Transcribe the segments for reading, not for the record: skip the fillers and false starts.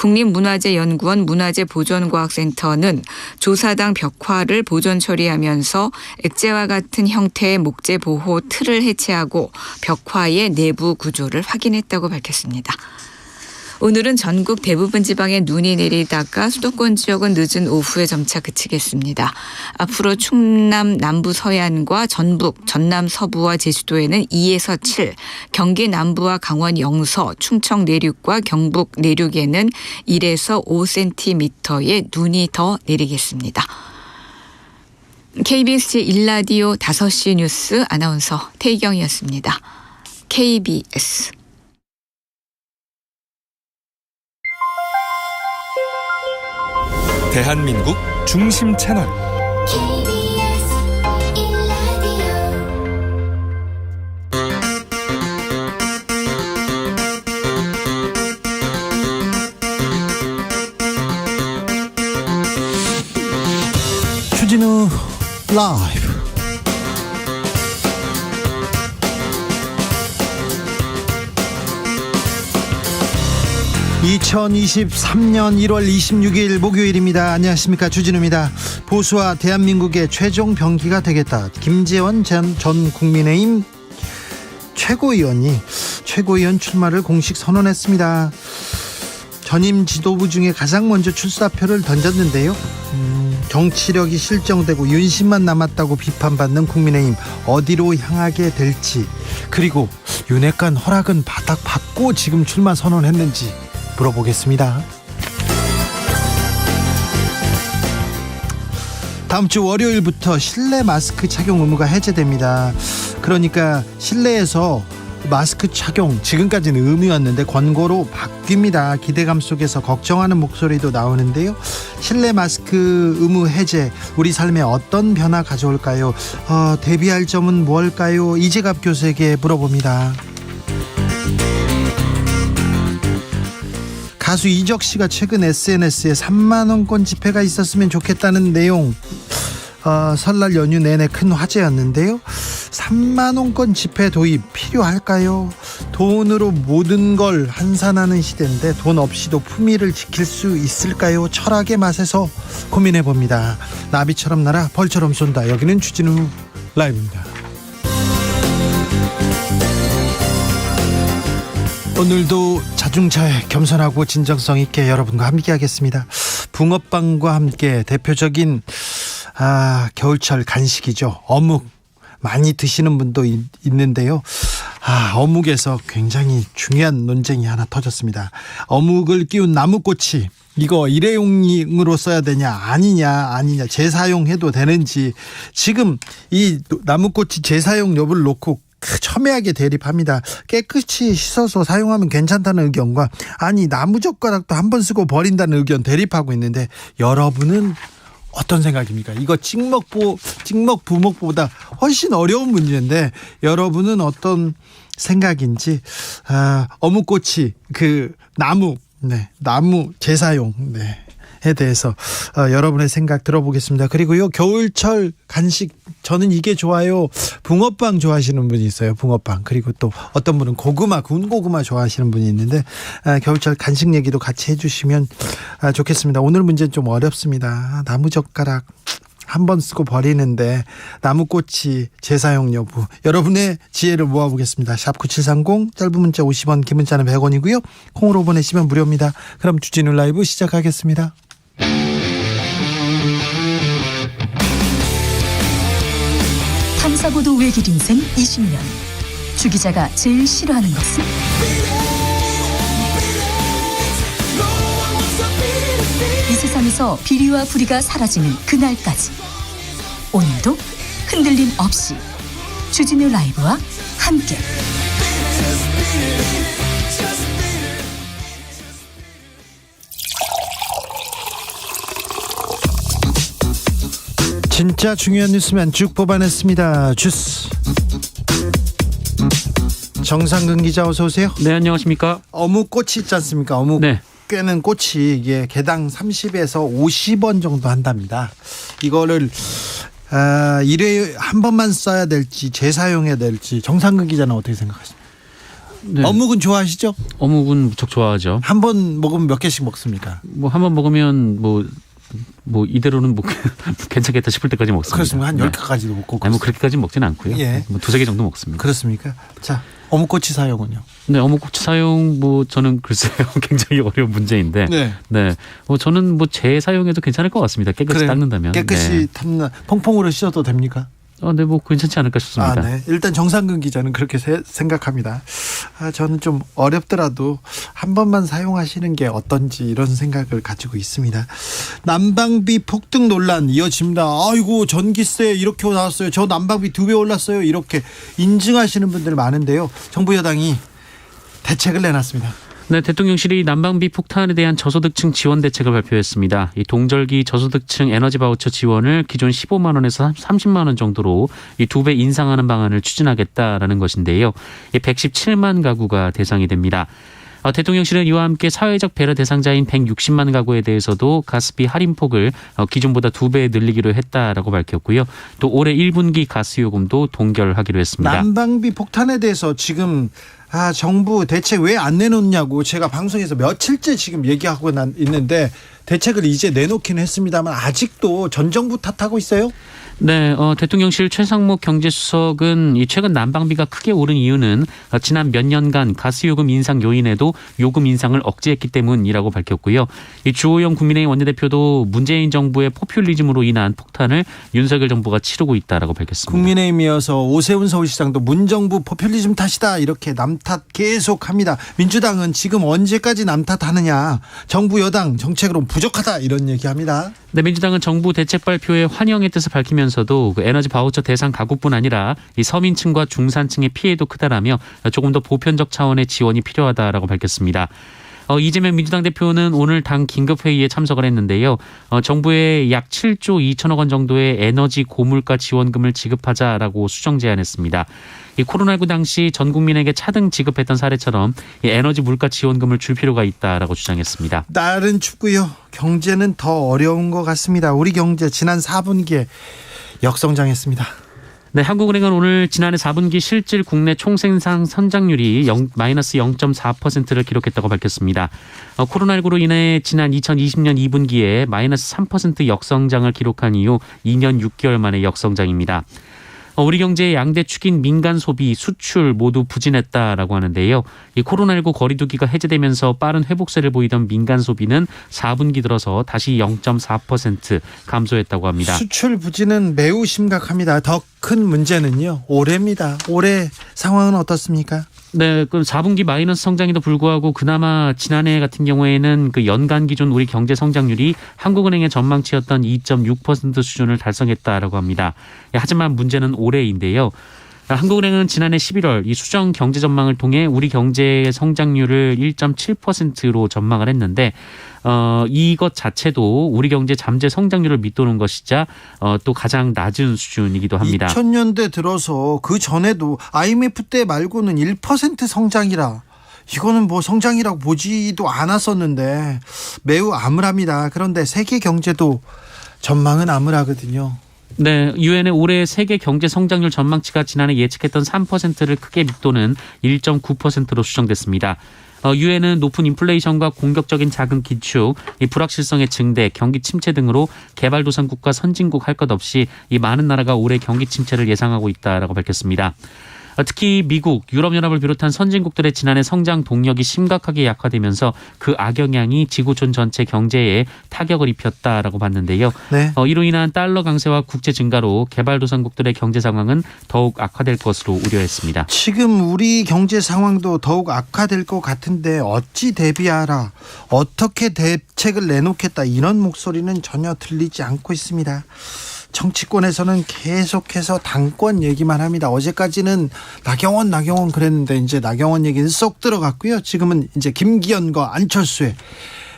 국립문화재연구원 문화재보존과학센터는 조사당 벽화를 보존 처리하면서 액재와 같은 형태의 목재 보호 틀을 해체하고 벽화의 내부 구조를 확인했다고 밝혔습니다. 오늘은 전국 대부분 지방에 눈이 내리다가 수도권 지역은 늦은 오후에 점차 그치겠습니다. 앞으로 충남 남부 서해안과 전북, 전남 서부와 제주도에는 2에서 7, 경기 남부와 강원 영서, 충청 내륙과 경북 내륙에는 1에서 5cm의 눈이 더 내리겠습니다. KBS 제1라디오 5시 뉴스 아나운서 태희경이었습니다. KBS 대한민국 중심 채널 주진우 라이브. (2023년 1월 26일) 목요일입니다. 안녕하십니까, 주진우입니다. 보수와 대한민국의 최종 병기가 되겠다. 김재원 전 국민의힘 최고위원이 최고위원 출마를 공식 선언했습니다. 전임 지도부 중에 가장 먼저 출사표를 던졌는데요. 정치력이 실정되고 윤심만 남았다고 비판받는 국민의힘, 어디로 향하게 될지, 그리고 윤핵관 허락은 바닥 받고 지금 출마 선언했는지 물어보겠습니다. 다음 주 월요일부터 실내 마스크 착용 의무가 해제됩니다. 그러니까 실내에서 마스크 착용, 지금까지는 의무였는데 권고로 바뀝니다. 기대감 속에서 걱정하는 목소리도 나오는데요. 실내 마스크 의무 해제, 우리 삶에 어떤 변화 가져올까요? 대비할 점은 뭘까요? 이재갑 교수에게 물어봅니다. 가수 이적 씨가 최근 SNS에 3만 원권 지폐가 있었으면 좋겠다는 내용, 설날 연휴 내내 큰 화제였는데요. 3만 원권 지폐 도입 필요할까요? 돈으로 모든 걸 환산하는 시대인데 돈 없이도 품위를 지킬 수 있을까요? 철학의 맛에서 고민해봅니다. 나비처럼 날아 벌처럼 쏜다. 여기는 주진우 라이브입니다. 오늘도 자중차에 겸손하고 진정성 있게 여러분과 함께 하겠습니다. 붕어빵과 함께 대표적인 겨울철 간식이죠. 어묵 많이 드시는 분도 있는데요. 어묵에서 굉장히 중요한 논쟁이 하나 터졌습니다. 어묵을 끼운 나무꼬치, 이거 일회용으로 써야 되냐 아니냐 재사용해도 되는지, 지금 이 나무꼬치 재사용 여부를 놓고 첨예하게 대립합니다. 깨끗이 씻어서 사용하면 괜찮다는 의견과, 아니 나무젓가락도 한 번 쓰고 버린다는 의견 대립하고 있는데, 여러분은 어떤 생각입니까? 이거 찍먹 부먹보다 훨씬 어려운 문제인데 여러분은 어떤 생각인지, 어묵꼬치, 나무 재사용, 에 대해서 여러분의 생각 들어보겠습니다. 그리고요, 겨울철 간식, 저는 이게 좋아요. 붕어빵 좋아하시는 분이 있어요. 붕어빵. 그리고 또 어떤 분은 구운 고구마 좋아하시는 분이 있는데, 겨울철 간식 얘기도 같이 해주시면 좋겠습니다. 오늘 문제는 좀 어렵습니다. 나무젓가락 한 번 쓰고 버리는데 나무꼬치 재사용 여부, 여러분의 지혜를 모아보겠습니다. 샵9730, 짧은 문자 50원, 긴 문자는 100원이고요 콩으로 보내시면 무료입니다. 그럼 주진우 라이브 시작하겠습니다. 탐사보도 외길 인생 20년, 주 기자가 제일 싫어하는 것은? 이 세상에서 비리와 부리가 사라지는 그날까지, 오늘도 흔들림 없이 주진우 라이브와 함께 진짜 중요한 뉴스만 쭉 뽑아냈습니다. 주스 정상근 기자, 어서 오세요. 네, 안녕하십니까. 어묵꼬치 있지 않습니까? 어묵 꿰는 꼬치, 이게 개당 30에서 50원 정도 한답니다. 이거를 일회에 한 번만 써야 될지 재사용해야 될지, 정상근 기자는 어떻게 생각하십니까? 네. 어묵은 좋아하시죠? 어묵은 무척 좋아하죠. 한 번 먹으면 몇 개씩 먹습니까? 뭐 한 번 먹으면 뭐 이대로는 뭐 괜찮겠다 싶을 때까지 먹습니다. 그렇습니까? 한 네. 10개까지도 먹고. 아니, 뭐 그렇게까지는 먹지는 않고요. 예. 뭐 두세 개 정도 먹습니다. 그렇습니까? 자, 어묵꼬치 사용은요? 네, 어묵꼬치 사용 뭐 저는 글쎄요 굉장히 어려운 문제인데. 네. 네. 저는 뭐 재사용해도 괜찮을 것 같습니다. 깨끗이 그래요. 닦는다면. 깨끗이 네. 탐나 퐁퐁으로 씻어도 됩니까? 네, 뭐 괜찮지 않을까 싶습니다. 네. 일단 정상근 기자는 그렇게 생각합니다. 저는 좀 어렵더라도 한 번만 사용하시는 게 어떤지 이런 생각을 가지고 있습니다. 난방비 폭등 논란 이어집니다. 아이고 전기세 이렇게 나왔어요. 저 난방비 2배 올랐어요. 이렇게 인증하시는 분들 많은데요. 정부 여당이 대책을 내놨습니다. 네, 대통령실이 난방비 폭탄에 대한 저소득층 지원 대책을 발표했습니다. 이 동절기 저소득층 에너지 바우처 지원을 기존 15만 원에서 30만 원 정도로 이 2배 인상하는 방안을 추진하겠다라는 것인데요. 이 117만 가구가 대상이 됩니다. 대통령실은 이와 함께 사회적 배려 대상자인 160만 가구에 대해서도 가스비 할인폭을 기존보다 2배 늘리기로 했다라고 밝혔고요. 또 올해 1분기 가스요금도 동결하기로 했습니다. 난방비 폭탄에 대해서 지금 정부 대책 왜 안 내놓냐고 제가 방송에서 며칠째 지금 얘기하고 있는데 대책을 이제 내놓기는 했습니다만 아직도 전 정부 탓하고 있어요? 네, 대통령실 최상목 경제수석은 이 최근 난방비가 크게 오른 이유는 지난 몇 년간 가스요금 인상 요인에도 요금 인상을 억제했기 때문이라고 밝혔고요. 이 주호영 국민의힘 원내대표도 문재인 정부의 포퓰리즘으로 인한 폭탄을 윤석열 정부가 치르고 있다라고 밝혔습니다. 국민의힘이어서 오세훈 서울시장도 문정부 포퓰리즘 탓이다 이렇게 남탓 계속합니다. 민주당은 지금 언제까지 남탓하느냐. 정부 여당 정책으로 부족하다 이런 얘기합니다. 네, 민주당은 정부 대책 발표에 환영의 뜻을 밝히면서도 그 에너지 바우처 대상 가구뿐 아니라 이 서민층과 중산층의 피해도 크다라며 조금 더 보편적 차원의 지원이 필요하다라고 밝혔습니다. 이재명 민주당 대표는 오늘 당 긴급회의에 참석을 했는데요. 정부에 약 7조 2천억 원 정도의 에너지 고물가 지원금을 지급하자라고 수정 제안했습니다. 이 코로나19 당시 전 국민에게 차등 지급했던 사례처럼 이 에너지 물가 지원금을 줄 필요가 있다라고 주장했습니다. 날은 춥고요. 경제는 더 어려운 것 같습니다. 우리 경제 지난 4분기에 역성장했습니다. 네, 한국은행은 오늘 지난해 4분기 실질 국내 총생산 성장률이 마이너스 0.4%를 기록했다고 밝혔습니다. 코로나19로 인해 지난 2020년 2분기에 마이너스 3% 역성장을 기록한 이후 2년 6개월 만의 역성장입니다. 우리 경제의 양대 축인 민간 소비, 수출 모두 부진했다라고 하는데요. 이 코로나19 거리두기가 해제되면서 빠른 회복세를 보이던 민간 소비는 4분기 들어서 다시 0.4% 감소했다고 합니다. 수출 부진은 매우 심각합니다. 더 큰 문제는요. 올해입니다. 올해 상황은 어떻습니까? 네, 그 4분기 마이너스 성장에도 불구하고 그나마 지난해 같은 경우에는 그 연간 기준 우리 경제 성장률이 한국은행의 전망치였던 2.6% 수준을 달성했다라고 합니다. 하지만 문제는 올해인데요. 한국은행은 지난해 11월 이 수정 경제 전망을 통해 우리 경제의 성장률을 1.7%로 전망을 했는데 이것 자체도 우리 경제 잠재 성장률을 밑도는 것이자 또 가장 낮은 수준이기도 합니다. 2000년대 들어서 그 전에도 IMF 때 말고는 1% 성장이라 이거는 뭐 성장이라고 보지도 않았었는데 매우 암울합니다. 그런데 세계 경제도 전망은 암울하거든요. 네, 유엔의 올해 세계 경제 성장률 전망치가 지난해 예측했던 3%를 크게 밑도는 1.9%로 수정됐습니다. 유엔은 높은 인플레이션과 공격적인 자금 기축, 이 불확실성의 증대, 경기 침체 등으로 개발도상국과 선진국 할 것 없이 이 많은 나라가 올해 경기 침체를 예상하고 있다라고 밝혔습니다. 특히 미국, 유럽연합을 비롯한 선진국들의 지난해 성장 동력이 심각하게 약화되면서 그 악영향이 지구촌 전체 경제에 타격을 입혔다라고 봤는데요. 네. 이로 인한 달러 강세와 국채 증가로 개발도상국들의 경제 상황은 더욱 악화될 것으로 우려했습니다. 지금 우리 경제 상황도 더욱 악화될 것 같은데 어찌 대비하라, 어떻게 대책을 내놓겠다 이런 목소리는 전혀 들리지 않고 있습니다. 정치권에서는 계속해서 당권 얘기만 합니다. 어제까지는 나경원 그랬는데 이제 나경원 얘기는 쏙 들어갔고요. 지금은 이제 김기현과 안철수의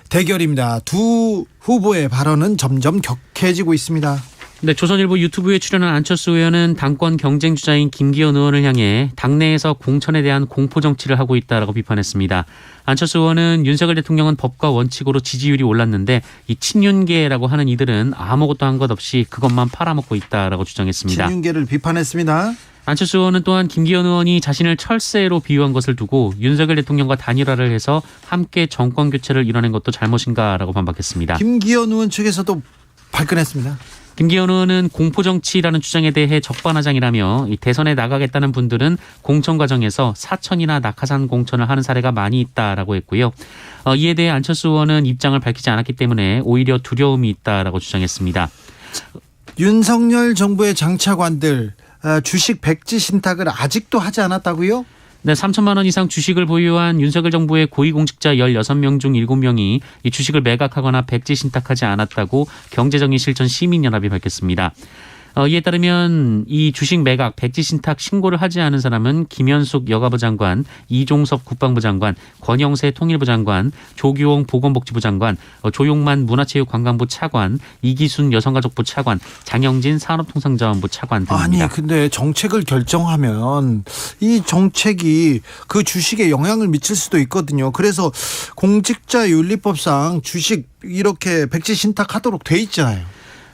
대결입니다. 두 후보의 발언은 점점 격해지고 있습니다. 네, 조선일보 유튜브에 출연한 안철수 의원은 당권 경쟁 주자인 김기현 의원을 향해 당내에서 공천에 대한 공포 정치를 하고 있다라고 비판했습니다. 안철수 의원은 윤석열 대통령은 법과 원칙으로 지지율이 올랐는데 이 친윤계라고 하는 이들은 아무것도 한 것 없이 그것만 팔아먹고 있다라고 주장했습니다. 친윤계를 비판했습니다. 안철수 의원은 또한 김기현 의원이 자신을 철새로 비유한 것을 두고 윤석열 대통령과 단일화를 해서 함께 정권 교체를 이뤄낸 것도 잘못인가라고 반박했습니다. 김기현 의원 측에서도 발끈했습니다. 김기현 의원은 공포정치라는 주장에 대해 적반하장이라며 이 대선에 나가겠다는 분들은 공천 과정에서 사천이나 낙하산 공천을 하는 사례가 많이 있다라고 했고요. 이에 대해 안철수 의원은 입장을 밝히지 않았기 때문에 오히려 두려움이 있다라고 주장했습니다. 윤석열 정부의 장차관들 주식 백지 신탁을 아직도 하지 않았다고요? 네, 3천만 원 이상 주식을 보유한 윤석열 정부의 고위공직자 16명 중 7명이 이 주식을 매각하거나 백지 신탁하지 않았다고 경제정의실천시민연합이 밝혔습니다. 이에 따르면 이 주식 매각, 백지 신탁 신고를 하지 않은 사람은 김현숙 여가부 장관, 이종섭 국방부 장관, 권영세 통일부 장관, 조규홍 보건복지부 장관, 조용만 문화체육관광부 차관, 이기순 여성가족부 차관, 장영진 산업통상자원부 차관 등입니다. 아니 근데 정책을 결정하면 이 정책이 그 주식에 영향을 미칠 수도 있거든요. 그래서 공직자윤리법상 주식 이렇게 백지 신탁하도록 돼 있잖아요.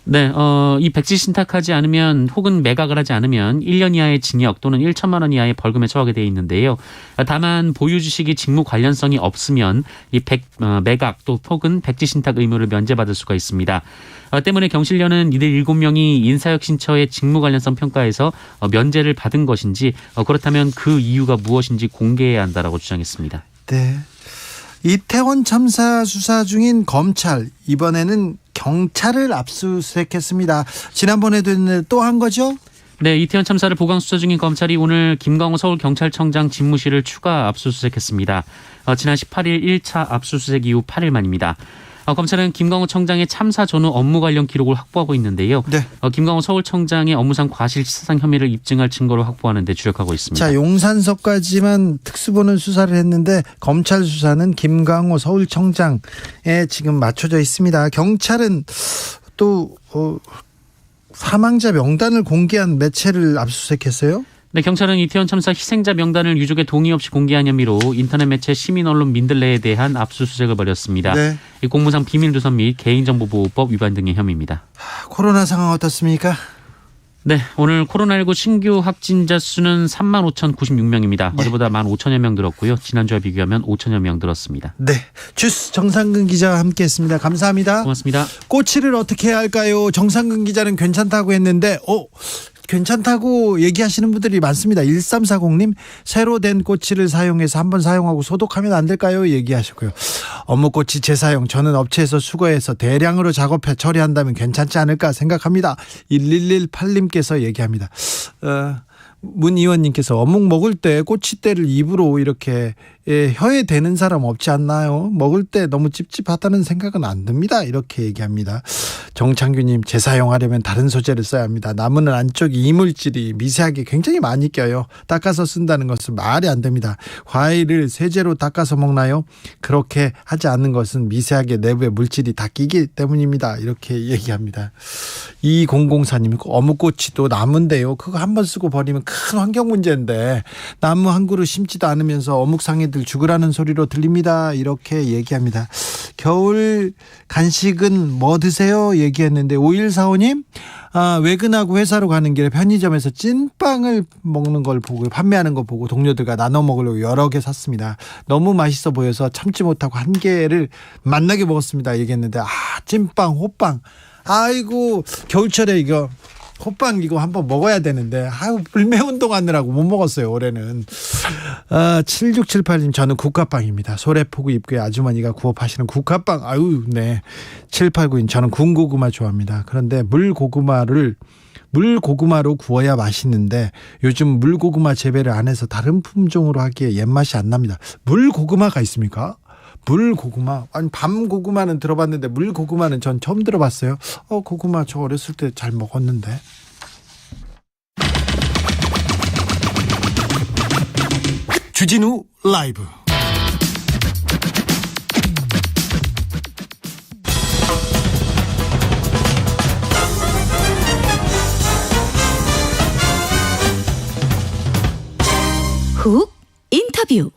네, 이 백지 신탁하지 않으면 혹은 매각을 하지 않으면 1년 이하의 징역 또는 1천만 원 이하의 벌금에 처하게 되어 있는데요. 다만 보유 주식이 직무 관련성이 없으면 이 매각 또 혹은 백지 신탁 의무를 면제받을 수가 있습니다. 때문에 경실련은 이들 7명이 인사혁신처의 직무 관련성 평가에서 면제를 받은 것인지 그렇다면 그 이유가 무엇인지 공개해야 한다라고 주장했습니다. 네. 이태원 참사 수사 중인 검찰 이번에는 경찰을 압수수색했습니다. 지난번에도 했는데 또 한 거죠? 네, 이태원 참사를 보강 수사 중인 검찰이 오늘 김광호 서울경찰청장 집무실을 추가 압수수색했습니다. 지난 18일 1차 압수수색 이후 8일 만입니다. 검찰은 김광호 청장의 참사 전후 업무 관련 기록을 확보하고 있는데요. 네. 김광호 서울청장의 업무상 과실치사상 혐의를 입증할 증거를 확보하는 데 주력하고 있습니다. 자, 용산서까지만 특수본은 수사를 했는데 검찰 수사는 김광호 서울청장에 지금 맞춰져 있습니다. 경찰은 또 사망자 명단을 공개한 매체를 압수수색했어요? 네, 경찰은 이태원 참사 희생자 명단을 유족의 동의 없이 공개한 혐의로 인터넷 매체 시민언론 민들레에 대한 압수수색을 벌였습니다. 네. 이 공무상 비밀누설 및 개인정보보호법 위반 등의 혐의입니다. 코로나 상황 어떻습니까? 네, 오늘 코로나19 신규 확진자 수는 35,096명입니다. 네. 어제보다 15,000여 명 늘었고요. 지난주와 비교하면 5,000여 명 늘었습니다. 네. 주스 정상근 기자와 함께했습니다. 감사합니다. 고맙습니다. 꼬치를 어떻게 해야 할까요? 정상근 기자는 괜찮다고 했는데 괜찮다고 얘기하시는 분들이 많습니다. 1340님 새로 된 꼬치를 사용해서 한번 사용하고 소독하면 안 될까요? 얘기하셨고요. 어묵꼬치 재사용 저는 업체에서 수거해서 대량으로 작업해 처리한다면 괜찮지 않을까 생각합니다. 1118님께서 얘기합니다. 문 의원님께서 어묵 먹을 때 꼬치대를 입으로 이렇게 혀에 대는 사람 없지 않나요? 먹을 때 너무 찝찝하다는 생각은 안 듭니다. 이렇게 얘기합니다. 정창규님 재사용하려면 다른 소재를 써야 합니다. 나무는 안쪽에 이물질이 미세하게 굉장히 많이 껴요. 닦아서 쓴다는 것은 말이 안 됩니다. 과일을 세제로 닦아서 먹나요? 그렇게 하지 않는 것은 미세하게 내부에 물질이 다 끼기 때문입니다. 이렇게 얘기합니다. 2004님 어묵꼬치도 나무인데요. 그거 한번 쓰고 버리면 큰 환경 문제인데 나무 한 그루 심지도 않으면서 어묵상이들 죽으라는 소리로 들립니다. 이렇게 얘기합니다. 겨울 간식은 뭐 드세요? 얘기했는데 5145님 외근하고 회사로 가는 길에 편의점에서 찐빵을 먹는 걸 보고 판매하는 거 보고 동료들과 나눠 먹으려고 여러 개 샀습니다. 너무 맛있어 보여서 참지 못하고 한 개를 맛나게 먹었습니다. 얘기했는데 찐빵 호빵 아이고 겨울철에 이거 호빵 이거 한번 먹어야 되는데 불매운동 하느라고 못 먹었어요. 올해는 7678님 저는 국화빵입니다. 소래포구 입구에 아주머니가 구워 파시는 국화빵 네. 7892님 저는 군고구마 좋아합니다. 그런데 물고구마로 구워야 맛있는데 요즘 물고구마 재배를 안 해서 다른 품종으로 하기에 옛맛이 안 납니다. 물고구마가 있습니까? 물고구마 아니 밤고구마는 들어봤는데 물고구마는 전 처음 들어봤어요. 고구마 저 어렸을 때 잘 먹었는데. 주진우 라이브 훅 인터뷰.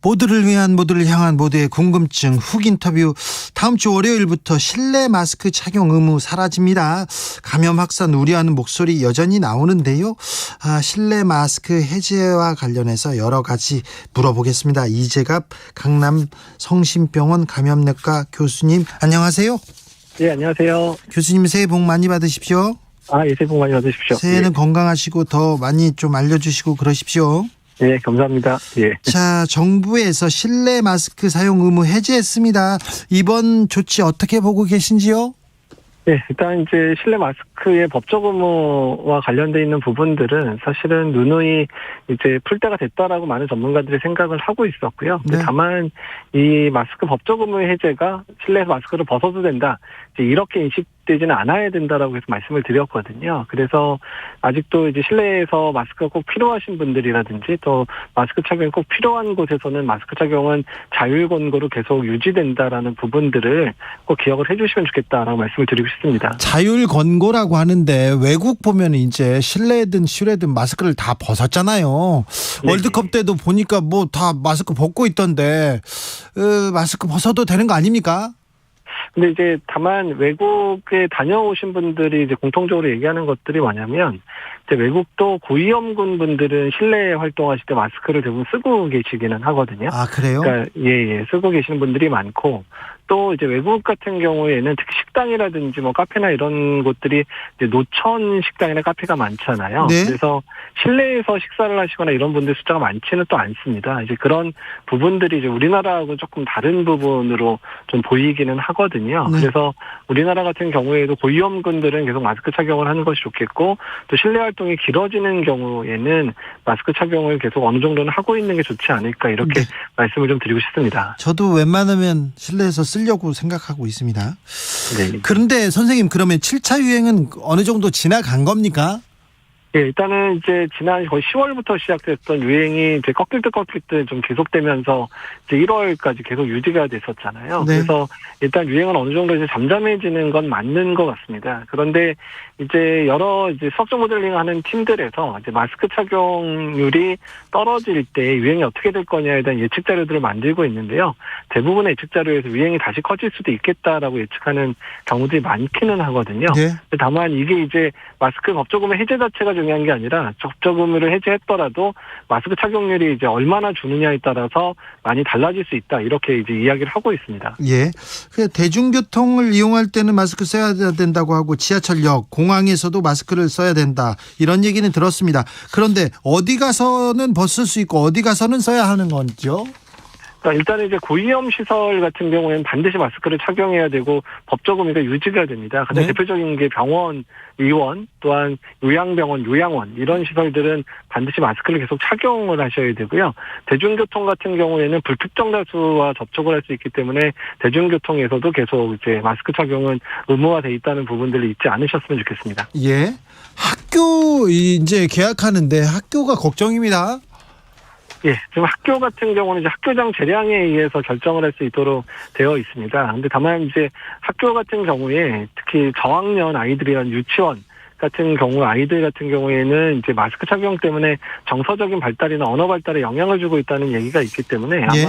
모두를 위한 모두를 향한 모두의 궁금증 훅 인터뷰 다음 주 월요일부터 실내 마스크 착용 의무 사라집니다. 감염 확산 우려하는 목소리 여전히 나오는데요. 실내 마스크 해제와 관련해서 여러 가지 물어보겠습니다. 이재갑 강남 성심병원 감염내과 교수님, 안녕하세요. 네, 안녕하세요. 교수님, 새해 복 많이 받으십시오. 예, 새해 복 많이 받으십시오. 새해는 건강하시고 더 많이 좀 알려주시고 그러십시오. 네, 감사합니다. 예. 자, 정부에서 실내 마스크 사용 의무 해제했습니다. 이번 조치 어떻게 보고 계신지요? 네, 일단 이제 실내 마스크의 법적 의무와 관련돼 있는 부분들은 사실은 누누이 이제 풀 때가 됐다라고 많은 전문가들이 생각을 하고 있었고요. 네. 다만 이 마스크 법적 의무 해제가 실내에서 마스크를 벗어도 된다, 이제 이렇게 인식되지는 않아야 된다라고 해서 말씀을 드렸거든요. 그래서 아직도 이제 실내에서 마스크가 꼭 필요하신 분들이라든지 또 마스크 착용이 꼭 필요한 곳에서는 마스크 착용은 자율 권고로 계속 유지된다라는 부분들을 꼭 기억을 해주시면 좋겠다라고 말씀을 드리고 싶습니다. 자율 권고라고 하는데 외국 보면 이제 실내든 실외든 마스크를 다 벗었잖아요. 네. 월드컵 때도 보니까 뭐 다 마스크 벗고 있던데 마스크 벗어도 되는 거 아닙니까? 근데 이제 다만 외국에 다녀오신 분들이 이제 공통적으로 얘기하는 것들이 뭐냐면, 이제 외국도 고위험군 분들은 실내 활동하실 때 마스크를 대부분 쓰고 계시기는 하거든요. 아, 그래요? 그러니까 예, 쓰고 계시는 분들이 많고, 또 이제 외국 같은 경우에는 특히 식당이라든지 뭐 카페나 이런 곳들이 이제 노천 식당이나 카페가 많잖아요. 네. 그래서 실내에서 식사를 하시거나 이런 분들 숫자가 많지는 또 않습니다. 이제 그런 부분들이 이제 우리나라하고 조금 다른 부분으로 좀 보이기는 하거든요. 네. 그래서 우리나라 같은 경우에도 고위험군들은 계속 마스크 착용을 하는 것이 좋겠고, 또 실내 활동이 길어지는 경우에는 마스크 착용을 계속 어느 정도는 하고 있는 게 좋지 않을까, 이렇게 네. 말씀을 좀 드리고 싶습니다. 저도 웬만하면 실내에서 쓰려고 생각하고 있습니다. 네. 그런데 선생님, 그러면 7차 유행은 어느 정도 지나간 겁니까? 예, 일단은 이제 지난 거의 10월부터 시작됐던 유행이 이제 꺾일 듯 좀 계속되면서 이제 1월까지 계속 유지가 됐었잖아요. 네. 그래서 일단 유행은 어느 정도 이제 잠잠해지는 건 맞는 것 같습니다. 그런데 이제 여러 이제 수학적 모델링 하는 팀들에서 이제 마스크 착용률이 떨어질 때 유행이 어떻게 될 거냐에 대한 예측 자료들을 만들고 있는데요. 대부분의 예측 자료에서 유행이 다시 커질 수도 있겠다라고 예측하는 경우들이 많기는 하거든요. 네. 다만 이게 이제 마스크 법적 의무 해제 자체가 중요한 게 아니라 법적 의무를 해제했더라도 마스크 착용률이 이제 얼마나 주느냐에 따라서 많이 달라질 수 있다, 이렇게 이제 이야기를 하고 있습니다. 예. 그 대중교통을 이용할 때는 마스크 써야 된다고 하고 지하철역, 공항에서도 마스크를 써야 된다, 이런 얘기는 들었습니다. 그런데 어디 가서는 벗을 수 있고 어디 가서는 써야 하는 건지요? 그러니까 일단은 이제 고위험 시설 같은 경우에는 반드시 마스크를 착용해야 되고 법적 의무가 유지가 됩니다. 가장 네. 대표적인 게 병원, 의원, 또한 요양병원, 요양원, 이런 시설들은 반드시 마스크를 계속 착용을 하셔야 되고요. 대중교통 같은 경우에는 불특정 다수와 접촉을 할 수 있기 때문에 대중교통에서도 계속 이제 마스크 착용은 의무화돼 있다는 부분들을 잊지 않으셨으면 좋겠습니다. 예. 학교 이제 개학하는데 학교가 걱정입니다. 예, 지금 학교 같은 경우는 이제 학교장 재량에 의해서 결정을 할 수 있도록 되어 있습니다. 근데 다만 이제 학교 같은 경우에 특히 저학년 아이들이란 유치원 같은 경우 아이들 같은 경우에는 이제 마스크 착용 때문에 정서적인 발달이나 언어 발달에 영향을 주고 있다는 얘기가 있기 때문에 아마 예.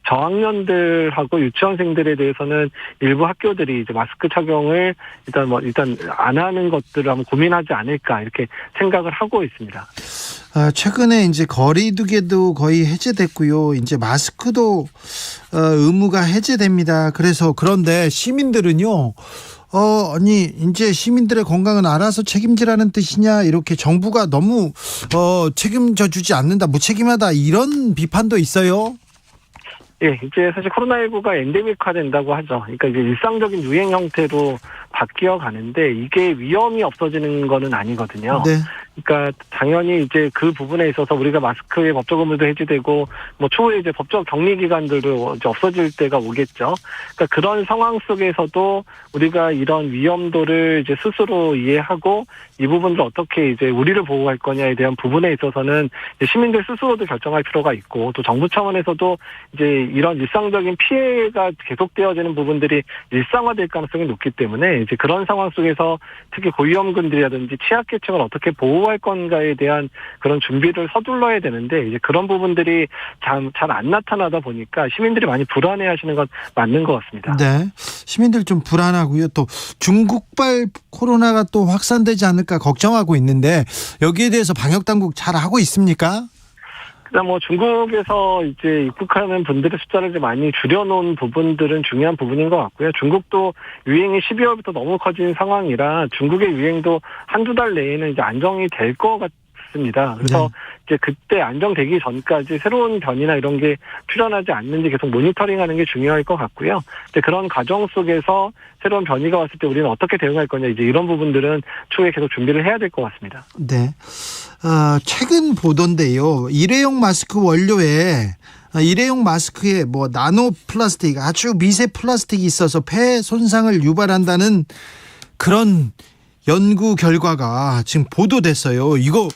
저학년들하고 유치원생들에 대해서는 일부 학교들이 이제 마스크 착용을 일단 안 하는 것들을 한번 고민하지 않을까, 이렇게 생각을 하고 있습니다. 최근에 이제 거리두기도 거의 해제됐고요. 이제 마스크도 의무가 해제됩니다. 그런데 시민들은요, 아니 이제 시민들의 건강은 알아서 책임지라는 뜻이냐, 이렇게 정부가 너무 책임져 주지 않는다, 무책임하다, 이런 비판도 있어요. 예, 이제 사실 코로나19가 엔데믹화 된다고 하죠. 그러니까 이제 일상적인 유행 형태로 바뀌어 가는데 이게 위험이 없어지는 거는 아니거든요. 네. 그러니까 당연히 이제 그 부분에 있어서 우리가 마스크의 법적 의무도 해제되고 뭐 추후에 이제 법적 격리 기간들도 이제 없어질 때가 오겠죠. 그러니까 그런 상황 속에서도 우리가 이런 위험도를 이제 스스로 이해하고 이 부분을 어떻게 이제 우리를 보호할 거냐에 대한 부분에 있어서는 이제 시민들 스스로도 결정할 필요가 있고, 또 정부 차원에서도 이제 이런 일상적인 피해가 계속되어지는 부분들이 일상화될 가능성이 높기 때문에 이제 이제 그런 상황 속에서 특히 고위험군들이라든지 취약계층을 어떻게 보호할 건가에 대한 그런 준비를 서둘러야 되는데 이제 그런 부분들이 잘 안 나타나다 보니까 시민들이 많이 불안해하시는 건 맞는 것 같습니다. 네, 시민들 좀 불안하고요. 또 중국발 코로나가 또 확산되지 않을까 걱정하고 있는데 여기에 대해서 방역 당국 잘 하고 있습니까? 그다음 중국에서 이제 입국하는 분들의 숫자를 좀 많이 줄여놓은 부분들은 중요한 부분인 것 같고요. 중국도 유행이 12월부터 너무 커진 상황이라 중국의 유행도 한두 달 내에는 이제 안정이 될 것 같습니다. 그래서 이제 그때 안정되기 전까지 새로운 변이나 이런 게 출현하지 않는지 계속 모니터링하는 게 중요할 것 같고요. 이제 그런 과정 속에서 새로운 변이가 왔을 때 우리는 어떻게 대응할 거냐 이제 이런 부분들은 추후에 계속 준비를 해야 될 것 같습니다. 네. 최근 보던데요. 일회용 마스크 원료에 일회용 마스크에 뭐 나노 플라스틱 아주 미세 플라스틱이 있어서 폐 손상을 유발한다는 그런 연구 결과가 지금 보도됐어요. 이거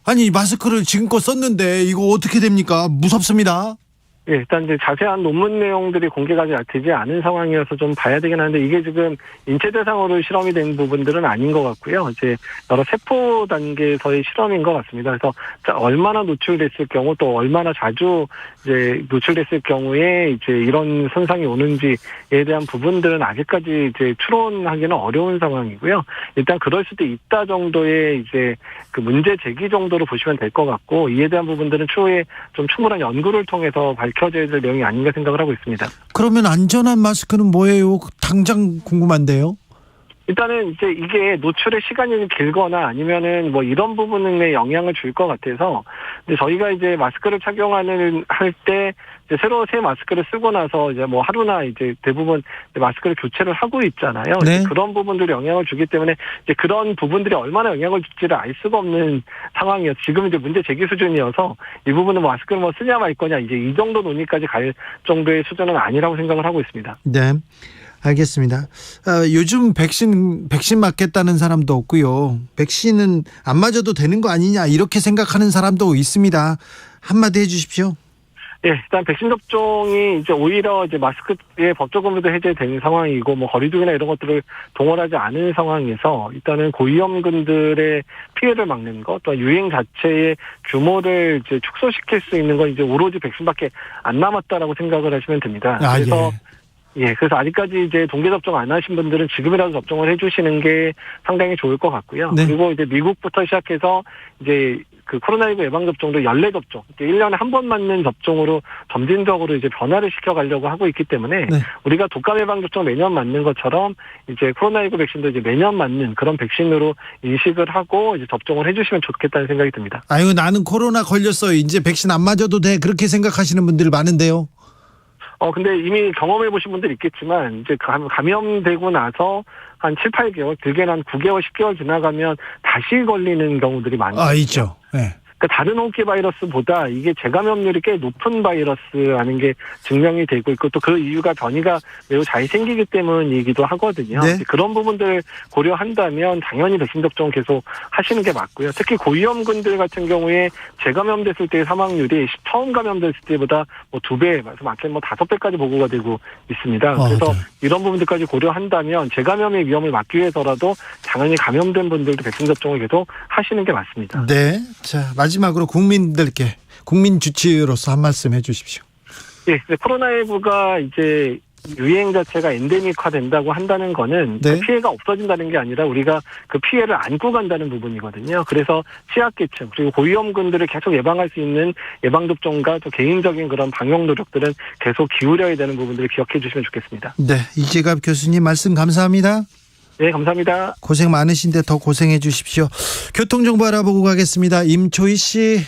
아니 마스크를 지금껏 썼는데 이거 어떻게 됩니까? 무섭습니다. 예, 일단 이제 자세한 논문 내용들이 공개가 되지 않은 상황이어서 좀 봐야 되긴 하는데 이게 지금 인체 대상으로 실험이 된 부분들은 아닌 것 같고요. 이제 여러 세포 단계에서의 실험인 것 같습니다. 그래서 얼마나 노출됐을 경우 또 얼마나 자주 이제 노출됐을 경우에 이제 이런 손상이 오는지에 대한 부분들은 아직까지 이제 추론하기는 어려운 상황이고요. 일단 그럴 수도 있다 정도의 이제 그 문제 제기 정도로 보시면 될 것 같고 이에 대한 부분들은 추후에 좀 충분한 연구를 통해서 밝혀져야 될 내용이 아닌가 생각을 하고 있습니다. 그러면 안전한 마스크는 뭐예요? 당장 궁금한데요. 일단은 이제 이게 노출의 시간이 길거나 아니면은 뭐 이런 부분에 영향을 줄 것 같아서 근데 저희가 이제 마스크를 착용하는 할 때 이제 새로 새 마스크를 쓰고 나서 이제 뭐 하루나 이제 대부분 마스크를 교체를 하고 있잖아요. 네. 그런 부분들이 영향을 주기 때문에 이제 그런 부분들이 얼마나 영향을 줄지를 알 수가 없는 상황이어서 지금 이제 문제 제기 수준이어서 이 부분은 마스크를 뭐 쓰냐 말 거냐 이제 이 정도 논의까지 갈 정도의 수준은 아니라고 생각을 하고 있습니다. 네. 알겠습니다. 요즘 백신 맞겠다는 사람도 없고요. 백신은 안 맞아도 되는 거 아니냐 이렇게 생각하는 사람도 있습니다. 한마디 해주십시오. 예, 일단 백신 접종이 이제 오히려 이제 마스크의 법적 의무도 해제되는 상황이고 뭐 거리두기나 이런 것들을 동원하지 않은 상황에서 일단은 고위험군들의 피해를 막는 것, 또 유행 자체의 규모를 이제 축소시킬 수 있는 건 이제 오로지 백신밖에 안 남았다라고 생각을 하시면 됩니다. 그래서 그래서 아직까지 이제 동계 접종 안 하신 분들은 지금이라도 접종을 해주시는 게 상당히 좋을 것 같고요. 네. 그리고 이제 미국부터 시작해서 이제 그 코로나19 예방접종도 연례 접종, 1년에 한 번 맞는 접종으로 점진적으로 이제 변화를 시켜가려고 하고 있기 때문에 네. 우리가 독감 예방접종 매년 맞는 것처럼 이제 코로나19 백신도 이제 매년 맞는 그런 백신으로 인식을 하고 이제 접종을 해주시면 좋겠다는 생각이 듭니다. 아유, 나는 코로나 걸렸어요. 이제 백신 안 맞아도 돼. 그렇게 생각하시는 분들 많은데요. 근데 이미 경험해 보신 분들 있겠지만, 이제 감염되고 나서 한 7, 8개월, 길게는 한 9개월, 10개월 지나가면 다시 걸리는 경우들이 많거든요. 있죠. 네. 그러니까 다른 호흡기 바이러스보다 이게 재감염률이 꽤 높은 바이러스라는 게 증명이 되고 있고 또 그 이유가 변이가 매우 잘 생기기 때문이기도 하거든요. 네. 그런 부분들 고려한다면 당연히 백신 접종 계속 하시는 게 맞고요. 특히 고위험군들 같은 경우에 재감염됐을 때의 사망률이 처음 감염됐을 때보다 뭐 2배, 많게는 뭐 5배까지 보고가 되고 있습니다. 그래서 네. 이런 부분들까지 고려한다면 재감염의 위험을 막기 위해서라도 당연히 감염된 분들도 백신 접종을 계속 하시는 게 맞습니다. 네. 자, 마지막으로 국민들께 국민 주치의로서 한 말씀 해주십시오. 예, 코로나19가 이제 유행 자체가 엔데믹화 된다고 한다는 거는 네. 그 피해가 없어진다는 게 아니라 우리가 그 피해를 안고 간다는 부분이거든요. 그래서 취약계층 그리고 고위험군들을 계속 예방할 수 있는 예방접종과 또 개인적인 그런 방역 노력들은 계속 기울여야 되는 부분들을 기억해 주시면 좋겠습니다. 네, 이재갑 교수님 말씀 감사합니다. 네, 감사합니다. 고생 많으신데 더 고생해 주십시오. 교통정보 알아보고 가겠습니다. 임초희 씨.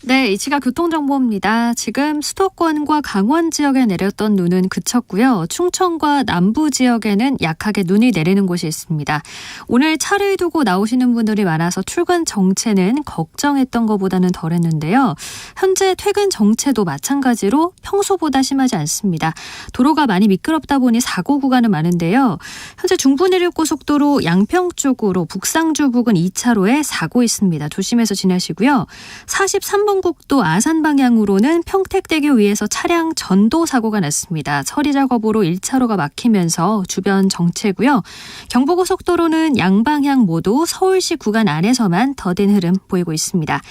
네, 이치가 교통정보입니다. 지금 수도권과 강원 지역에 내렸던 눈은 그쳤고요. 충청과 남부 지역에는 약하게 눈이 내리는 곳이 있습니다. 오늘 차를 두고 나오시는 분들이 많아서 출근 정체는 걱정했던 것보다는 덜했는데요. 현재 퇴근 정체도 마찬가지로 평소보다 심하지 않습니다. 도로가 많이 미끄럽다 보니 사고 구간은 많은데요. 현재 중부내륙고속도로 양평 쪽으로 북상주 부근 2차로에 사고 있습니다. 조심해서 지나시고요. 43번 충청북도 아산 방향으로는 평택대교 위에서 차량 전도 사고가 났습니다. 처리 작업으로 1차로가 막히면서 주변 정체고요. 경부고속도로는 양방향 모두 서울시 구간 안에서만 더딘 흐름 보이고 있습니다.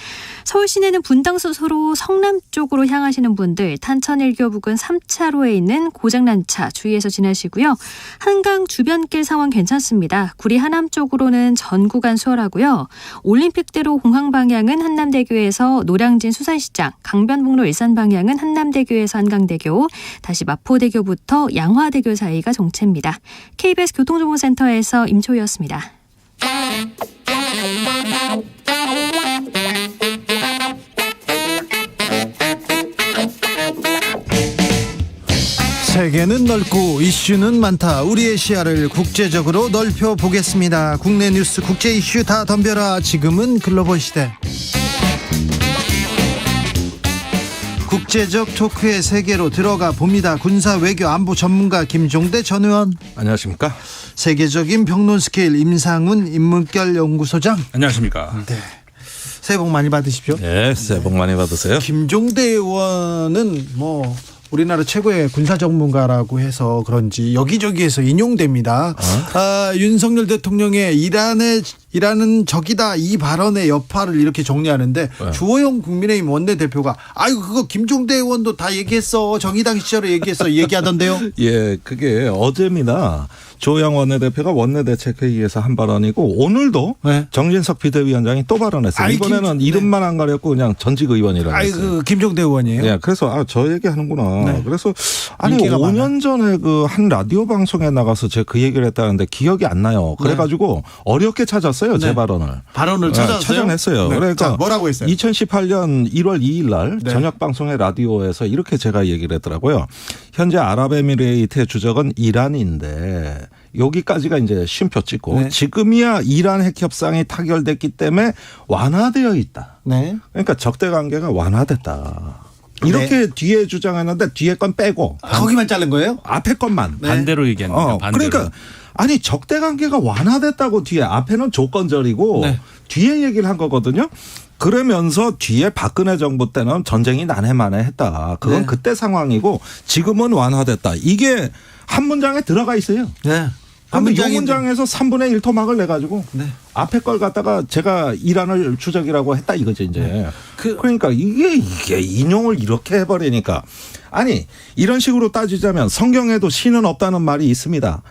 서울 시내는 분당 수소로 성남 쪽으로 향하시는 분들 탄천 1교 부근 3차로에 있는 고장난 차 주의해서 지나시고요. 한강 주변길 상황 괜찮습니다. 구리 하남 쪽으로는 전 구간 수월하고요. 올림픽대로 공항 방향은 한남대교에서 노량진 수산시장, 강변북로 일산 방향은 한남대교에서 한강대교, 다시 마포대교부터 양화대교 사이가 정체입니다. KBS 교통정보센터에서 임초희였습니다. 세계는 넓고 이슈는 많다. 우리의 시야를 국제적으로 넓혀보겠습니다. 국내 뉴스, 국제 이슈 다 덤벼라. 지금은 글로벌 시대. 국제적 토크의 세계로 들어가 봅니다. 군사 외교 안보 전문가 김종대 전 의원. 안녕하십니까? 세계적인 평론 스케일 임상훈 인문결 연구소장. 안녕하십니까? 네. 새해 복 많이 받으십시오. 네, 새해 복 많이 받으세요. 김종대 의원은 뭐 우리나라 최고의 군사 전문가라고 해서 그런지 여기저기에서 인용됩니다. 윤석열 대통령의 이란은 적이다 이 발언의 여파를 이렇게 정리하는데 주호영 국민의힘 원내대표가 아이고 그거 김종대 의원도 다 얘기했어. 정의당 시절에 얘기했어 얘기하던데요. 예, 그게 어제입니다. 조영 원내대표가 원내대책회의에서 한 발언이고 오늘도 네. 정진석 비대위원장이 또 발언했어요. 이번에는 이름만 안 가렸고 그냥 전직 의원이라고 했어요. 그 김종대 의원이에요. 예, 그래서 저 얘기하는구나. 네. 그래서 아니 인기가 5년 전에 그 한 라디오 방송에 나가서 제가 그 얘기를 했다는데 기억이 안 나요. 그래가지고 어렵게 찾았어요. 제 발언을 찾았어요. 찾아냈어요. 네. 그러니까 자, 뭐라고 했어요? 2018년 1월 2일 날 네. 저녁 방송의 라디오에서 이렇게 제가 얘기를 했더라고요. 현재 아랍에미레이트의 주적은 이란인데 여기까지가 이제 쉼표 찍고 네. 지금이야 이란 핵 협상이 타결됐기 때문에 완화되어 있다. 네. 그러니까 적대 관계가 완화됐다. 이렇게 뒤에 주장했는데 뒤에 건 빼고 거기만 자른 거예요? 앞에 것만 반대로 얘기하는 거예요. 반대로. 그러니까 아니 적대 관계가 완화됐다고 뒤에 앞에는 조건절이고 네. 뒤에 얘기를 한 거거든요. 그러면서 뒤에 박근혜 정부 때는 전쟁이 난해만해 했다. 그건 네. 그때 상황이고 지금은 완화됐다. 이게 한 문장에 들어가 있어요. 네. 한 문장에서 3분의 1 토막을 내가지고 네. 앞에 걸 갖다가 제가 이란을 주적이라고 했다 이거죠 이제. 네. 그러니까 이게 인용을 이렇게 해버리니까 아니 이런 식으로 따지자면 성경에도 신은 없다는 말이 있습니다.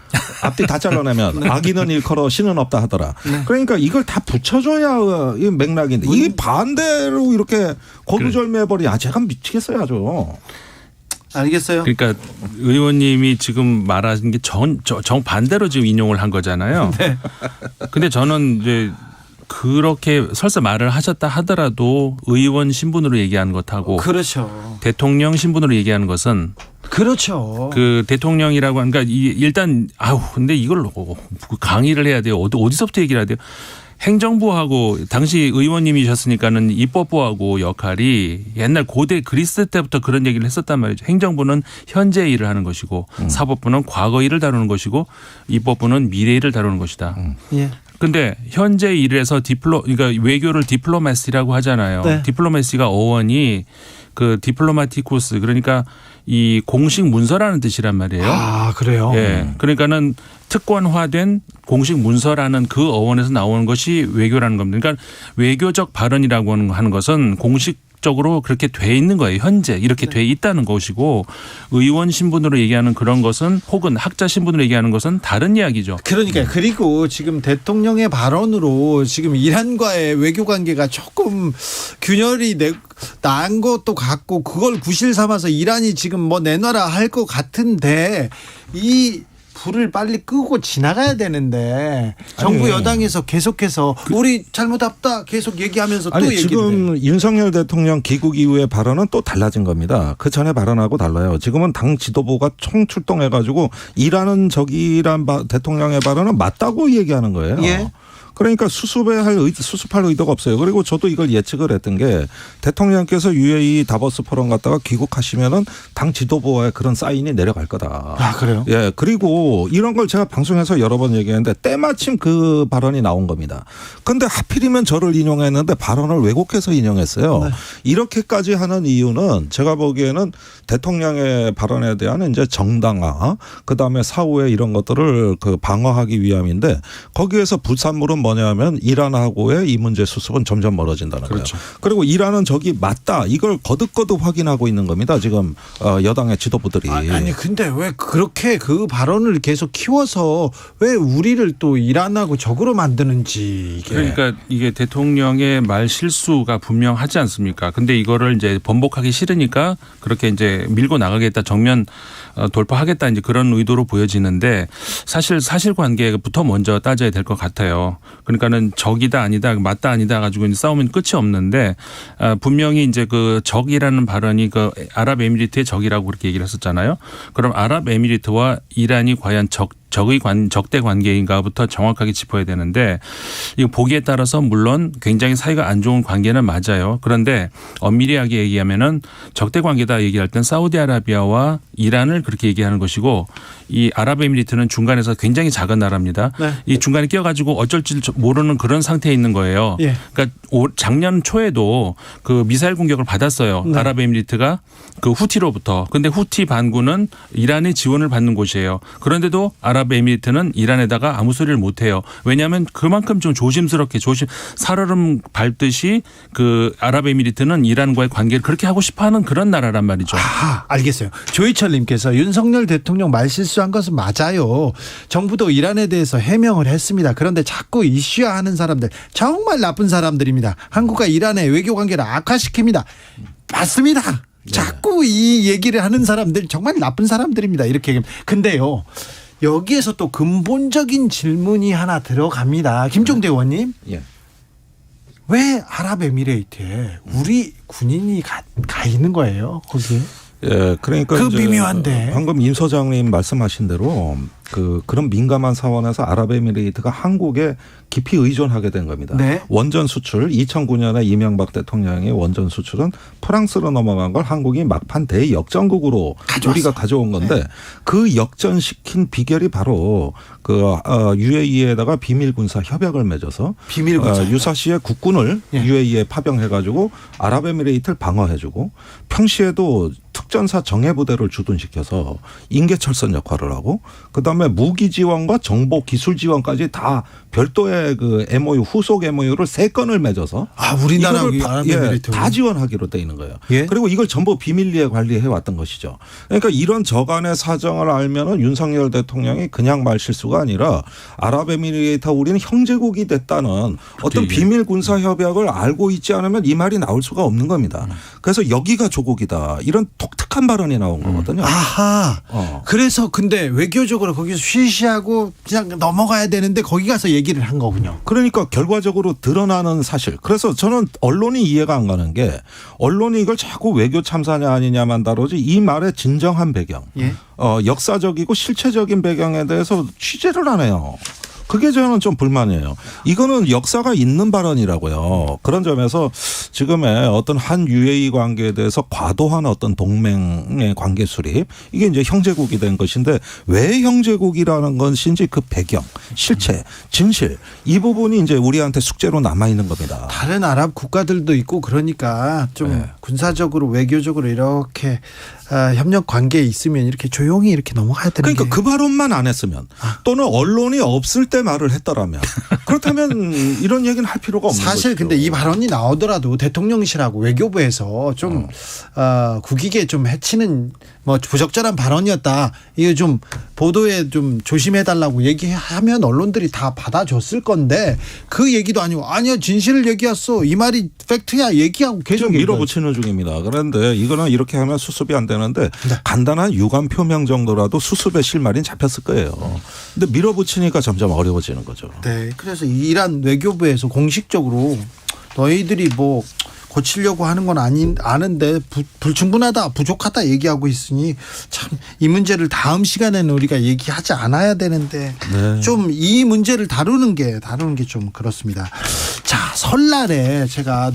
앞뒤 다 잘라내면 네. 악인은 일컬어 신은 없다 하더라. 네. 그러니까 이걸 다 붙여줘야 이 맥락인데 이 반대로 이렇게 거두절미해버리. 제가 미치겠어요 아주. 알겠어요. 그러니까 의원님이 지금 말하신 게 정반대로 지금 인용을 한 거잖아요. 네. 근데 저는 이제 그렇게 설사 말을 하셨다 하더라도 의원 신분으로 얘기하는 것하고 그렇죠. 대통령 신분으로 얘기하는 것은 그렇죠. 그 대통령이라고 하니까 일단 근데 이걸 강의를 해야 돼요. 어디서부터 얘기를 해야 돼요? 행정부하고 당시 의원님이셨으니까는 입법부하고 역할이 옛날 고대 그리스 때부터 그런 얘기를 했었단 말이죠. 행정부는 현재 일을 하는 것이고 사법부는 과거 일을 다루는 것이고 입법부는 미래 일을 다루는 것이다. 예. 근데 현재 일에서 그러니까 외교를 디플로마시라고 하잖아요. 네. 디플로마시가 어원이 그 디플로마티쿠스 그러니까 이 공식 문서라는 뜻이란 말이에요. 아, 그래요? 예. 그러니까는 특권화된 공식 문서라는 그 어원에서 나오는 것이 외교라는 겁니다. 그러니까 외교적 발언이라고 하는 것은 공식적으로 그렇게 돼 있는 거예요. 현재 이렇게 돼 있다는 것이고 의원 신분으로 얘기하는 그런 것은 혹은 학자 신분으로 얘기하는 것은 다른 이야기죠. 그러니까 그리고 지금 대통령의 발언으로 지금 이란과의 외교 관계가 조금 균열이 난 것도 같고 그걸 구실 삼아서 이란이 지금 뭐 내놔라 할 것 같은데 이 불을 빨리 끄고 지나가야 되는데 정부 여당에서 계속해서 우리 잘못했다 계속 얘기하면서 또 얘기를 지금 윤석열 대통령 귀국 이후의 발언은 또 달라진 겁니다. 그 전에 발언하고 달라요. 지금은 당 지도부가 총출동해가지고 이란은 적이란 대통령의 발언은 맞다고 얘기하는 거예요. 예. 그러니까 수습할 의도가 없어요. 그리고 저도 이걸 예측을 했던 게 대통령께서 UAE 다보스 포럼 갔다가 귀국하시면은 당 지도부와의 그런 사인이 내려갈 거다. 아, 그래요? 예. 그리고 이런 걸 제가 방송에서 여러 번 얘기했는데 때마침 그 발언이 나온 겁니다. 근데 하필이면 저를 인용했는데 발언을 왜곡해서 인용했어요. 네. 이렇게까지 하는 이유는 제가 보기에는 대통령의 발언에 대한 이제 정당화, 그다음에 사후에 이런 것들을 방어하기 위함인데 거기에서 부산물은 뭐냐면 이란하고의 이 문제 수습은 점점 멀어진다는 그렇죠. 거예요. 그리고 이란은 저기 맞다. 이걸 거듭거듭 확인하고 있는 겁니다. 지금 여당의 지도부들이. 아니 근데 왜 그렇게 그 발언을 계속 키워서 왜 우리를 또 이란하고 적으로 만드는지 이게. 그러니까 이게 대통령의 말 실수가 분명하지 않습니까? 근데 이거를 이제 번복하기 싫으니까 그렇게 이제 밀고 나가겠다, 정면 돌파하겠다, 이제 그런 의도로 보여지는데 사실 사실관계부터 먼저 따져야 될 것 같아요. 그러니까는 적이다 아니다, 맞다 아니다 가지고 이제 싸우면 끝이 없는데 분명히 이제 그 적이라는 발언이 그 아랍에미리트의 적이라고 그렇게 얘기를 했었잖아요. 그럼 아랍에미리트와 이란이 과연 적대 관계인가부터 정확하게 짚어야 되는데 이거 보기에 따라서 물론 굉장히 사이가 안 좋은 관계는 맞아요. 그런데 엄밀하게 얘기하면은 적대 관계다 얘기할 땐 사우디아라비아와 이란을 그렇게 얘기하는 것이고 이 아랍에미리트는 중간에서 굉장히 작은 나라입니다. 네. 이 중간에 끼어가지고 어쩔 줄 모르는 그런 상태에 있는 거예요. 예. 그러니까 작년 초에도 그 미사일 공격을 받았어요. 네. 아랍에미리트가 그 후티로부터. 근데 후티 반군은 이란의 지원을 받는 곳이에요. 그런데도 아랍에미리트는 이란에다가 아무 소리를 못 해요. 왜냐하면 그만큼 좀 조심스럽게 살얼음 밟듯이 그 아랍에미리트는 이란과의 관계를 그렇게 하고 싶어하는 그런 나라란 말이죠. 아, 알겠어요. 조희철님께서 윤석열 대통령 말실수한 것은 맞아요. 정부도 이란에 대해서 해명을 했습니다. 그런데 자꾸 이슈화하는 사람들 정말 나쁜 사람들입니다. 한국과 이란의 외교 관계를 악화시킵니다. 맞습니다. 네. 자꾸 이 얘기를 하는 사람들 정말 나쁜 사람들입니다. 이렇게. 근데요. 여기에서 또 근본적인 질문이 하나 들어갑니다. 김종대 의원님. 예. 왜 아랍에미레이트에 우리 군인이 가 있는 거예요? 거기에? 예, 그러니까 그 미묘한데 방금 임 소장님 말씀하신 대로 그런 민감한 사원에서 아랍에미레이트가 한국에 깊이 의존하게 된 겁니다. 네. 원전 수출 2009년에 이명박 대통령의 원전 수출은 프랑스로 넘어간 걸 한국이 막판 대역전국으로 우리가 가져온 건데 네. 그 역전시킨 비결이 바로 UAE에다가 비밀 군사 협약을 맺어서 유사시에 국군을 네. UAE에 파병해가지고 아랍에미레이트를 방어해주고 평시에도 특전사 정예부대를 주둔시켜서 인계철선 역할을 하고 그다음에 무기 지원과 정보 기술 지원까지 다 별도의 그 MOU 후속 MOU를 3건을 맺어서 우리나라 다 지원하기로 돼 있는 거예요. 예? 그리고 이걸 전부 비밀리에 관리해 왔던 것이죠. 그러니까 이런 저간의 사정을 알면은 윤석열 대통령이 그냥 말 실수가 아니라 아랍에미레이트와 우리는 형제국이 됐다는 어떤 비밀 군사 협약을 알고 있지 않으면 이 말이 나올 수가 없는 겁니다. 그래서 여기가 조국이다. 이런 독특한 발언이 나온 거거든요. 아하. 그래서 근데 외교적으로 거기서 쉬쉬하고 그냥 넘어가야 되는데 거기 가서 얘기를 한 거군요. 그러니까 결과적으로 드러나는 사실. 그래서 저는 언론이 이해가 안 가는 게 언론이 이걸 자꾸 외교 참사냐 아니냐만 다루지 이 말의 진정한 배경, 예? 역사적이고 실체적인 배경에 대해서 취재를 안 해요. 그게 저는 좀 불만이에요. 이거는 역사가 있는 발언이라고요. 그런 점에서 지금의 어떤 한 UAE 관계에 대해서 과도한 어떤 동맹의 관계 수립 이게 이제 형제국이 된 것인데 왜 형제국이라는 것인지 그 배경, 실체, 진실 이 부분이 이제 우리한테 숙제로 남아 있는 겁니다. 다른 아랍 국가들도 있고 그러니까 좀 네. 군사적으로 외교적으로 이렇게 협력 관계에 있으면 이렇게 조용히 이렇게 넘어가야 되는 그러니까 그 발언만 안 했으면 또는 언론이 없을 때 말을 했더라면 그렇다면 이런 얘기는 할 필요가 없는 사실 것이죠. 근데 이 발언이 나오더라도 대통령실하고 외교부에서 좀 국익에 좀 해치는 뭐 부적절한 발언이었다. 이게 좀 보도에 좀 조심해달라고 얘기하면 언론들이 다 받아줬을 건데 그 얘기도 아니고 아니야 진실을 얘기했어. 이 말이 팩트야 얘기하고 계속 밀어붙이는 중입니다. 그런데 이거는 이렇게 하면 수습이 안 되는데 네. 간단한 유감 표명 정도라도 수습의 실마리는 잡혔을 거예요. 근데 밀어붙이니까 점점 어려워지는 거죠. 네. 그래서 이란 외교부에서 공식적으로 너희들이 뭐 고치려고 하는 건 아는데 불충분하다, 부족하다 얘기하고 있으니 참 이 문제를 다음 시간에는 우리가 얘기하지 않아야 되는데 네. 좀 이 문제를 다루는 게 좀 그렇습니다. 자, 설날에 제가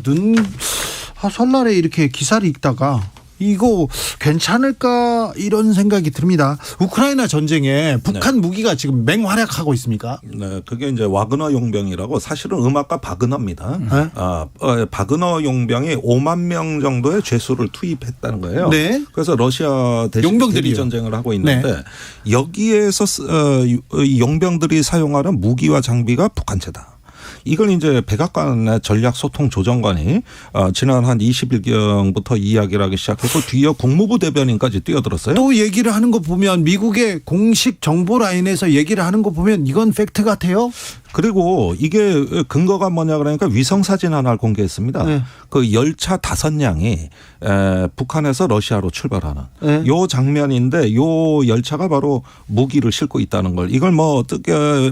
설날에 이렇게 기사를 읽다가 이거 괜찮을까 이런 생각이 듭니다. 우크라이나 전쟁에 북한 무기가 지금 맹활약하고 있습니까? 네, 그게 이제 와그너 용병이라고 사실은 음악가 바그너입니다. 네? 바그너 용병이 5만 명 정도의 죄수를 투입했다는 거예요. 네. 그래서 러시아 대비 전쟁을 하고 있는데 네. 여기에서 용병들이 사용하는 무기와 장비가 북한제다. 이걸 이제 백악관의 전략소통조정관이 지난 한 20일경부터 이야기를 하기 시작했고 뒤이어 국무부 대변인까지 뛰어들었어요. 또 얘기를 하는 거 보면 미국의 공식 정보 라인에서 얘기를 하는 거 보면 이건 팩트 같아요. 그리고 이게 근거가 뭐냐 그러니까 위성사진 하나를 공개했습니다. 네. 그 열차 5량이 북한에서 러시아로 출발하는 네. 요 장면인데 요 열차가 바로 무기를 싣고 있다는 걸 이걸 뭐 어떻게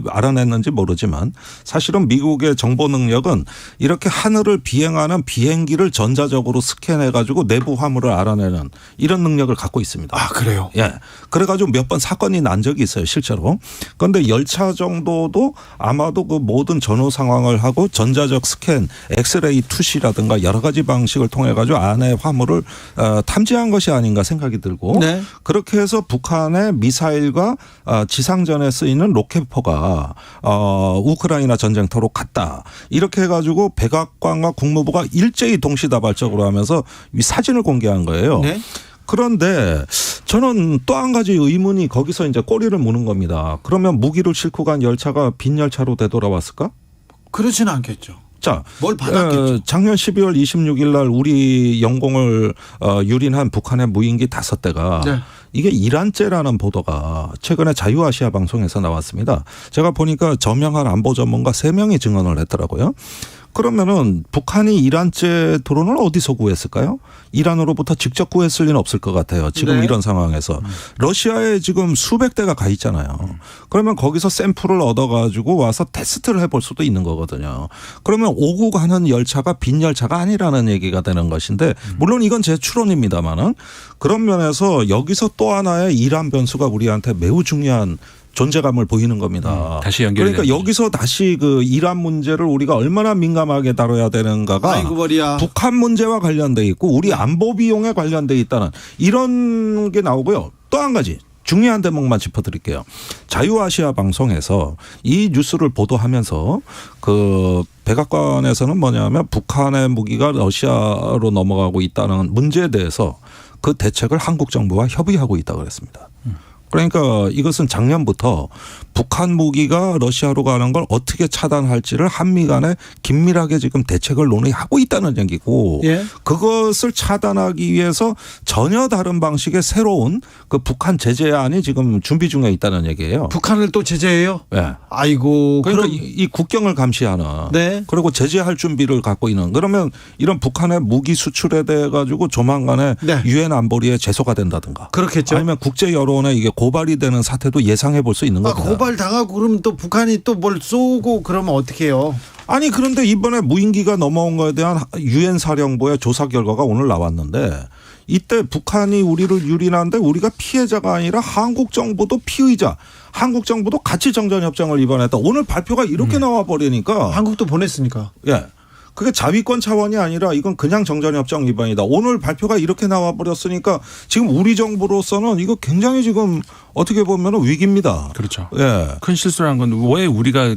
알아냈는지 모르지만 사실은 미국의 정보 능력은 이렇게 하늘을 비행하는 비행기를 전자적으로 스캔해 가지고 내부 화물을 알아내는 이런 능력을 갖고 있습니다. 아, 그래요? 예. 그래 가지고 몇 번 사건이 난 적이 있어요, 실제로. 그런데 열차 정도도 아마도 그 모든 전후 상황을 하고 전자적 스캔, 엑스레이 투시라든가 여러 가지 방식을 통해 가지고 안에 화물을 탐지한 것이 아닌가 생각이 들고 네. 그렇게 해서 북한의 미사일과 지상전에 쓰이는 로켓포가 우크라이나 전쟁터로 갔다. 이렇게 해가지고 백악관과 국무부가 일제히 동시다발적으로 하면서 이 사진을 공개한 거예요. 네. 그런데 저는 또 한 가지 의문이 거기서 이제 꼬리를 무는 겁니다. 그러면 무기를 싣고 간 열차가 빈 열차로 되돌아왔을까? 그렇지는 않겠죠. 자, 뭘 받았겠죠. 작년 12월 26일 날 우리 영공을 유린한 북한의 무인기 5대가 네. 이게 이란죄라는 보도가 최근에 자유아시아 방송에서 나왔습니다. 제가 보니까 저명한 안보 전문가 3명이 증언을 했더라고요. 그러면은 북한이 이란제 드론을 어디서 구했을까요? 이란으로부터 직접 구했을 리는 없을 것 같아요. 지금 네. 이런 상황에서. 러시아에 지금 수백 대가 가 있잖아요. 그러면 거기서 샘플을 얻어가지고 와서 테스트를 해볼 수도 있는 거거든요. 그러면 오고 가는 열차가 빈 열차가 아니라는 얘기가 되는 것인데 물론 이건 제 추론입니다만은 그런 면에서 여기서 또 하나의 이란 변수가 우리한테 매우 중요한 존재감을 보이는 겁니다. 다시 연결이 그러니까 여기서 다시 그 이란 문제를 우리가 얼마나 민감하게 다뤄야 되는가가 아이고 머리야. 북한 문제와 관련돼 있고 우리 안보 비용에 관련돼 있다는 이런 게 나오고요. 또 한 가지 중요한 대목만 짚어드릴게요. 자유아시아 방송에서 이 뉴스를 보도하면서 그 백악관에서는 뭐냐면 북한의 무기가 러시아로 넘어가고 있다는 문제에 대해서 그 대책을 한국 정부와 협의하고 있다고 그랬습니다. 그러니까 이것은 작년부터 북한 무기가 러시아로 가는 걸 어떻게 차단할지를 한미 간에 긴밀하게 지금 대책을 논의하고 있다는 얘기고 예. 그것을 차단하기 위해서 전혀 다른 방식의 새로운 그 북한 제재안이 지금 준비 중에 있다는 얘기예요. 북한을 또 제재해요? 네. 아이고. 그러니까 그럼 이 국경을 감시하는 네. 그리고 제재할 준비를 갖고 있는 그러면 이런 북한의 무기 수출에 대해 가지고 조만간에 네. 유엔 안보리에 제소가 된다든가 그렇겠죠. 아니면 국제 여론에 이게 고발이 되는 사태도 예상해 볼 수 있는 겁니다. 고발 당하고 그러면 또 북한이 또 뭘 쏘고 그러면 어떻게 해요? 아니 그런데 이번에 무인기가 넘어온 거에 대한 유엔 사령부의 조사 결과가 오늘 나왔는데 이때 북한이 우리를 유린하는데 우리가 피해자가 아니라 한국 정부도 피의자, 한국 정부도 같이 정전협정을 위반했다. 오늘 발표가 이렇게 나와 버리니까 한국도 보냈으니까. 예. 그게 자위권 차원이 아니라 이건 그냥 정전협정 위반이다. 오늘 발표가 이렇게 나와버렸으니까 지금 우리 정부로서는 이거 굉장히 지금 어떻게 보면 위기입니다. 그렇죠. 예. 큰 실수를 한 건 왜 우리가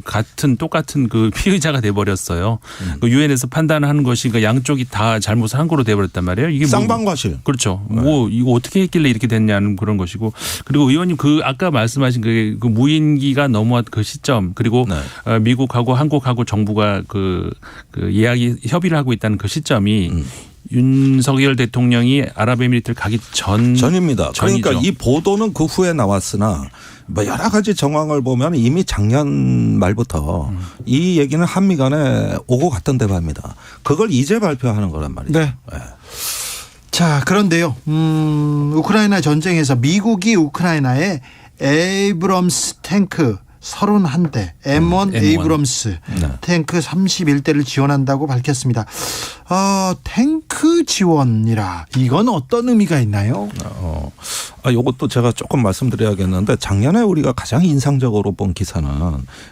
똑같은 그 피의자가 돼버렸어요. 그 유엔에서 판단하는 것이 그 양쪽이 다 잘못을 한 거로 돼버렸단 말이에요. 이게 쌍방과실. 그렇죠. 뭐 이거 어떻게 했길래 이렇게 됐냐는 그런 것이고 그리고 의원님 그 아까 말씀하신 그 무인기가 넘어왔 그 시점 그리고 네. 미국하고 한국하고 정부가 그 이야기 협의를 하고 있다는 그 시점이 윤석열 대통령이 아랍에미리트를 가기 전입니다. 전이죠. 그러니까 이 보도는 그 후에 나왔으나 뭐 여러 가지 정황을 보면 이미 작년 말부터 이 얘기는 한미 간에 오고 갔던 대화입니다. 그걸 이제 발표하는 거란 말이죠. 네. 네. 자, 그런데요. 우크라이나 전쟁에서 미국이 우크라이나에 에이브럼스 탱크 31대 M1 에이브럼스 탱크 31대를 지원한다고 밝혔습니다. 탱크 지원이라 이건 어떤 의미가 있나요? 이것도 제가 조금 말씀드려야겠는데 작년에 우리가 가장 인상적으로 본 기사는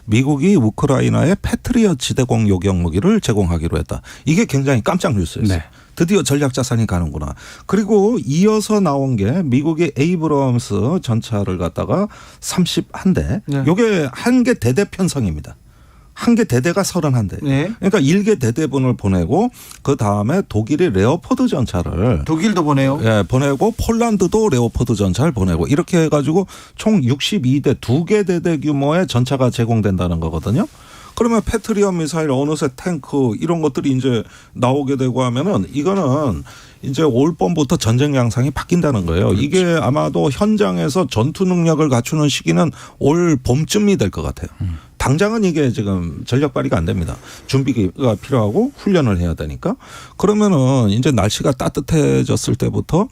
미국이 우크라이나에 패트리엇 지대공 요격 무기를 제공하기로 했다. 이게 굉장히 깜짝 뉴스였어요. 네. 드디어 전략 자산이 가는구나. 그리고 이어서 나온 게 미국의 에이브럼스 전차를 갖다가 31대. 네. 이게 한 개 대대 편성입니다. 한 개 대대가 31대. 네. 그러니까 1개 대대분을 보내고 그 다음에 독일이 레오포드 전차를 독일도 보내요. 예, 보내고 폴란드도 레오포드 전차를 보내고 이렇게 해가지고 총 62대 2개 대대 규모의 전차가 제공된다는 거거든요. 그러면 패트리엇 미사일, 어느새 탱크 이런 것들이 이제 나오게 되고 하면은 이거는 이제 올 봄부터 전쟁 양상이 바뀐다는 거예요. 그렇죠. 이게 아마도 현장에서 전투 능력을 갖추는 시기는 올 봄쯤이 될 것 같아요. 당장은 이게 지금 전력 발휘가 안 됩니다. 준비가 필요하고 훈련을 해야 되니까. 그러면은 이제 날씨가 따뜻해졌을 때부터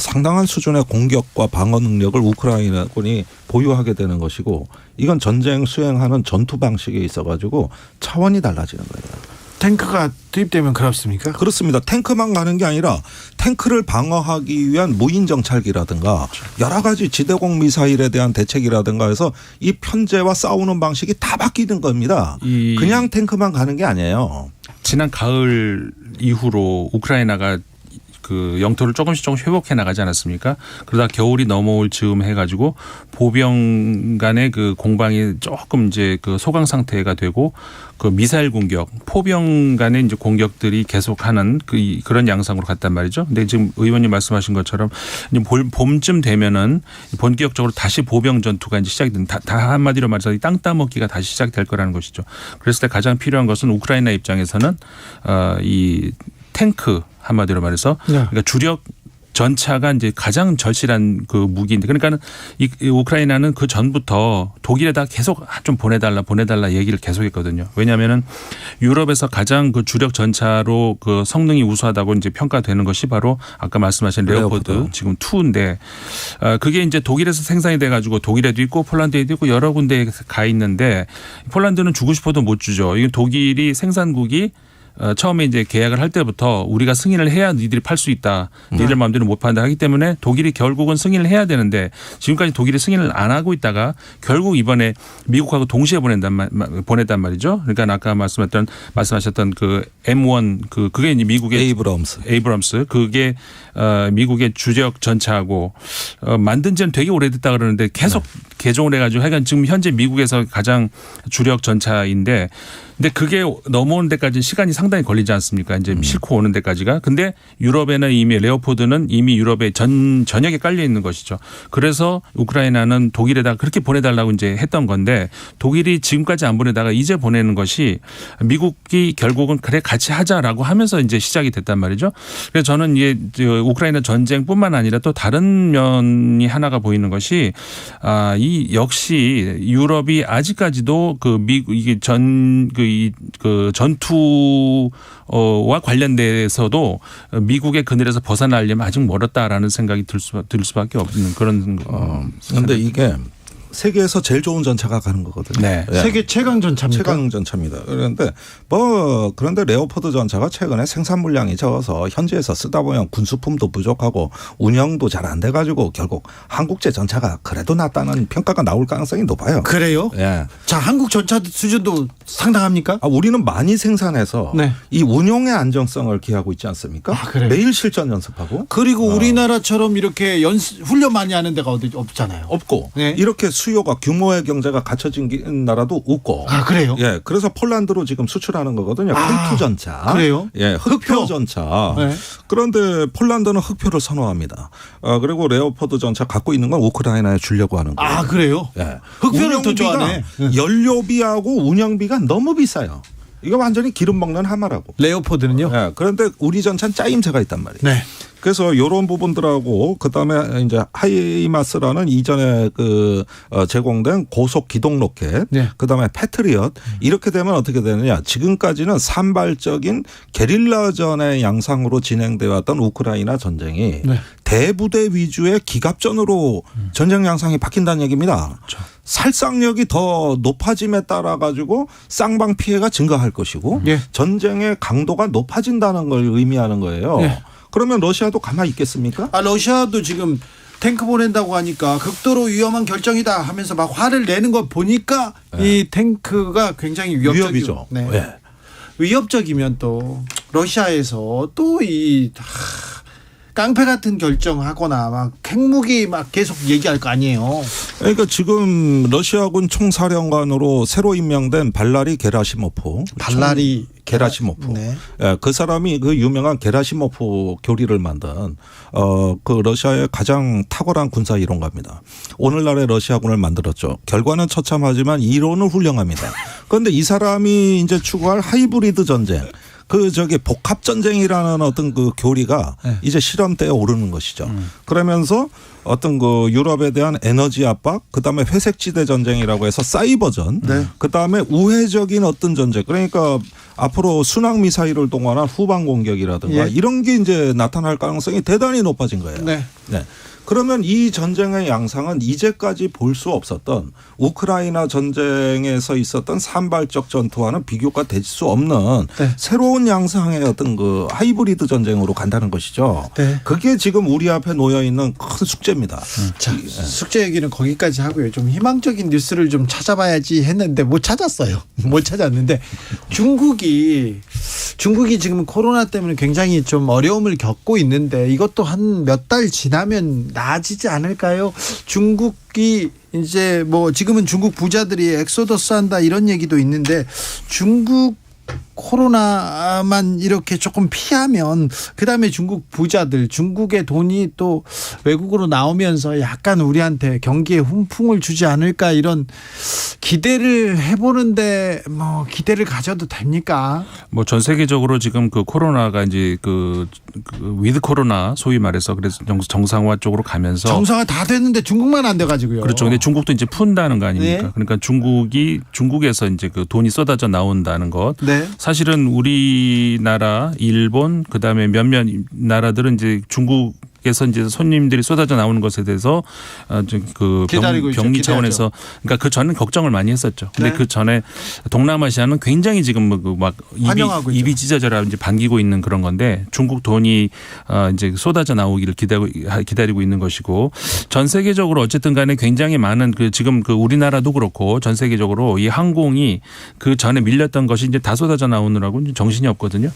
상당한 수준의 공격과 방어 능력을 우크라이나군이 보유하게 되는 것이고 이건 전쟁 수행하는 전투 방식에 있어가지고 차원이 달라지는 거예요. 탱크가 투입되면 그렇습니까? 그렇습니다. 탱크만 가는 게 아니라 탱크를 방어하기 위한 무인 정찰기라든가 여러 가지 지대공 미사일에 대한 대책이라든가 해서 이 편제와 싸우는 방식이 다 바뀌는 겁니다. 그냥 탱크만 가는 게 아니에요. 지난 가을 이후로 우크라이나가 그 영토를 조금씩 회복해 나가지 않았습니까? 그러다 겨울이 넘어올 즈음 해가지고 보병 간의 그 공방이 조금 이제 그 소강 상태가 되고 그 미사일 공격, 포병 간의 이제 공격들이 계속하는 그런 양상으로 갔단 말이죠. 근데 지금 의원님 말씀하신 것처럼 이제 봄쯤 되면은 본격적으로 다시 보병 전투가 이제 시작이 된, 다 한마디로 말해서 땅 따먹기가 다시 시작될 거라는 것이죠. 그랬을 때 가장 필요한 것은 우크라이나 입장에서는 이 탱크 한마디로 말해서 그러니까 주력 전차가 이제 가장 절실한 그 무기인데 그러니까는 이 우크라이나는 그 전부터 독일에다 계속 좀 보내달라 얘기를 계속했거든요. 왜냐하면은 유럽에서 가장 그 주력 전차로 그 성능이 우수하다고 이제 평가되는 것이 바로 아까 말씀하신 레오포드 지금 2인데 그게 이제 독일에서 생산이 돼가지고 독일에도 있고 폴란드에도 있고 여러 군데에 가 있는데 폴란드는 주고 싶어도 못 주죠. 이게 독일이 생산국이 처음에 이제 계약을 할 때부터 우리가 승인을 해야 니들이 팔 수 있다. 니들 마음대로 못 판다 하기 때문에 독일이 결국은 승인을 해야 되는데 지금까지 독일이 승인을 안 하고 있다가 결국 이번에 미국하고 동시에 보냈단 말이죠. 그러니까 아까 말씀하셨던 그 M1 그게 이제 미국의 에이브럼스 그게 미국의 주력 전차하고 만든 지는 되게 오래됐다 그러는데 계속 개종을 해가지고 하여간 지금 현재 미국에서 가장 주력 전차인데 근데 그게 넘어오는 데까지 시간이 상당히 걸리지 않습니까? 이제 싣고 오는 데까지가. 근데 유럽에는 이미 레오포드는 이미 유럽에 전역에 깔려 있는 것이죠. 그래서 우크라이나는 독일에다가 그렇게 보내달라고 이제 했던 건데 독일이 지금까지 안 보내다가 이제 보내는 것이 미국이 결국은 그래 같이 하자라고 하면서 이제 시작이 됐단 말이죠. 그래서 저는 이게 우크라이나 전쟁뿐만 아니라 또 다른 면이 하나가 보이는 것이 이 역시 유럽이 아직까지도 그 미국 이게 그 전투와 관련돼서도 미국의 그늘에서 벗어나려면 아직 멀었다라는 생각이 들 수밖에 없는 그런. 그런데 이게 세계에서 제일 좋은 전차가 가는 거거든요. 네. 세계 최강 전차입니까? 최강 전차입니다. 그런데 레오포드 전차가 최근에 생산 물량이 적어서 현지에서 쓰다 보면 군수품도 부족하고 운영도 잘 안 돼가지고 결국 한국제 전차가 그래도 낫다는 평가가 나올 가능성이 높아요. 그래요? 예. 자, 한국 전차 수준도 상당합니까? 우리는 많이 생산해서 이 운용의 안정성을 기하고 있지 않습니까? 그래요? 매일 실전 연습하고. 그리고 우리나라처럼 이렇게 훈련 많이 하는 데가 어디 없잖아요. 없고 이렇게 수요가 규모의 경제가 갖춰진 나라도 없고. 그래요? 예, 그래서 폴란드로 지금 수출하는 거거든요. 흑표 전차. 그래요? 예, 흑표 전차. 네. 그런데 폴란드는 흑표를 선호합니다. 그리고 레오포드 전차 갖고 있는 건 우크라이나에 주려고 하는 거예요. 그래요? 예. 흑표를 더 좋아하네. 연료비하고 운영비가 너무 비싸요. 이거 완전히 기름 먹는 하마라고. 레오포드는요? 예, 그런데 우리 전차는 짜임새가 있단 말이에요. 네. 그래서 이런 부분들하고 그다음에 이제 하이마스라는 이전에 제공된 고속 기동 로켓, 네. 그다음에 패트리엇 이렇게 되면 어떻게 되느냐? 지금까지는 산발적인 게릴라전의 양상으로 진행되어 왔던 우크라이나 전쟁이 네. 대부대 위주의 기갑전으로 전쟁 양상이 바뀐다는 얘기입니다. 그렇죠. 살상력이 더 높아짐에 따라 가지고 쌍방 피해가 증가할 것이고 예. 전쟁의 강도가 높아진다는 걸 의미하는 거예요. 예. 그러면 러시아도 가만히 있겠습니까? 러시아도 지금 탱크 보낸다고 하니까 극도로 위험한 결정이다 하면서 막 화를 내는 거 보니까 이 탱크가 굉장히 위협이죠. 네. 네. 위협적이면 또 러시아에서 또 이 깡패 같은 결정하거나 막 핵무기 막 계속 얘기할 거 아니에요. 그러니까 지금 러시아군 총사령관으로 새로 임명된 발라리 게라시모프. 네. 예, 그 사람이 그 유명한 게라시모프 교리를 만든 그 러시아의 가장 탁월한 군사 이론가입니다. 오늘날의 러시아군을 만들었죠. 결과는 처참하지만 이론은 훌륭합니다. 그런데 이 사람이 이제 추구할 하이브리드 전쟁. 복합 전쟁이라는 어떤 그 교리가 네. 이제 실험대에 오르는 것이죠. 그러면서 어떤 그 유럽에 대한 에너지 압박, 그다음에 회색지대 전쟁이라고 해서 사이버전, 네. 그다음에 우회적인 어떤 전쟁. 그러니까 앞으로 순항 미사일을 동원한 후방 공격이라든가 예. 이런 게 이제 나타날 가능성이 대단히 높아진 거예요. 네. 네. 그러면 이 전쟁의 양상은 이제까지 볼 수 없었던 우크라이나 전쟁에서 있었던 산발적 전투와는 비교가 될 수 없는 네. 새로운 양상의 어떤 그 하이브리드 전쟁으로 간다는 것이죠. 네. 그게 지금 우리 앞에 놓여 있는 큰 숙제입니다. 자, 숙제 얘기는 거기까지 하고요. 좀 희망적인 뉴스를 좀 찾아봐야지 했는데 못 찾았어요. 못 찾았는데 중국이 지금 코로나 때문에 굉장히 좀 어려움을 겪고 있는데 이것도 한 몇 달 지나면 나아지지 않을까요? 중국이 이제 뭐 지금은 중국 부자들이 엑소더스 한다 이런 얘기도 있는데 중국 코로나만 이렇게 조금 피하면 그다음에 중국 부자들 중국의 돈이 또 외국으로 나오면서 약간 우리한테 경기에 훈풍을 주지 않을까 이런 기대를 해보는데 뭐 기대를 가져도 됩니까? 뭐 전 세계적으로 지금 그 코로나가 이제 그 위드 코로나 소위 말해서 그래서 정상화 쪽으로 가면서 정상화 다 됐는데 중국만 안 돼가지고요. 그렇죠. 근데 중국도 이제 푼다는 거 아닙니까? 네. 그러니까 중국에서 이제 그 돈이 쏟아져 나온다는 것. 네. 사실은 우리나라, 일본, 그다음에 몇몇 나라들은 이제 중국에서 이제 손님들이 쏟아져 나오는 것에 대해서 그 병리 차원에서 그러니까 그 전에 걱정을 많이 했었죠. 근데 네. 그 전에 동남아시아는 굉장히 지금 막 입이 찢어져라 이제 반기고 있는 그런 건데 중국 돈이 이제 쏟아져 나오기를 기다리고 있는 것이고 전 세계적으로 어쨌든 간에 굉장히 많은 지금 우리나라도 그렇고 전 세계적으로 이 항공이 그 전에 밀렸던 것이 이제 다 쏟아져 나오느라고 정신이 없거든요.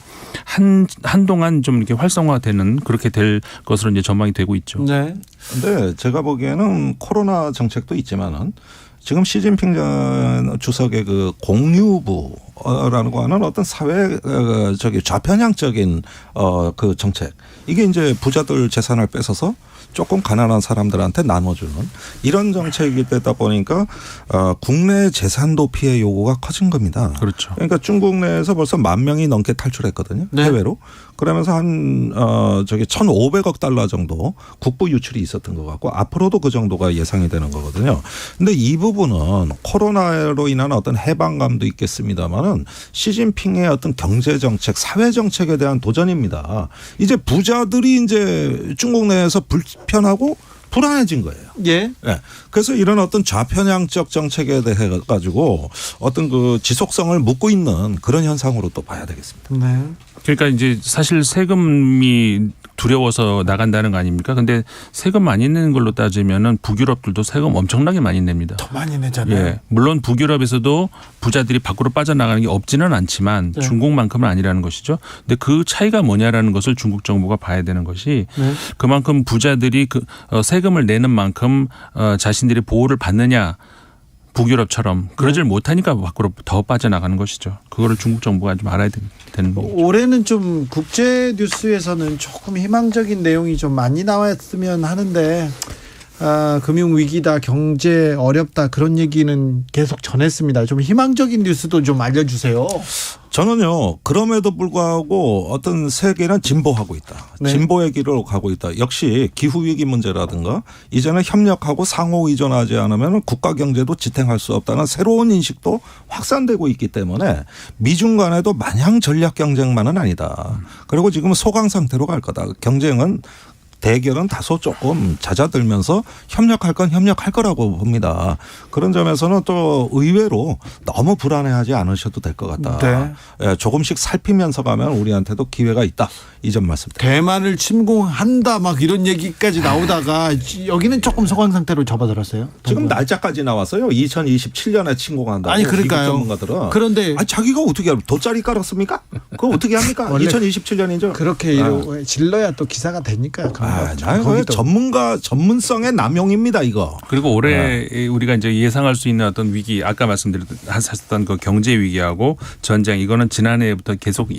한동안 좀 이렇게 활성화되는 그렇게 될 것으로 이제 전망이 되고 있죠. 네. 근데 제가 보기에는 코로나 정책도 있지만은 지금 시진핑 주석의 그 공유부라고 하는 어떤 사회 좌편향적인 그 정책 이게 이제 부자들 재산을 뺏어서 조금 가난한 사람들한테 나눠주는 이런 정책이 되다 보니까 국내 재산 도피의 요구가 커진 겁니다. 그렇죠. 그러니까 중국 내에서 벌써 10,000명이 넘게 탈출했거든요. 네. 해외로. 그러면서 한 1,500억 달러 정도 국부 유출이 있었던 것 같고 앞으로도 그 정도가 예상이 되는 거거든요. 근데 이 부분은 코로나로 인한 어떤 해방감도 있겠습니다만은 시진핑의 어떤 경제 정책, 사회 정책에 대한 도전입니다. 이제 부자들이 이제 중국 내에서 불편하고 불안해진 거예요. 예. 네. 그래서 이런 어떤 좌편향적 정책에 대해 가지고 어떤 그 지속성을 묻고 있는 그런 현상으로 또 봐야 되겠습니다. 네. 그러니까 이제 사실 세금이 두려워서 나간다는 거 아닙니까? 근데 세금 많이 내는 걸로 따지면은 북유럽들도 세금 엄청나게 많이 냅니다. 더 많이 내잖아요. 예. 물론 북유럽에서도 부자들이 밖으로 빠져나가는 게 없지는 않지만 네. 중국만큼은 아니라는 것이죠. 근데 그 차이가 뭐냐라는 것을 중국 정부가 봐야 되는 것이 네. 그만큼 부자들이 세금을 내는 만큼 자신들이 보호를 받느냐 북유럽처럼 그러질 못하니까 밖으로 더 빠져나가는 것이죠. 그거를 중국 정부가 좀 알아야 되는 거죠. 올해는 좀 국제 뉴스에서는 조금 희망적인 내용이 좀 많이 나왔으면 하는데 금융 위기다, 경제 어렵다 그런 얘기는 계속 전했습니다. 좀 희망적인 뉴스도 좀 알려주세요. 저는요, 그럼에도 불구하고 어떤 세계는 진보하고 있다. 네. 진보의 길로 가고 있다. 역시 기후위기 문제라든가 이제는 협력하고 상호 의존하지 않으면 국가 경제도 지탱할 수 없다는 새로운 인식도 확산되고 있기 때문에 미중 간에도 마냥 전략 경쟁만은 아니다. 그리고 지금 소강 상태로 갈 거다. 경쟁은 대결은 다소 조금 잦아들면서 협력할 건 협력할 거라고 봅니다. 그런 점에서는 또 의외로 너무 불안해하지 않으셔도 될 것 같다. 네. 예, 조금씩 살피면서 가면 우리한테도 기회가 있다. 이 점 말씀드립니다. 대만을 침공한다 막 이런 얘기까지 나오다가 여기는 조금 소강 상태로 접어들었어요. 지금 날짜까지 나왔어요. 2027년에 침공한다고. 아니 그러니까요. 전문가들은. 그런데 자기가 어떻게 돗자리 깔았습니까? 그거 어떻게 합니까? 2027년이죠. 그렇게 질러야 또 기사가 되니까. 전문성의 남용입니다, 이거. 그리고 올해 우리가 이제 예상할 수 있는 어떤 위기, 아까 말씀드렸던 그 경제 위기하고 전쟁, 이거는 지난해부터 계속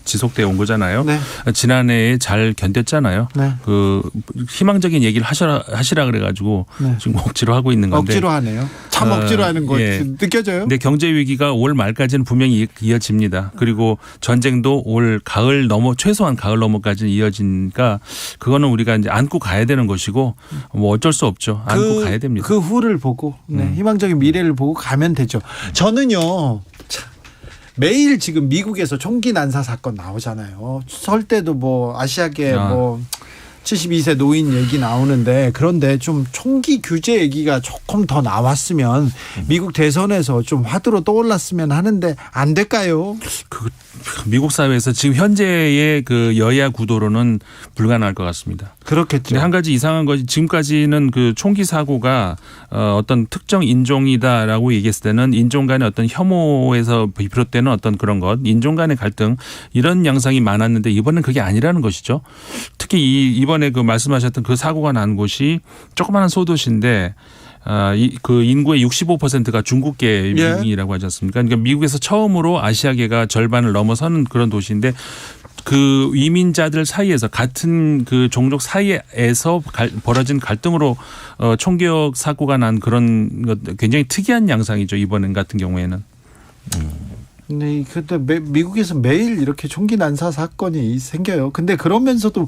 지속되어 온 거잖아요. 네. 지난해에 잘 견뎠잖아요. 네. 그 희망적인 얘기를 하시라 그래가지고 네. 지금 억지로 하고 있는 건데. 억지로 하네요. 참 억지로 하는 거 느껴져요. 근데 경제 위기가 올 말까지는 분명히 이어집니다. 그리고 전쟁도 올 가을 최소한 가을 넘어까지는 이어지니까 그거는 우리가 이제 안고 가야 되는 것이고 뭐 어쩔 수 없죠. 안고 가야 됩니다. 그 후를 보고 희망적인 미래를 보고 가면 되죠. 저는요. 매일 지금 미국에서 총기 난사 사건 나오잖아요. 설 때도 뭐 아시아계 뭐 72세 노인 얘기 나오는데, 그런데 좀 총기 규제 얘기가 조금 더 나왔으면 미국 대선에서 좀 화두로 떠올랐으면 하는데 안 될까요? 미국 사회에서 지금 현재의 그 여야 구도로는 불가능할 것 같습니다. 그렇겠죠. 근데 한 가지 이상한 것이 지금까지는 그 총기 사고가 어떤 특정 인종이다라고 얘기했을 때는 인종 간의 어떤 혐오에서 비롯되는 어떤 그런 것, 인종 간의 갈등, 이런 양상이 많았는데 이번엔 그게 아니라는 것이죠. 특히 이번에 그 말씀하셨던 그 사고가 난 곳이 조그마한 소도시인데 그 인구의 65%가 중국계민이라고 하지 않습니까? 그러니까 미국에서 처음으로 아시아계가 절반을 넘어서는 그런 도시인데, 그 이민자들 사이에서 같은 그 종족 사이에서 벌어진 갈등으로 총격 사고가 난 그런 것, 굉장히 특이한 양상이죠. 이번 같은 경우에는. 네, 근데 미국에서 매일 이렇게 총기 난사 사건이 생겨요. 근데 그러면서도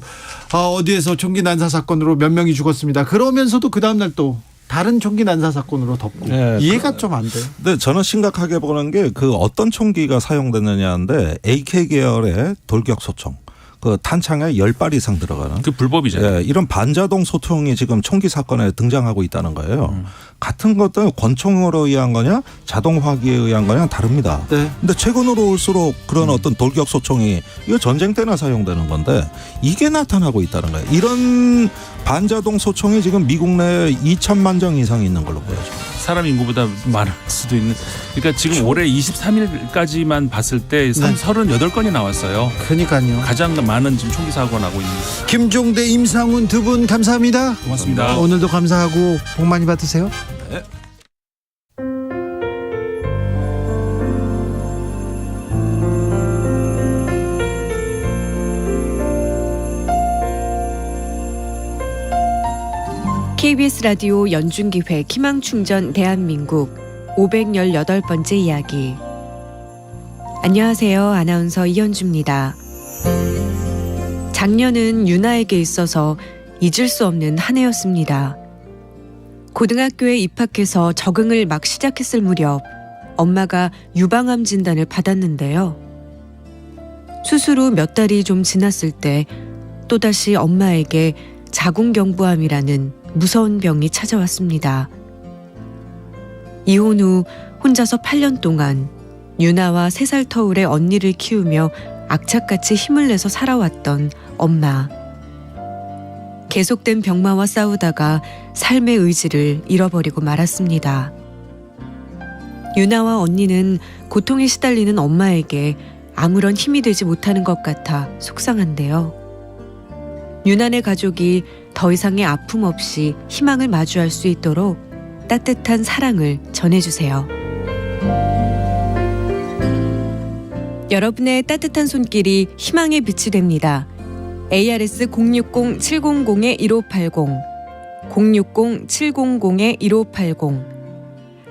어디에서 총기 난사 사건으로 몇 명이 죽었습니다. 그러면서도 그 다음 날 또 다른 총기 난사 사건으로 덮고. 네, 이해가 좀 안 돼요. 근데 저는 심각하게 보는 게 그 어떤 총기가 사용됐느냐인데, AK 계열의 돌격 소총. 그 탄창에 10발 이상 들어가는. 그 불법이잖아요. 예, 이런 반자동 소총이 지금 총기 사건에 등장하고 있다는 거예요. 같은 것도 권총으로 의한 거냐 자동화기에 의한 거냐 다릅니다. 네. 근데 최근으로 올수록 그런 어떤 돌격 소총이 이거 전쟁 때나 사용되는 건데 이게 나타나고 있다는 거예요. 이런 반자동 소총이 지금 미국 내에 2천만 정 이상 있는 걸로 보여집니다. 사람 인구보다 많을 수도 있는. 그러니까 지금 올해 23일까지만 봤을 때 38건이 나왔어요. 그러니까요. 가장 많은 지금 총기 사고가 나고 있는. 김종대, 임상훈 두 분 감사합니다. 고맙습니다. 오늘도 감사하고 복 많이 받으세요. 네. KBS 라디오 연중기획 희망충전 대한민국 518번째 이야기. 안녕하세요. 아나운서 이현주입니다. 작년은 유나에게 있어서 잊을 수 없는 한 해였습니다. 고등학교에 입학해서 적응을 막 시작했을 무렵 엄마가 유방암 진단을 받았는데요. 수술 후 몇 달이 좀 지났을 때 또다시 엄마에게 자궁경부암이라는 무서운 병이 찾아왔습니다. 이혼 후 혼자서 8년 동안 유나와 3살 터울의 언니를 키우며 악착같이 힘을 내서 살아왔던 엄마. 계속된 병마와 싸우다가 삶의 의지를 잃어버리고 말았습니다. 유나와 언니는 고통에 시달리는 엄마에게 아무런 힘이 되지 못하는 것 같아 속상한데요. 유나네 가족이 더 이상의 아픔 없이 희망을 마주할 수 있도록 따뜻한 사랑을 전해주세요. 여러분의 따뜻한 손길이 희망의 빛이 됩니다. ARS 060-700-1580 060-700-1580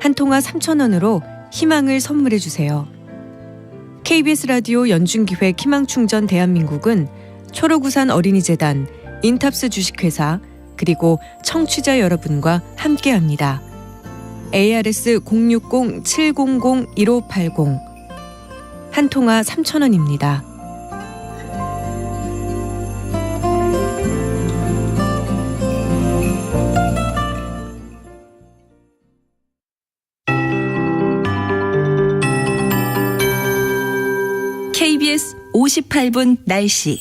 한 통화 3,000원으로 희망을 선물해 주세요. KBS 라디오 연중기획 희망충전 대한민국은 초록우산 어린이재단, 인탑스 주식회사 그리고 청취자 여러분과 함께합니다. ARS 060-700-1580 한 통화 3,000원입니다. KBS 58분 날씨.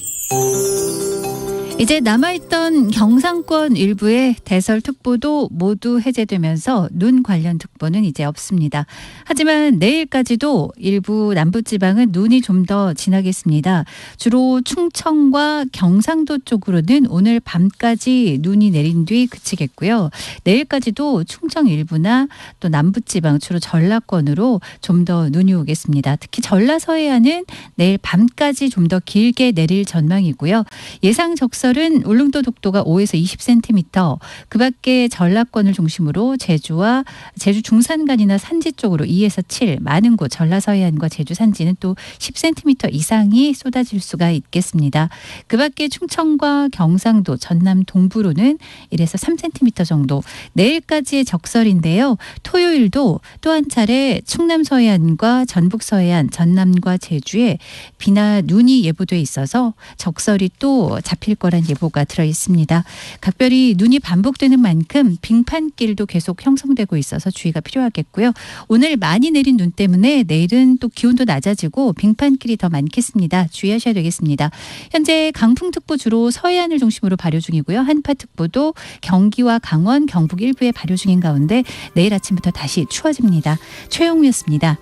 이제 남아있던 경상권 일부의 대설특보도 모두 해제되면서 눈 관련 특보는 이제 없습니다. 하지만 내일까지도 일부 남부지방은 눈이 좀 더 지나겠습니다. 주로 충청과 경상도 쪽으로는 오늘 밤까지 눈이 내린 뒤 그치겠고요. 내일까지도 충청 일부나 또 남부지방 주로 전라권으로 좀 더 눈이 오겠습니다. 특히 전라 서해안은 내일 밤까지 좀 더 길게 내릴 전망이고요. 예상 적설은 울릉도 독도가 5에서 20cm, 그 밖에 전라권을 중심으로 제주와 제주 중산간이나 산지 쪽으로 2에서 7, 많은 곳 전라 서해안과 제주 산지는 또 10cm 이상이 쏟아질 수가 있겠습니다. 그 밖에 충청과 경상도, 전남 동부로는 1에서 3cm 정도. 내일까지의 적설인데요. 토요일도 또 한 차례 충남 서해안과 전북 서해안, 전남과 제주에 비나 눈이 예보돼 있어서 적설이 또 잡힐 거란 예보가 들어 있습니다. 각별히 눈이 반복되는 만큼 빙판길도 계속 형성되고 있어서 주의가 필요하겠고요. 오늘 많이 내린 눈 때문에 내일은 또 기온도 낮아지고 빙판길이 더 많겠습니다. 주의하셔야 되겠습니다. 현재 강풍특보 주로 서해안을 중심으로 발효 중이고요. 한파특보도 경기와 강원, 경북 일부에 발효 중인 가운데 내일 아침부터 다시 추워집니다. 최영우였습니다.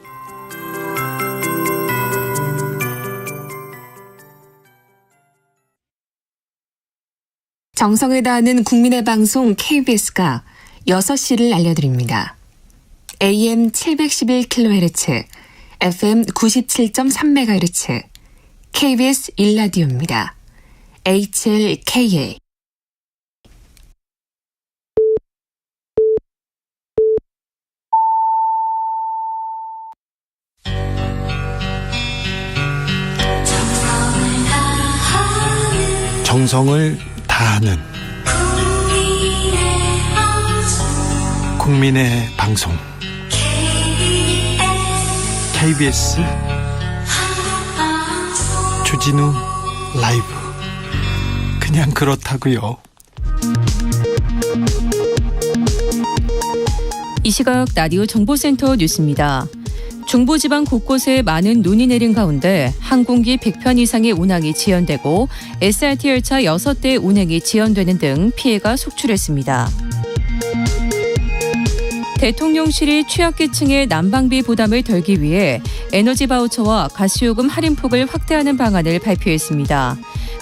정성을 다하는 국민의 방송 KBS가 6시를 알려드립니다. AM 711kHz, FM 97.3MHz, KBS 1라디오입니다. HLKA. 정성을 다하는 국민의 방송 KBS 주진우 라이브. 그냥 그렇다고요. 이 시각 라디오 정보센터 뉴스입니다. 중부지방 곳곳에 많은 눈이 내린 가운데 항공기 100편 이상의 운항이 지연되고 SRT 열차 6대 운행이 지연되는 등 피해가 속출했습니다. 대통령실이 취약계층의 난방비 부담을 덜기 위해 에너지 바우처와 가스요금 할인폭을 확대하는 방안을 발표했습니다.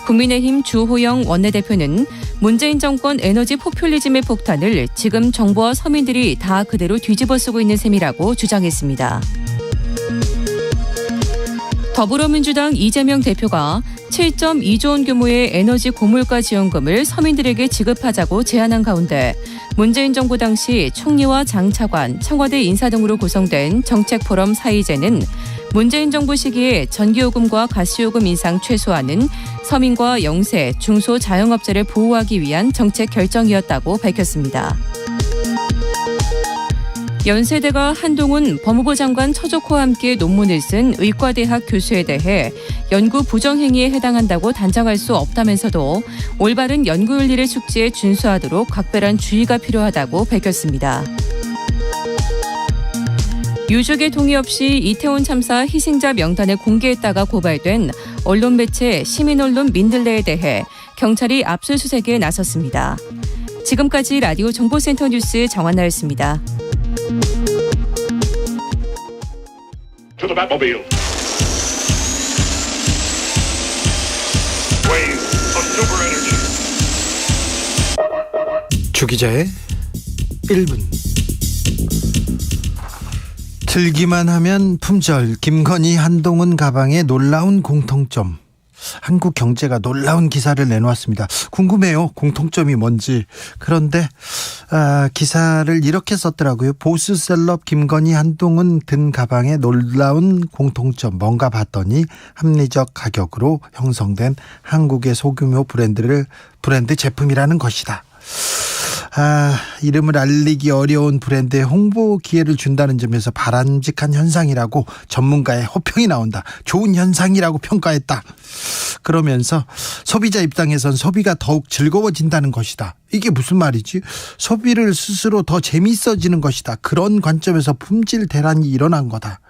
국민의힘 주호영 원내대표는 문재인 정권 에너지 포퓰리즘의 폭탄을 지금 정부와 서민들이 다 그대로 뒤집어쓰고 있는 셈이라고 주장했습니다. 더불어민주당 이재명 대표가 7.2조 원 규모의 에너지 고물가 지원금을 서민들에게 지급하자고 제안한 가운데 문재인 정부 당시 총리와 장 차관, 청와대 인사 등으로 구성된 정책포럼 사의제는 문재인 정부 시기에 전기요금과 가스요금 인상 최소화는 서민과 영세, 중소 자영업자를 보호하기 위한 정책 결정이었다고 밝혔습니다. 연세대가 한동훈 법무부 장관 처조코와 함께 논문을 쓴 의과대학 교수에 대해 연구 부정행위에 해당한다고 단정할 수 없다면서도 올바른 연구윤리를 숙지해 준수하도록 각별한 주의가 필요하다고 밝혔습니다. 유족의 동의 없이 이태원 참사 희생자 명단을 공개했다가 고발된 언론 매체 시민언론 민들레에 대해 경찰이 압수수색에 나섰습니다. 지금까지 라디오 정보센터 뉴스 정한나였습니다. To the Batmobile. Wave of super energy. 주기자의 1분. 들기만 하면 품절. 김건희 한동훈 가방의 놀라운 공통점. 한국 경제가 놀라운 기사를 내놓았습니다. 궁금해요. 공통점이 뭔지. 그런데 기사를 이렇게 썼더라고요. 보수 셀럽 김건희 한동훈 든 가방에 놀라운 공통점 뭔가 봤더니 합리적 가격으로 형성된 한국의 소규모 브랜드 제품이라는 것이다. 이름을 알리기 어려운 브랜드에 홍보 기회를 준다는 점에서 바람직한 현상이라고 전문가의 호평이 나온다. 좋은 현상이라고 평가했다. 그러면서 소비자 입장에선 소비가 더욱 즐거워진다는 것이다. 이게 무슨 말이지? 소비를 스스로 더 재미있어지는 것이다. 그런 관점에서 품질 대란이 일어난 거다.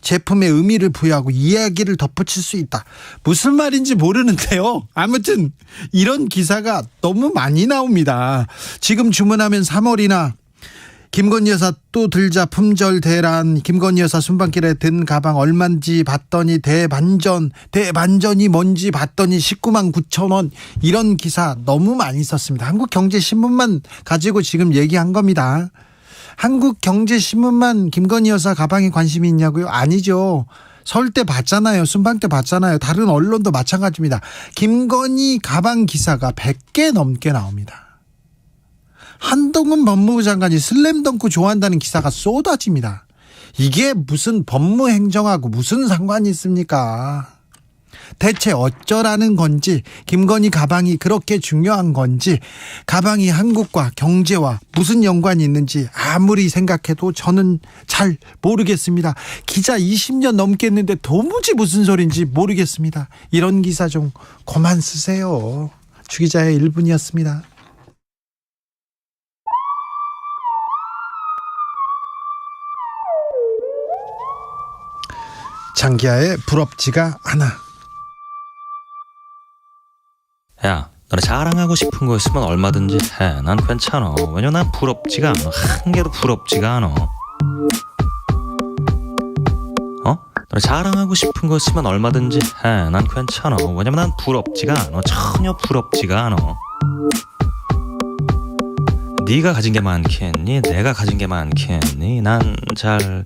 제품의 의미를 부여하고 이야기를 덧붙일 수 있다. 무슨 말인지 모르는데요. 아무튼 이런 기사가 너무 많이 나옵니다. 지금 주문하면 3월이나 김건희 여사 또 들자 품절 대란, 김건희 여사 순방길에 든 가방 얼마인지 봤더니 대반전이 뭔지 봤더니 19만 9천 원, 이런 기사 너무 많이 썼습니다. 한국경제신문만 가지고 지금 얘기한 겁니다. 한국경제신문만 김건희 여사 가방에 관심이 있냐고요? 아니죠. 설 때 봤잖아요. 순방 때 봤잖아요. 다른 언론도 마찬가지입니다. 김건희 가방 기사가 100개 넘게 나옵니다. 한동훈 법무부 장관이 슬램덩크 좋아한다는 기사가 쏟아집니다. 이게 무슨 법무행정하고 무슨 상관이 있습니까? 대체 어쩌라는 건지, 김건희 가방이 그렇게 중요한 건지, 가방이 한국과 경제와 무슨 연관이 있는지 아무리 생각해도 저는 잘 모르겠습니다. 기자 20년 넘겠는데 도무지 무슨 소린지 모르겠습니다. 이런 기사 좀 그만 쓰세요. 주 기자의 1분이었습니다. 장기하의 부럽지가 않아. 야, 너네 자랑하고 싶은 거 있으면 얼마든지 해. 난 괜찮아. 왜냐면 난 부럽지가 않아. 한 개도 부럽지가 않아. 너네 자랑하고 싶은 거 있으면 얼마든지 해. 난 괜찮아. 왜냐면 난 부럽지가 않아. 전혀 부럽지가 않아. 네가 가진 게 많겠니? 내가 가진 게 많겠니? 난 잘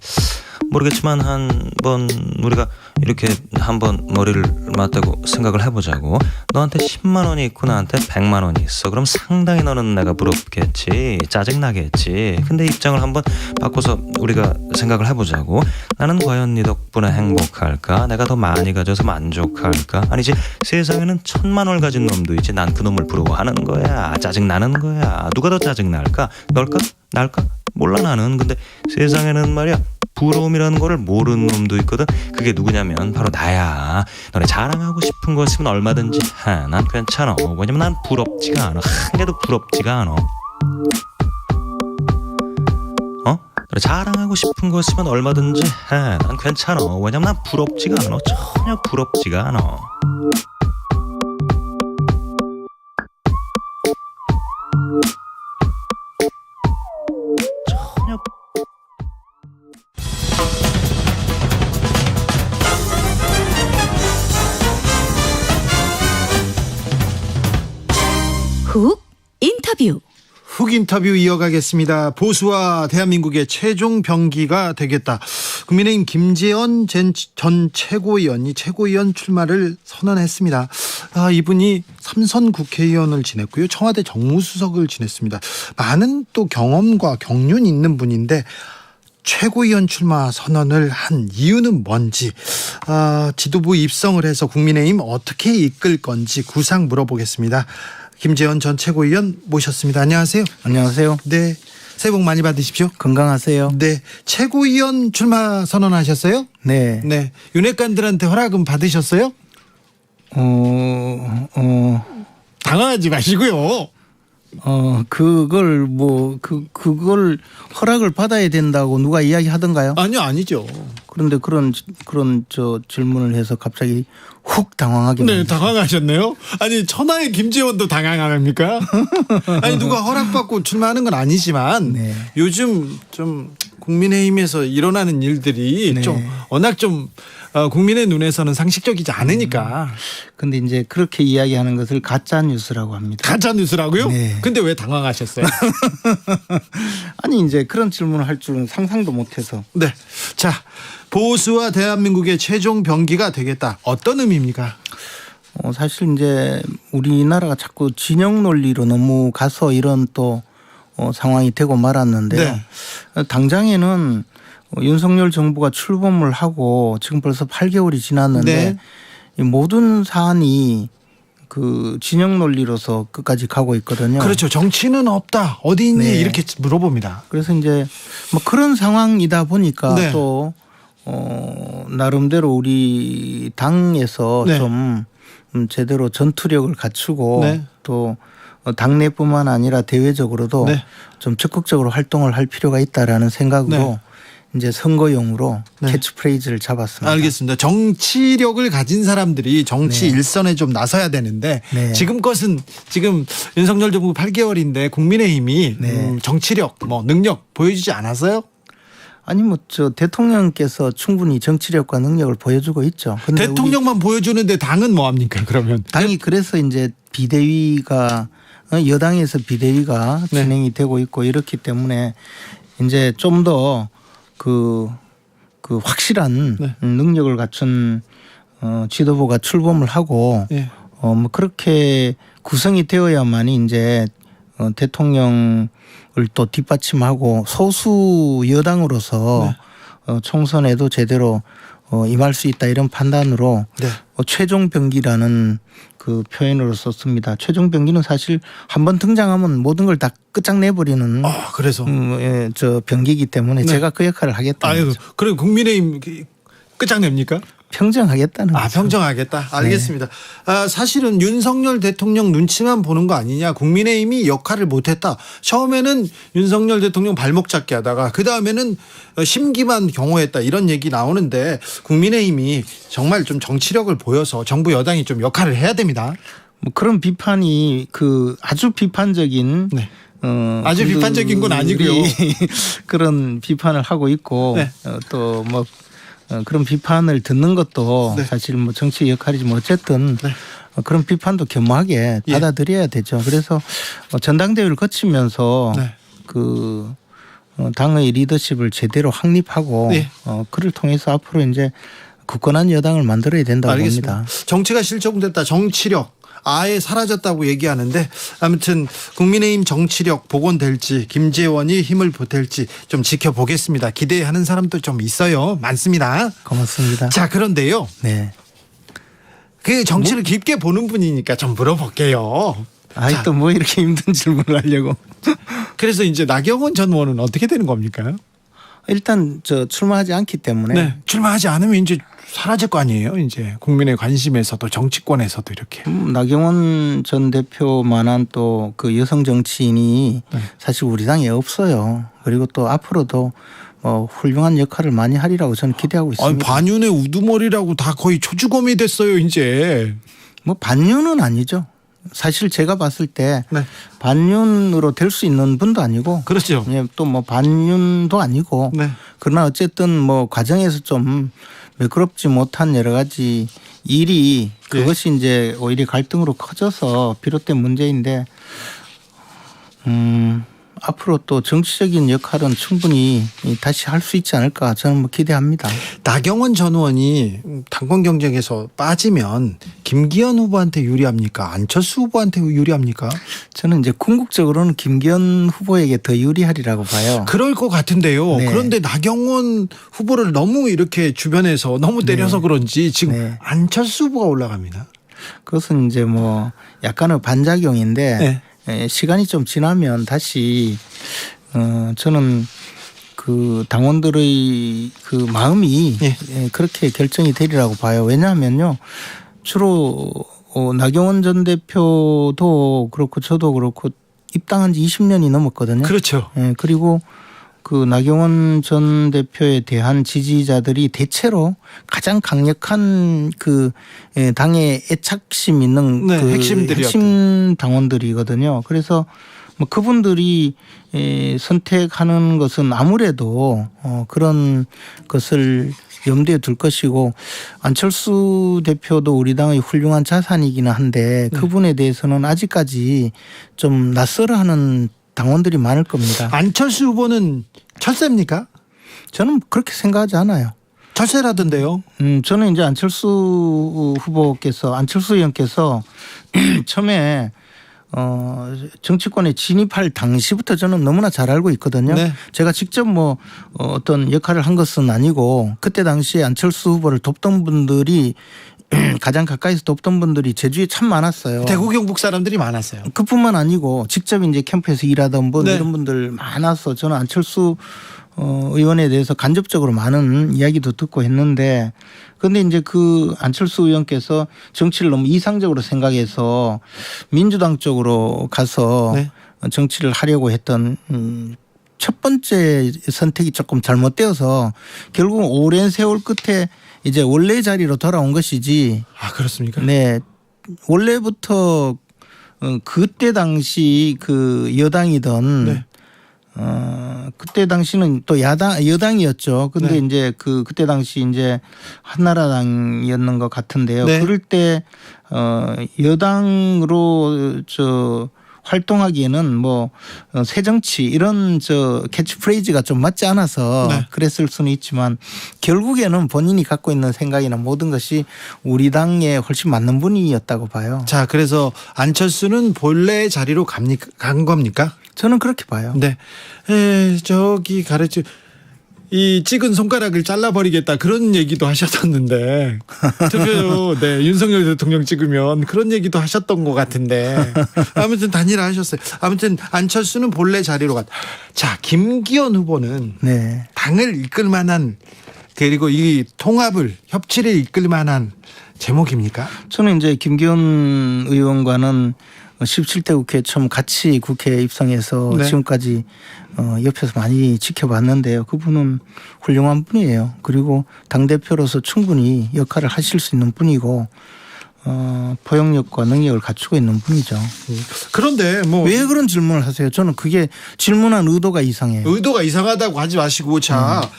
모르겠지만 한번 우리가 이렇게 한번 머리를 맞대고 생각을 해보자고. 너한테 10만 원이 있고 나한테 100만 원이 있어. 그럼 상당히 너는 내가 부럽겠지. 짜증나겠지. 근데 입장을 한번 바꿔서 우리가 생각을 해보자고. 나는 과연 네 덕분에 행복할까? 내가 더 많이 가져서 만족할까? 아니지, 세상에는 1000만 원을 가진 놈도 있지. 난 그 놈을 부러워하는 거야. 짜증나는 거야. 누가 더 짜증날까? 널까? 날까? 몰라 나는. 근데 세상에는 말이야, 부러움이라는 거를 모르는 놈도 있거든. 그게 누구냐면 바로 나야. 너네 자랑하고 싶은 거 있으면 얼마든지 해. 난 괜찮아. 왜냐면 난 부럽지가 않아. 한 개도 부럽지가 않아. 너네 자랑하고 싶은 거 있으면 얼마든지 해. 난 괜찮아. 왜냐면 난 부럽지가 않아. 전혀 부럽지가 않아. 훅 인터뷰. 훅 인터뷰 이어가겠습니다. 보수와 대한민국의 최종 병기가 되겠다. 국민의힘 김재원 전 최고위원이 최고위원 출마를 선언했습니다. 이분이 3선 국회의원을 지냈고요. 청와대 정무수석을 지냈습니다. 많은 또 경험과 경륜이 있는 분인데 최고위원 출마 선언을 한 이유는 뭔지, 지도부 입성을 해서 국민의힘 어떻게 이끌 건지 구상 물어보겠습니다. 김재원 전 최고위원 모셨습니다. 안녕하세요. 안녕하세요. 네, 새해 복 많이 받으십시오. 건강하세요. 네, 최고위원 출마 선언하셨어요? 네. 네, 윤핵관들한테 허락은 받으셨어요? 당황하지 마시고요. 그걸 그걸 허락을 받아야 된다고 누가 이야기하던가요? 아니요, 아니죠. 그런데 그런 질문을 해서 갑자기 훅 당황하게. 네, 당황하셨네요. 아니, 천하의 김재원도 당황합니까? 아니, 누가 허락받고 출마하는 건 아니지만 네. 요즘 좀 국민의힘에서 일어나는 일들이 네. 좀 워낙 좀 국민의 눈에서는 상식적이지 않으니까. 근데 이제 그렇게 이야기하는 것을 가짜 뉴스라고 합니다. 가짜 뉴스라고요? 네. 근데 왜 당황하셨어요? 아니, 이제 그런 질문을 할 줄은 상상도 못해서. 네. 자, 보수와 대한민국의 최종 병기가 되겠다. 어떤 의미입니까? 사실 이제 우리나라가 자꾸 진영 논리로 너무 가서 이런 또 상황이 되고 말았는데요. 네. 당장에는 윤석열 정부가 출범을 하고 지금 벌써 8개월이 지났는데 네. 이 모든 사안이 그 진영 논리로서 끝까지 가고 있거든요. 그렇죠. 정치는 없다. 어디 있니? 네. 이렇게 물어봅니다. 그래서 이제 뭐 그런 상황이다 보니까 네. 또 나름대로 우리 당에서 네. 좀 제대로 전투력을 갖추고 네. 또 당내뿐만 아니라 대외적으로도 네. 좀 적극적으로 활동을 할 필요가 있다라는 생각으로 네. 이제 선거용으로 네. 캐치프레이즈를 잡았습니다. 알겠습니다. 정치력을 가진 사람들이 정치 네. 일선에 좀 나서야 되는데 네. 지금 윤석열 정부 8개월인데 국민의힘이 네. 정치력, 능력 보여주지 않았어요? 아니 대통령께서 충분히 정치력과 능력을 보여주고 있죠. 근데 대통령만 보여주는데 당은 뭐 합니까? 그러면 당이 그래서 이제 비대위가 여당에서 비대위가 네. 진행이 되고 있고 이렇기 때문에 이제 좀 더 그 확실한 네. 능력을 갖춘 지도부가 출범을 하고 네. 그렇게 구성이 되어야만이 이제 대통령을 또 뒷받침하고 소수 여당으로서 네. 총선에도 제대로 임할 수 있다 이런 판단으로 네. 최종 병기라는 그 표현으로 썼습니다. 최종 병기는 사실 한번 등장하면 모든 걸 다 끝장내버리는 그래서 저 병기이기 때문에 네. 제가 그 역할을 하겠다는 거죠. 그래 국민의힘 끝장냅니까? 평정하겠다는 거죠. 평정하겠다. 알겠습니다. 사실은 윤석열 대통령 눈치만 보는 거 아니냐. 국민의힘이 역할을 못했다. 처음에는 윤석열 대통령 발목 잡기 하다가 그다음에는 심기만 경호했다. 이런 얘기 나오는데 국민의힘이 정말 좀 정치력을 보여서 정부 여당이 좀 역할을 해야 됩니다. 그런 비판이 아주 비판적인 네. 아주 비판적인 건 아니고요. 그런 비판을 하고 있고 네. 또 그런 비판을 듣는 것도 네. 사실 정치 역할이지만 어쨌든 네. 그런 비판도 겸허하게 받아들여야 되죠. 그래서 전당대회를 거치면서 네. 당의 리더십을 제대로 확립하고 네. 그를 통해서 앞으로 이제 굳건한 여당을 만들어야 된다고 알겠습니다. 봅니다. 정치가 실종됐다. 정치력 아예 사라졌다고 얘기하는데 아무튼 국민의힘 정치력 복원될지 김재원이 힘을 보탤지 좀 지켜보겠습니다. 기대하는 사람도 좀 있어요. 많습니다. 고맙습니다. 자, 그런데요. 네. 그 정치를 깊게 보는 분이니까 좀 물어볼게요. 또 뭐 이렇게 힘든 질문을 하려고. 그래서 이제 나경원 전 의원은 어떻게 되는 겁니까? 일단 출마하지 않기 때문에 네. 출마하지 않으면 이제 사라질 거 아니에요. 이제 국민의 관심에서도 정치권에서도 이렇게. 나경원 전 대표만한 또 그 여성 정치인이 네. 사실 우리 당에 없어요. 그리고 또 앞으로도 훌륭한 역할을 많이 하리라고 저는 기대하고 있습니다. 반윤의 우두머리라고 다 거의 초주검이 됐어요. 이제. 반윤은 아니죠. 사실 제가 봤을 때 네. 반윤으로 될 수 있는 분도 아니고 그렇죠. 또 반윤도 아니고 네. 그러나 어쨌든 과정에서 좀 매끄럽지 못한 여러 가지 일이 그것이 이제 오히려 갈등으로 커져서 비롯된 문제인데 앞으로 또 정치적인 역할은 충분히 다시 할 수 있지 않을까 저는 기대합니다. 나경원 전 의원이 당권 경쟁에서 빠지면 김기현 후보한테 유리합니까? 안철수 후보한테 유리합니까? 저는 이제 궁극적으로는 김기현 후보에게 더 유리하리라고 봐요. 그럴 것 같은데요. 네. 그런데 나경원 후보를 너무 이렇게 주변에서 너무 때려서 그런지 지금 안철수 후보가 올라갑니다. 그것은 이제 약간의 반작용인데 시간이 좀 지나면 다시 저는 당원들의 마음이 그렇게 결정이 되리라고 봐요. 왜냐하면요. 주로 나경원 전 대표도 그렇고 저도 그렇고 입당한 지 20년이 넘었거든요. 그렇죠. 그리고 나경원 전 대표에 대한 지지자들이 대체로 가장 강력한 당의 애착심 있는 핵심 당원들이거든요. 그래서 그분들이 선택하는 것은 아무래도 그런 것을 염두에 둘 것이고 안철수 대표도 우리 당의 훌륭한 자산이기는 한데 그분에 대해서는 아직까지 좀 낯설어하는 당원들이 많을 겁니다. 안철수 후보는 철새입니까? 저는 그렇게 생각하지 않아요. 철새라던데요. 저는 이제 안철수 의원께서 처음에 정치권에 진입할 당시부터 저는 너무나 잘 알고 있거든요. 네. 제가 직접 뭐 어떤 역할을 한 것은 아니고 그때 당시에 안철수 후보를 돕던 분들이 가장 가까이서 돕던 분들이 제주에 참 많았어요. 대구 경북 사람들이 많았어요. 그뿐만 아니고 직접 이제 캠프에서 일하던 분 네. 이런 분들 많아서 저는 안철수 의원에 대해서 간접적으로 많은 이야기도 듣고 했는데 그런데 이제 그 안철수 의원께서 정치를 너무 이상적으로 생각해서 민주당 쪽으로 가서 네. 정치를 하려고 했던 첫 번째 선택이 조금 잘못되어서 결국 오랜 세월 끝에 이제 원래 자리로 돌아온 것이지. 아, 그렇습니까? 네. 원래부터 그때 당시 그 여당이던 네. 그때 당시는 또 여당이었죠. 근데 네. 이제 그때 당시 이제 한나라당이었는 것 같은데요. 네. 그럴 때 여당으로 활동하기에는 뭐 새정치 이런 캐치프레이즈가 좀 맞지 않아서 네. 그랬을 수는 있지만 결국에는 본인이 갖고 있는 생각이나 모든 것이 우리 당에 훨씬 맞는 분이었다고 봐요. 자, 그래서 안철수는 본래 자리로 간 겁니까? 저는 그렇게 봐요. 네. 저기 가르쳐 이 찍은 손가락을 잘라버리겠다 그런 얘기도 하셨었는데 투표 네 윤석열 대통령 찍으면 그런 얘기도 하셨던 것 같은데 아무튼 단일화하셨어요. 아무튼 안철수는 본래 자리로 갔다. 자, 김기현 후보는 네. 당을 이끌 만한 그리고 이 통합을 협치를 이끌 만한 제목입니까? 저는 이제 김기현 의원과는 17대 국회 처음 같이 국회에 입성해서 네. 지금까지 옆에서 많이 지켜봤는데요. 그분은 훌륭한 분이에요. 그리고 당대표로서 충분히 역할을 하실 수 있는 분이고 포용력과 능력을 갖추고 있는 분이죠. 그런데 뭐 왜 그런 질문을 하세요? 저는 그게 질문한 의도가 이상해요. 의도가 이상하다고 하지 마시고 자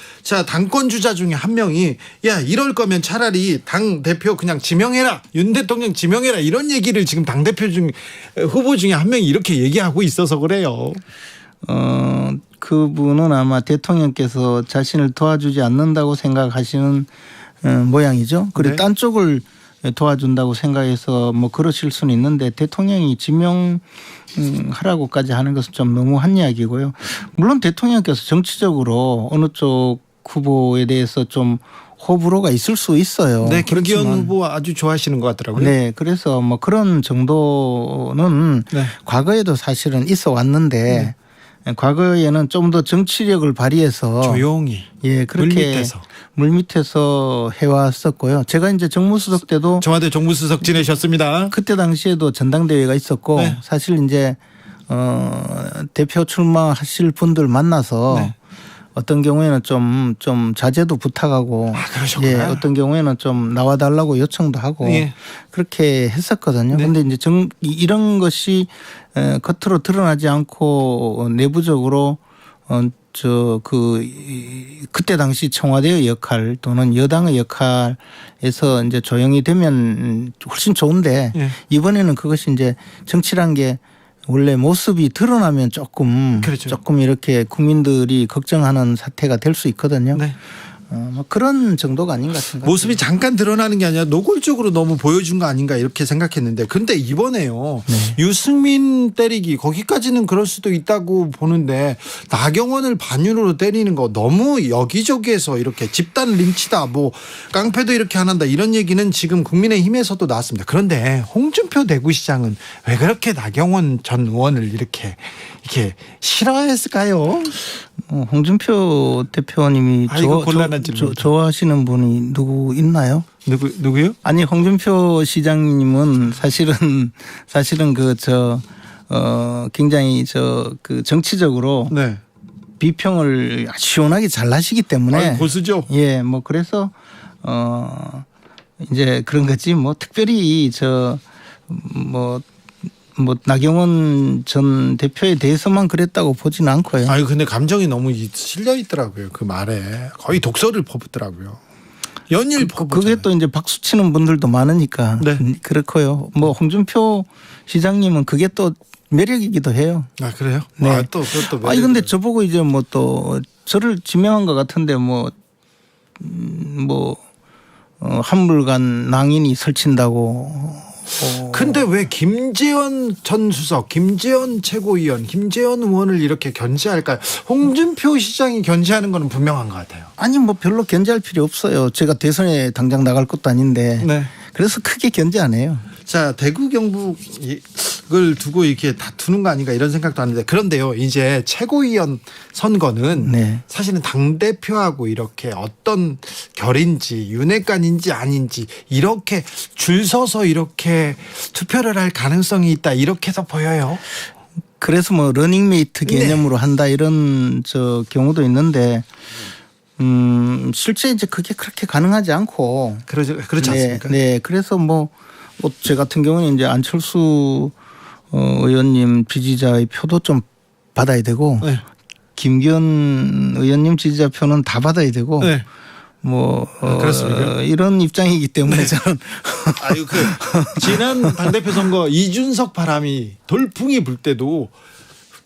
당권 주자 중에 한 명이 야 이럴 거면 차라리 당 대표 그냥 지명해라 윤 대통령 지명해라 이런 얘기를 지금 당 대표 중 후보 중에 한 명이 이렇게 얘기하고 있어서 그래요. 그분은 아마 대통령께서 자신을 도와주지 않는다고 생각하시는 모양이죠. 그리고 네. 딴 쪽을 도와준다고 생각해서 뭐 그러실 수는 있는데 대통령이 지명하라고까지 하는 것은 좀 너무한 이야기고요. 물론 대통령께서 정치적으로 어느 쪽 후보에 대해서 좀 호불호가 있을 수 있어요. 네, 김기현 후보 아주 좋아하시는 것 같더라고요. 네, 그래서 뭐 그런 정도는 네. 과거에도 사실은 있어 왔는데 과거에는 좀 더 정치력을 발휘해서 조용히 그렇게 물밑에서 해왔었고요. 제가 이제 정무수석 때도 청와대 정무수석 지내셨습니다. 그때 당시에도 전당대회가 있었고 네. 사실 이제 대표 출마하실 분들 만나서 네. 어떤 경우에는 좀 자제도 부탁하고 그러셨구나. 어떤 경우에는 좀 나와달라고 요청도 하고 그렇게 했었거든요. 그런데 이제 이런 것이 겉으로 드러나지 않고 내부적으로 그때 당시 청와대의 역할 또는 여당의 역할에서 이제 조용히 되면 훨씬 좋은데 이번에는 그것이 이제 정치란 게 원래 모습이 드러나면 조금 이렇게 국민들이 걱정하는 사태가 될 수 있거든요. 네. 뭐 그런 정도가 아닌 것 같습니다. 모습이 잠깐 드러나는 게 아니라 노골적으로 너무 보여준 거 아닌가 이렇게 생각했는데 근데 이번에요. 유승민 때리기 거기까지는 그럴 수도 있다고 보는데 나경원을 반윤으로 때리는 거 너무 여기저기에서 이렇게 집단 린치다 뭐 깡패도 이렇게 안 한다 이런 얘기는 지금 국민의힘에서도 나왔습니다. 그런데 홍준표 대구시장은 왜 그렇게 나경원 전 의원을 이렇게 싫어했을까요? 홍준표 대표님이 좋아하시는 분이 누구 있나요? 누구요? 아니 홍준표 시장님은 사실은 굉장히 그 정치적으로 비평을 시원하게 잘 하시기 때문에 고수죠. 예, 뭐 그래서 이제 그런 거지 뭐 특별히 나경원 전 대표에 대해서만 그랬다고 보지는 않고요. 아니 근데 감정이 너무 실려 있더라고요. 그 말에 거의 독서를 퍼붓더라고요. 연일 그게 또 이제 박수 치는 분들도 많으니까 그렇고요. 뭐 홍준표 시장님은 그게 또 매력이기도 해요. 아 그래요? 네. 또 그것도 매력. 아니 근데 저보고 이제 뭐 또 저를 지명한 것 같은데 뭐 한물간 낭인이 설친다고. 근데 왜 김재원 전 수석, 김재원 최고위원, 김재원 의원을 이렇게 견제할까요? 홍준표 시장이 견제하는 거는 분명한 것 같아요. 아니 별로 견제할 필요 없어요. 제가 대선에 당장 나갈 것도 아닌데. 네. 그래서 크게 견제 안 해요. 자, 대구 경북을 두고 이렇게 다투는 거 아닌가 이런 생각도 하는데, 그런데요, 이제 최고위원 선거는 사실은 당대표하고 이렇게 어떤 결인지 윤회관인지 아닌지 이렇게 줄 서서 이렇게 투표를 할 가능성이 있다, 이렇게도 보여요. 그래서 러닝메이트 개념으로 한다 이런 경우도 있는데 실제 이제 그게 그렇게 가능하지 않고 그렇지 않습니까? 네, 그래서 제 같은 경우는 이제 안철수 의원님 지지자의 표도 좀 받아야 되고 김기현 의원님 지지자 표는 다 받아야 되고 그렇습니까? 이런 입장이기 때문에 저는 지난 당대표 선거 이준석 바람이 돌풍이 불 때도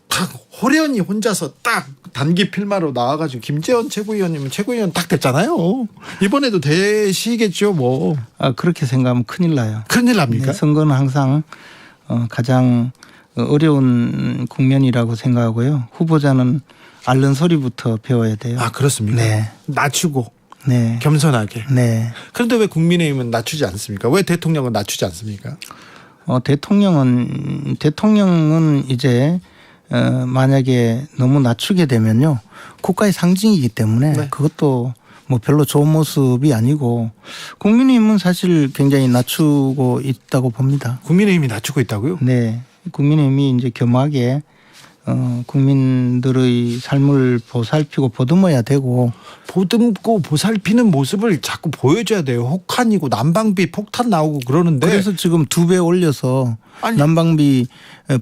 딱 호련히 혼자서 딱 단기 필마로 나와가지고 김재원 최고위원님은 최고위원 딱 됐잖아요. 이번에도 되시겠죠, 뭐. 그렇게 생각하면 큰일 나요. 큰일 납니까? 네, 선거는 항상 가장 어려운 국면이라고 생각하고요. 후보자는 앓는 소리부터 배워야 돼요. 그렇습니까? 네. 낮추고. 네. 겸손하게. 네. 그런데 왜 국민의힘은 낮추지 않습니까? 왜 대통령은 낮추지 않습니까? 대통령은 이제 만약에 너무 낮추게 되면요, 국가의 상징이기 때문에 그것도 별로 좋은 모습이 아니고, 국민의힘은 사실 굉장히 낮추고 있다고 봅니다. 국민의힘이 낮추고 있다고요? 네, 국민의힘이 이제 겸하게 국민들의 삶을 보살피고 보듬어야 되고, 보듬고 보살피는 모습을 자꾸 보여줘야 돼요. 혹한이고 난방비 폭탄 나오고 그러는데. 그래서 지금 2배 올려서 난방비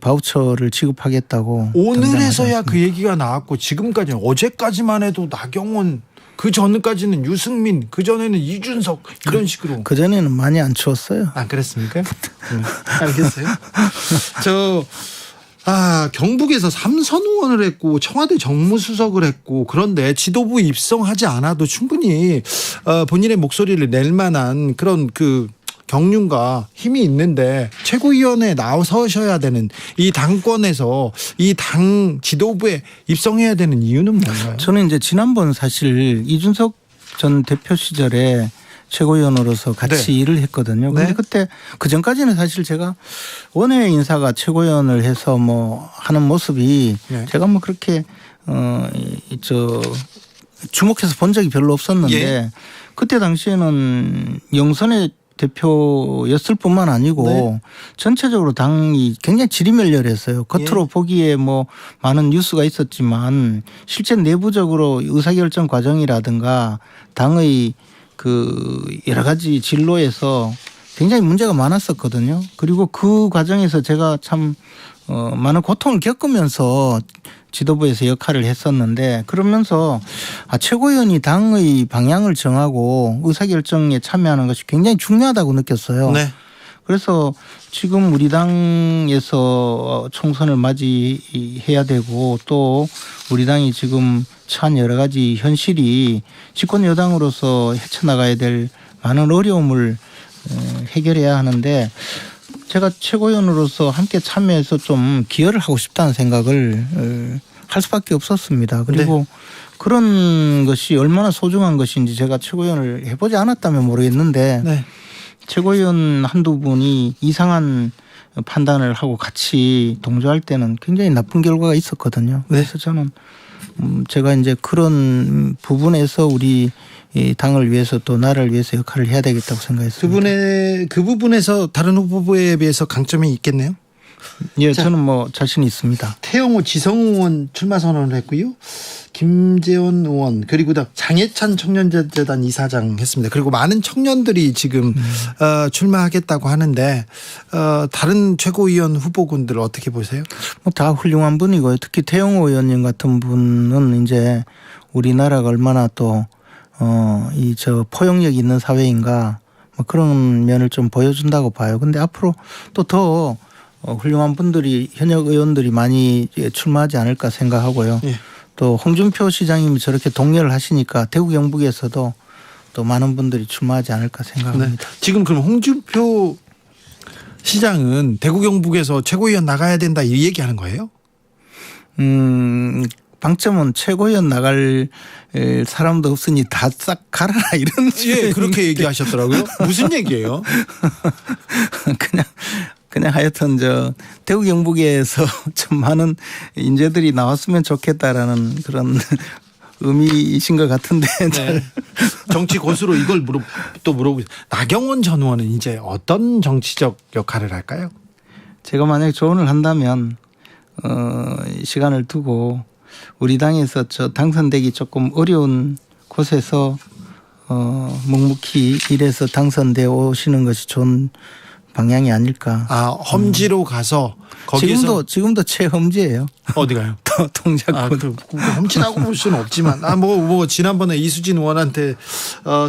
바우처를 지급하겠다고. 오늘에서야 그 얘기가 나왔고, 지금까지는 어제까지만 해도 나경원, 그 전까지는 유승민, 그 전에는 이준석, 이런 식으로. 그 전에는 많이 안 추웠어요. 그랬습니까? 알겠어요. 경북에서 3선 의원을 했고 청와대 정무수석을 했고, 그런데 지도부 입성하지 않아도 충분히 본인의 목소리를 낼 만한 그런 경륜과 힘이 있는데, 최고위원회에 나서셔야 되는 이 당권에서 이 당 지도부에 입성해야 되는 이유는 뭔가요? 저는 이제 지난번 사실 이준석 전 대표 시절에 최고위원으로서 같이 일을 했거든요. 근데 그때 그 전까지는 사실 제가 원외 인사가 최고위원을 해서 하는 모습이 제가 그렇게 주목해서 본 적이 별로 없었는데, 그때 당시에는 영선의 대표였을 뿐만 아니고 전체적으로 당이 굉장히 지리멸렬했어요. 겉으로 보기에 많은 뉴스가 있었지만 실제 내부적으로 의사결정 과정이라든가 당의 여러 가지 진로에서 굉장히 문제가 많았었거든요. 그리고 그 과정에서 제가 참 많은 고통을 겪으면서 지도부에서 역할을 했었는데, 그러면서 최고위원이 당의 방향을 정하고 의사결정에 참여하는 것이 굉장히 중요하다고 느꼈어요. 그래서 지금 우리 당에서 총선을 맞이해야 되고, 또 우리 당이 지금 처한 여러 가지 현실이 집권 여당으로서 헤쳐나가야 될 많은 어려움을 해결해야 하는데, 제가 최고위원으로서 함께 참여해서 좀 기여를 하고 싶다는 생각을 할 수밖에 없었습니다. 그리고 그런 것이 얼마나 소중한 것인지 제가 최고위원을 해보지 않았다면 모르겠는데, 최고위원 한두 분이 이상한 판단을 하고 같이 동조할 때는 굉장히 나쁜 결과가 있었거든요. 그래서 저는 제가 이제 그런 부분에서 우리 이 당을 위해서 또 나라를 위해서 역할을 해야 되겠다고 생각했습니다. 그 부분에서 다른 후보에 비해서 강점이 있겠네요. 예, 저는 자신 있습니다. 태영호, 지성우 의원 출마 선언을 했고요. 김재원 의원, 그리고 장해찬 청년재단 이사장 했습니다. 그리고 많은 청년들이 지금 출마하겠다고 하는데, 다른 최고위원 후보군들 어떻게 보세요? 다 훌륭한 분이고요. 특히 태영호 의원님 같은 분은 이제 우리나라가 얼마나 또 포용력 있는 사회인가, 그런 면을 좀 보여준다고 봐요. 근데 앞으로 또 더 훌륭한 분들이, 현역 의원들이 많이 출마하지 않을까 생각하고요. 또 홍준표 시장님이 저렇게 동료를 하시니까 대구 경북에서도 또 많은 분들이 출마하지 않을까 생각합니다. 네. 지금 그럼 홍준표 시장은 대구 경북에서 최고위원 나가야 된다 이 얘기하는 거예요? 방점은 최고위원 나갈 사람도 없으니 다 싹 가라라 이런. 예, 그렇게 얘기하셨더라고요. 무슨 얘기예요? 그냥 하여튼 대구 경북에서 좀 많은 인재들이 나왔으면 좋겠다라는 그런 의미이신 것 같은데. 네. 정치 고수로 이걸 물어보겠습니다. 나경원 전 의원은 이제 어떤 정치적 역할을 할까요? 제가 만약에 조언을 한다면 시간을 두고 우리 당에서 당선되기 조금 어려운 곳에서 묵묵히 일해서 당선되어 오시는 것이 좋은 방향이 아닐까. 험지로 가서 거기서 지금도 최험지예요. 어디 가요? 동작구. 험지라고 볼 수는 없지만 지난번에 이수진 의원한테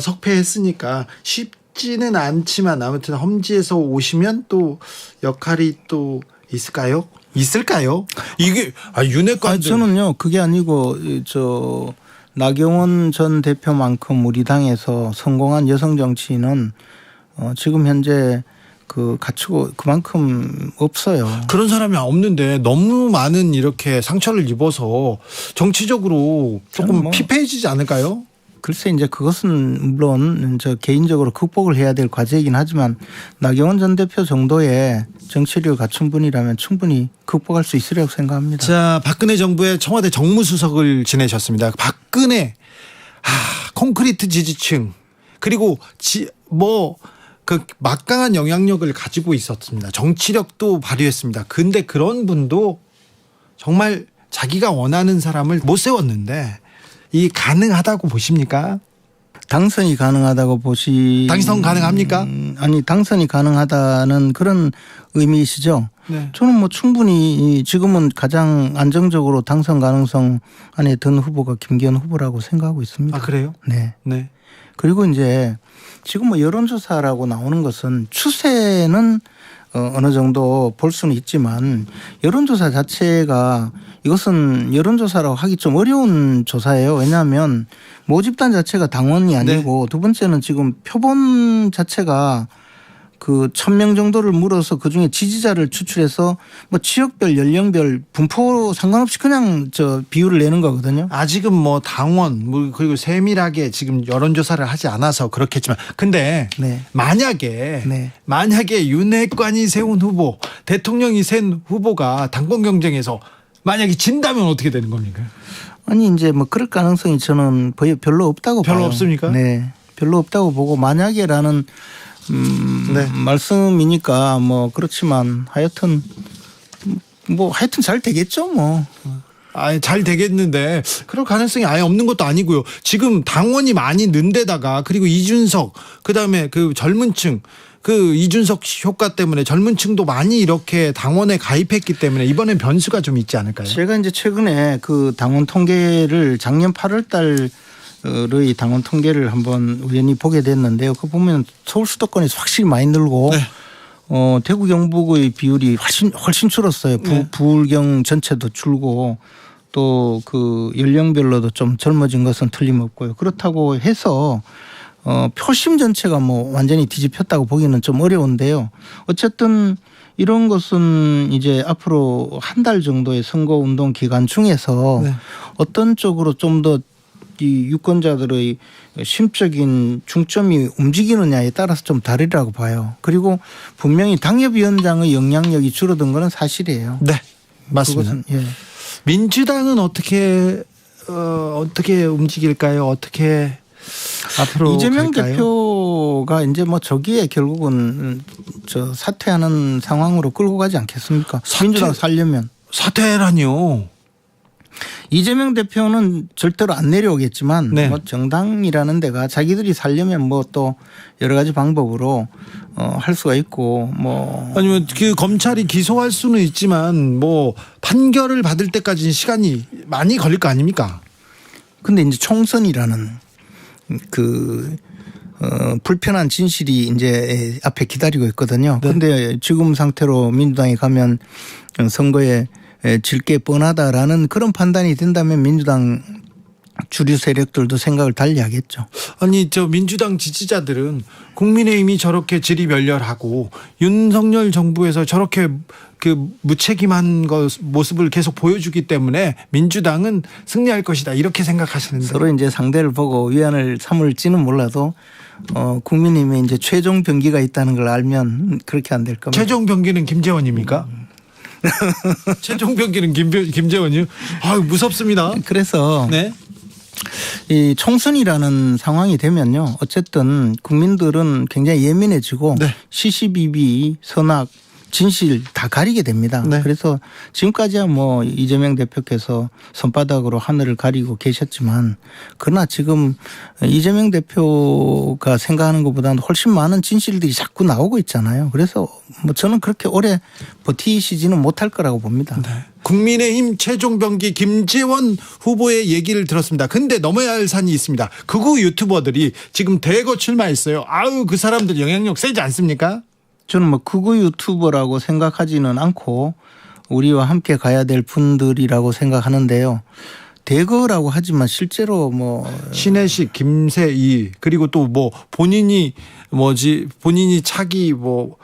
석패했으니까 쉽지는 않지만 아무튼 험지에서 오시면 또 역할이 또 있을까요? 이게 윤핵관 저는요 그게 아니고 나경원 전 대표만큼 우리 당에서 성공한 여성 정치인은 지금 현재 갖추고 그만큼 없어요. 그런 사람이 없는데 너무 많은 이렇게 상처를 입어서 정치적으로 조금 피폐해지지 않을까요? 글쎄 이제 그것은 물론 개인적으로 극복을 해야 될 과제이긴 하지만 나경원 전 대표 정도의 정치력을 갖춘 분이라면 충분히 극복할 수 있으리라고 생각합니다. 자, 박근혜 정부의 청와대 정무수석을 지내셨습니다. 박근혜 콘크리트 지지층 그리고 막강한 영향력을 가지고 있었습니다. 정치력도 발휘했습니다. 근데 그런 분도 정말 자기가 원하는 사람을 못 세웠는데 이 가능하다고 보십니까? 당선이 가능하다고 당선 가능합니까? 아니 당선이 가능하다는 그런 의미이시죠? 네. 저는 충분히 지금은 가장 안정적으로 당선 가능성 안에 든 후보가 김기현 후보라고 생각하고 있습니다. 그래요? 네. 네. 그리고 이제 지금 여론조사라고 나오는 것은 추세는 어느 정도 볼 수는 있지만 여론조사 자체가 이것은 여론조사라고 하기 좀 어려운 조사예요. 왜냐하면 모집단 자체가 당원이 아니고 두 번째는 지금 표본 자체가 1,000명 정도를 물어서 그중에 지지자를 추출해서 지역별 연령별 분포 상관없이 그냥 비율을 내는 거거든요. 아직은 당원 그리고 세밀하게 지금 여론조사를 하지 않아서 그렇겠지만 근데 만약에 윤핵관이 세운 후보 대통령이 센 후보가 당권 경쟁에서 만약에 진다면 어떻게 되는 겁니까? 아니 이제 그럴 가능성이 저는 별로 없다고 봐요. 별로 없습니까? 네, 별로 없다고 보고 만약에라는 말씀이니까 그렇지만 하여튼 잘 되겠죠 잘 되겠는데 그럴 가능성이 아예 없는 것도 아니고요. 지금 당원이 많이 는 데다가 그리고 이준석 그다음에 젊은 층 이준석 효과 때문에 젊은 층도 많이 이렇게 당원에 가입했기 때문에 이번엔 변수가 좀 있지 않을까요? 제가 이제 최근에 당원 통계를 작년 8월 달의 당원 통계를 한번 우연히 보게 됐는데요. 그거 보면 서울 수도권에서 확실히 많이 늘고 대구 경북의 비율이 훨씬 줄었어요. 부울경 전체도 줄고 또 연령별로도 좀 젊어진 것은 틀림없고요. 그렇다고 해서 표심 전체가 완전히 뒤집혔다고 보기는 좀 어려운데요. 어쨌든 이런 것은 이제 앞으로 한 달 정도의 선거운동 기간 중에서 어떤 쪽으로 좀 더 이 유권자들의 심적인 중점이 움직이느냐에 따라서 좀 다르리라고 봐요. 그리고 분명히 당협위원장의 영향력이 줄어든 것은 사실이에요. 네, 맞습니다. 민주당은 어떻게 움직일까요? 어떻게 앞으로 이재명 갈까요? 대표가 이제 저기에 결국은 사퇴하는 상황으로 끌고 가지 않겠습니까? 민주당 살려면. 사퇴라니요? 이재명 대표는 절대로 안 내려오겠지만 정당이라는 데가 자기들이 살려면 또 여러 가지 방법으로 할 수가 있고 아니면 검찰이 기소할 수는 있지만 판결을 받을 때까지는 시간이 많이 걸릴 거 아닙니까? 근데 이제 총선이라는 불편한 진실이 이제 앞에 기다리고 있거든요. 그런데 지금 상태로 민주당에 가면 선거에 질 게 뻔하다라는 그런 판단이 된다면 민주당 주류 세력들도 생각을 달리하겠죠. 아니 저 민주당 지지자들은 국민의힘이 저렇게 질이 멸렬하고 윤석열 정부에서 저렇게 그 무책임한 모습을 계속 보여주기 때문에 민주당은 승리할 것이다 이렇게 생각하시는데 서로 이제 상대를 보고 위안을 삼을지는 몰라도 국민의힘에 이제 최종 병기가 있다는 걸 알면 그렇게 안 될 겁니다. 최종 병기는 김재원입니까? 최종 병기는 김재원이요? 아유 무섭습니다. 그래서 네. 이 총선이라는 상황이 되면요. 어쨌든 국민들은 굉장히 예민해지고 네. 시시비비 선악 진실 다 가리게 됩니다. 네. 그래서 지금까지야 뭐 이재명 대표께서 손바닥으로 하늘을 가리고 계셨지만 그러나 지금 이재명 대표가 생각하는 것보다는 훨씬 많은 진실들이 자꾸 나오고 있잖아요. 그래서 뭐 저는 그렇게 오래 버티시지는 못할 거라고 봅니다. 네. 국민의힘 최종 병기 김재원 후보의 얘기를 들었습니다. 근데 넘어야 할 산이 있습니다. 극우 유튜버들이 지금 대거 출마했어요. 아유 그 사람들 영향력 세지 않습니까? 저는 뭐 극우 유튜버라고 생각하지는 않고 우리와 함께 가야 될 분들이라고 생각하는데요. 대거라고 하지만 실제로 뭐 신혜식, 김세희 그리고 또 뭐 본인이 차기 뭐